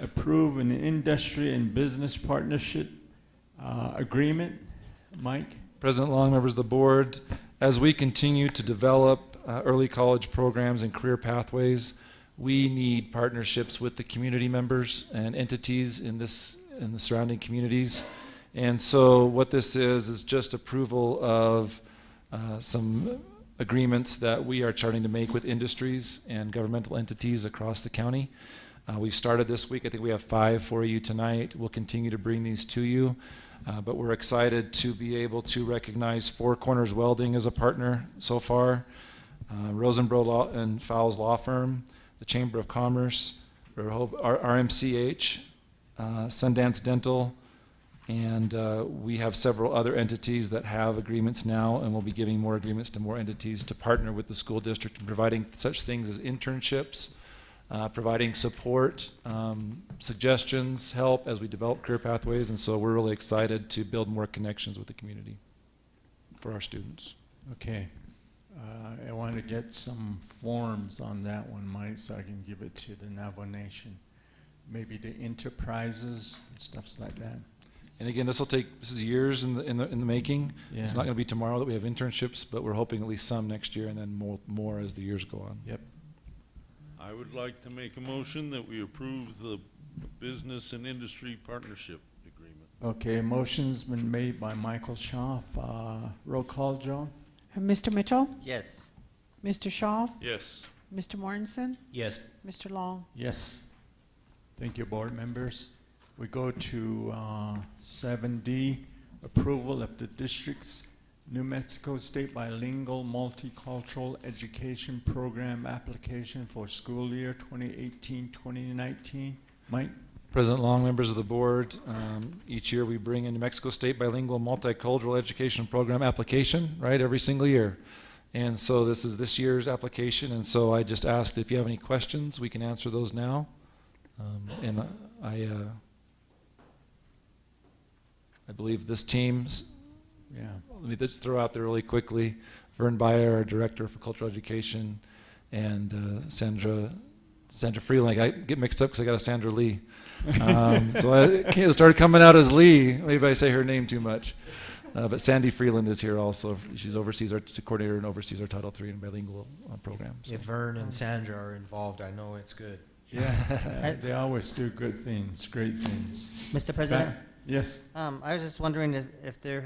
Speaker 5: approve an industry and business partnership agreement. Mike?
Speaker 8: President Long, members of the board, as we continue to develop early college programs and career pathways, we need partnerships with the community members and entities in the surrounding communities. And so what this is just approval of some agreements that we are starting to make with industries and governmental entities across the county. We've started this week. I think we have 5 for you tonight. We'll continue to bring these to you. But we're excited to be able to recognize Four Corners Welding as a partner so far, Rosenbro and Fowles Law Firm, the Chamber of Commerce, our RMCH, Sundance Dental, and we have several other entities that have agreements now, and we'll be giving more agreements to more entities to partner with the school district in providing such things as internships, providing support, suggestions, help as we develop career pathways, and so we're really excited to build more connections with the community for our students.
Speaker 5: Okay. I want to get some forms on that one, Mike, so I can give it to the Navajo Nation. Maybe the enterprises and stuff like that.
Speaker 8: And again, this is years in the making.
Speaker 5: Yeah.
Speaker 8: It's not going to be tomorrow that we have internships, but we're hoping at least some next year and then more as the years go on.
Speaker 5: Yep.
Speaker 10: I would like to make a motion that we approve the business and industry partnership agreement.
Speaker 5: Okay, motion's been made by Michael Schaaf. Roll call, Joan?
Speaker 7: Mr. Mitchell,
Speaker 4: Yes.
Speaker 7: Mr. Shaw,
Speaker 10: Yes.
Speaker 7: Mr. Mortensen,
Speaker 6: Yes.
Speaker 7: Mr. Long.
Speaker 5: Yes. Thank you, board members. We go to 7D, approval of the district's New Mexico State Bilingual Multicultural Education Program application for school year 2018-2019. Mike?
Speaker 8: President Long, members of the board, each year we bring in New Mexico State Bilingual Multicultural Education Program application, right, every single year. And so this is this year's application, and so I just asked if you have any questions, we can answer those now. And I believe this team's,
Speaker 5: Yeah.
Speaker 8: let me just throw out there really quickly, Vern Bayer, our Director for Cultural Education, and Sandra Freeland. I get mixed up because I got a Sandra Lee. So it started coming out as Lee. Maybe I say her name too much. But Sandy Freeland is here also. She's oversees our coordinator and oversees our Title III and bilingual program. So.
Speaker 6: If Vern and Sandra are involved, I know it's good.
Speaker 5: Yeah, they always do good things, great things.
Speaker 4: Mr. President,
Speaker 5: Yes.
Speaker 4: I was just wondering if there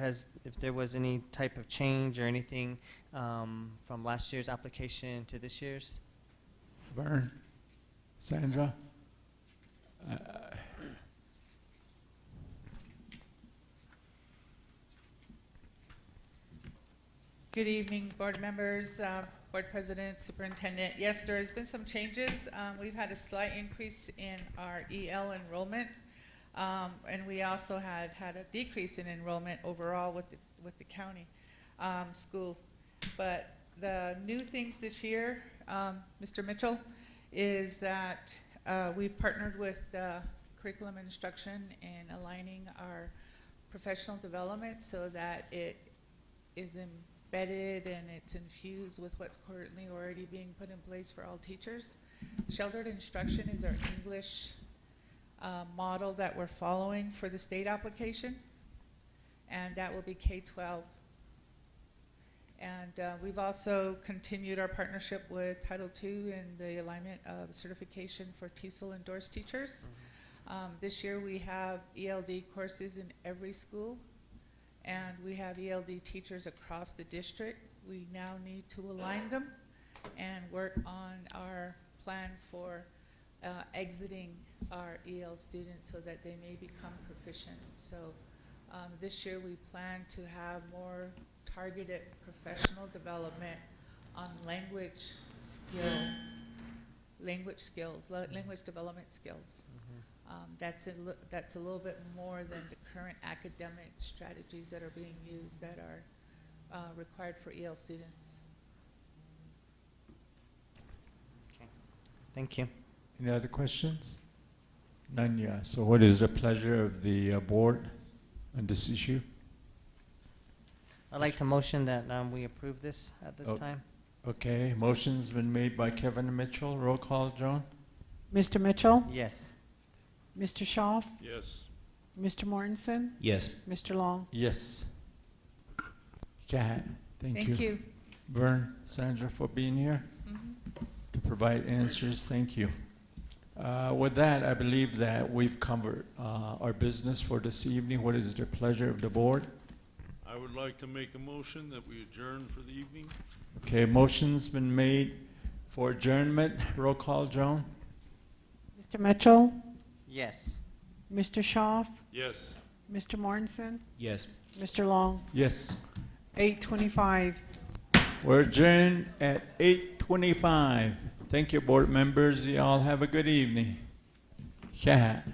Speaker 4: was any type of change or anything from last year's application to this year's.
Speaker 5: Vern, Sandra.
Speaker 11: Good evening, board members, board president, superintendent. Yes, there has been some changes. We've had a slight increase in our EL enrollment, and we also had a decrease in enrollment overall with the county school. But the new things this year, Mr. Mitchell, is that we've partnered with curriculum instruction in aligning our professional development so that it is embedded and it's infused with what's currently already being put in place for all teachers. Sheltered instruction is our English model that we're following for the state application, and that will be K-12. And we've also continued our partnership with Title II in the alignment of certification for TESOL endorsed teachers. This year we have ELD courses in every school, and we have ELD teachers across the district. We now need to align them and work on our plan for exiting our EL students so that they may become proficient. So this year we plan to have more targeted professional development on language development skills. That's a little bit more than the current academic strategies that are being used that are required for EL students.
Speaker 4: Okay. Thank you.
Speaker 5: Any other questions? None, yeah. So what is the pleasure of the board on this issue?
Speaker 4: I'd like to motion that we approve this at this time.
Speaker 5: Okay, motion's been made by Kevin Mitchell. Roll call, Joan?
Speaker 7: Mr. Mitchell,
Speaker 4: Yes.
Speaker 7: Mr. Schaaf,
Speaker 10: Yes.
Speaker 7: Mr. Mortensen,
Speaker 6: Yes.
Speaker 7: Mr. Long.
Speaker 5: Yes. Kat, thank you.
Speaker 11: Thank you.
Speaker 5: Vern, Sandra, for being here to provide answers. Thank you. With that, I believe that we've covered our business for this evening. What is the pleasure of the board?
Speaker 10: I would like to make a motion that we adjourn for the evening.
Speaker 5: Okay, motion's been made for adjournment. Roll call, Joan?
Speaker 7: Mr. Mitchell,
Speaker 4: Yes.
Speaker 7: Mr. Schaaf,
Speaker 10: Yes.
Speaker 7: Mr. Mortensen,
Speaker 6: Yes.
Speaker 7: Mr. Long.
Speaker 5: Yes.
Speaker 7: 8:25.
Speaker 5: We're adjourned at 8:25. Thank you, board members. You all have a good evening. Kat.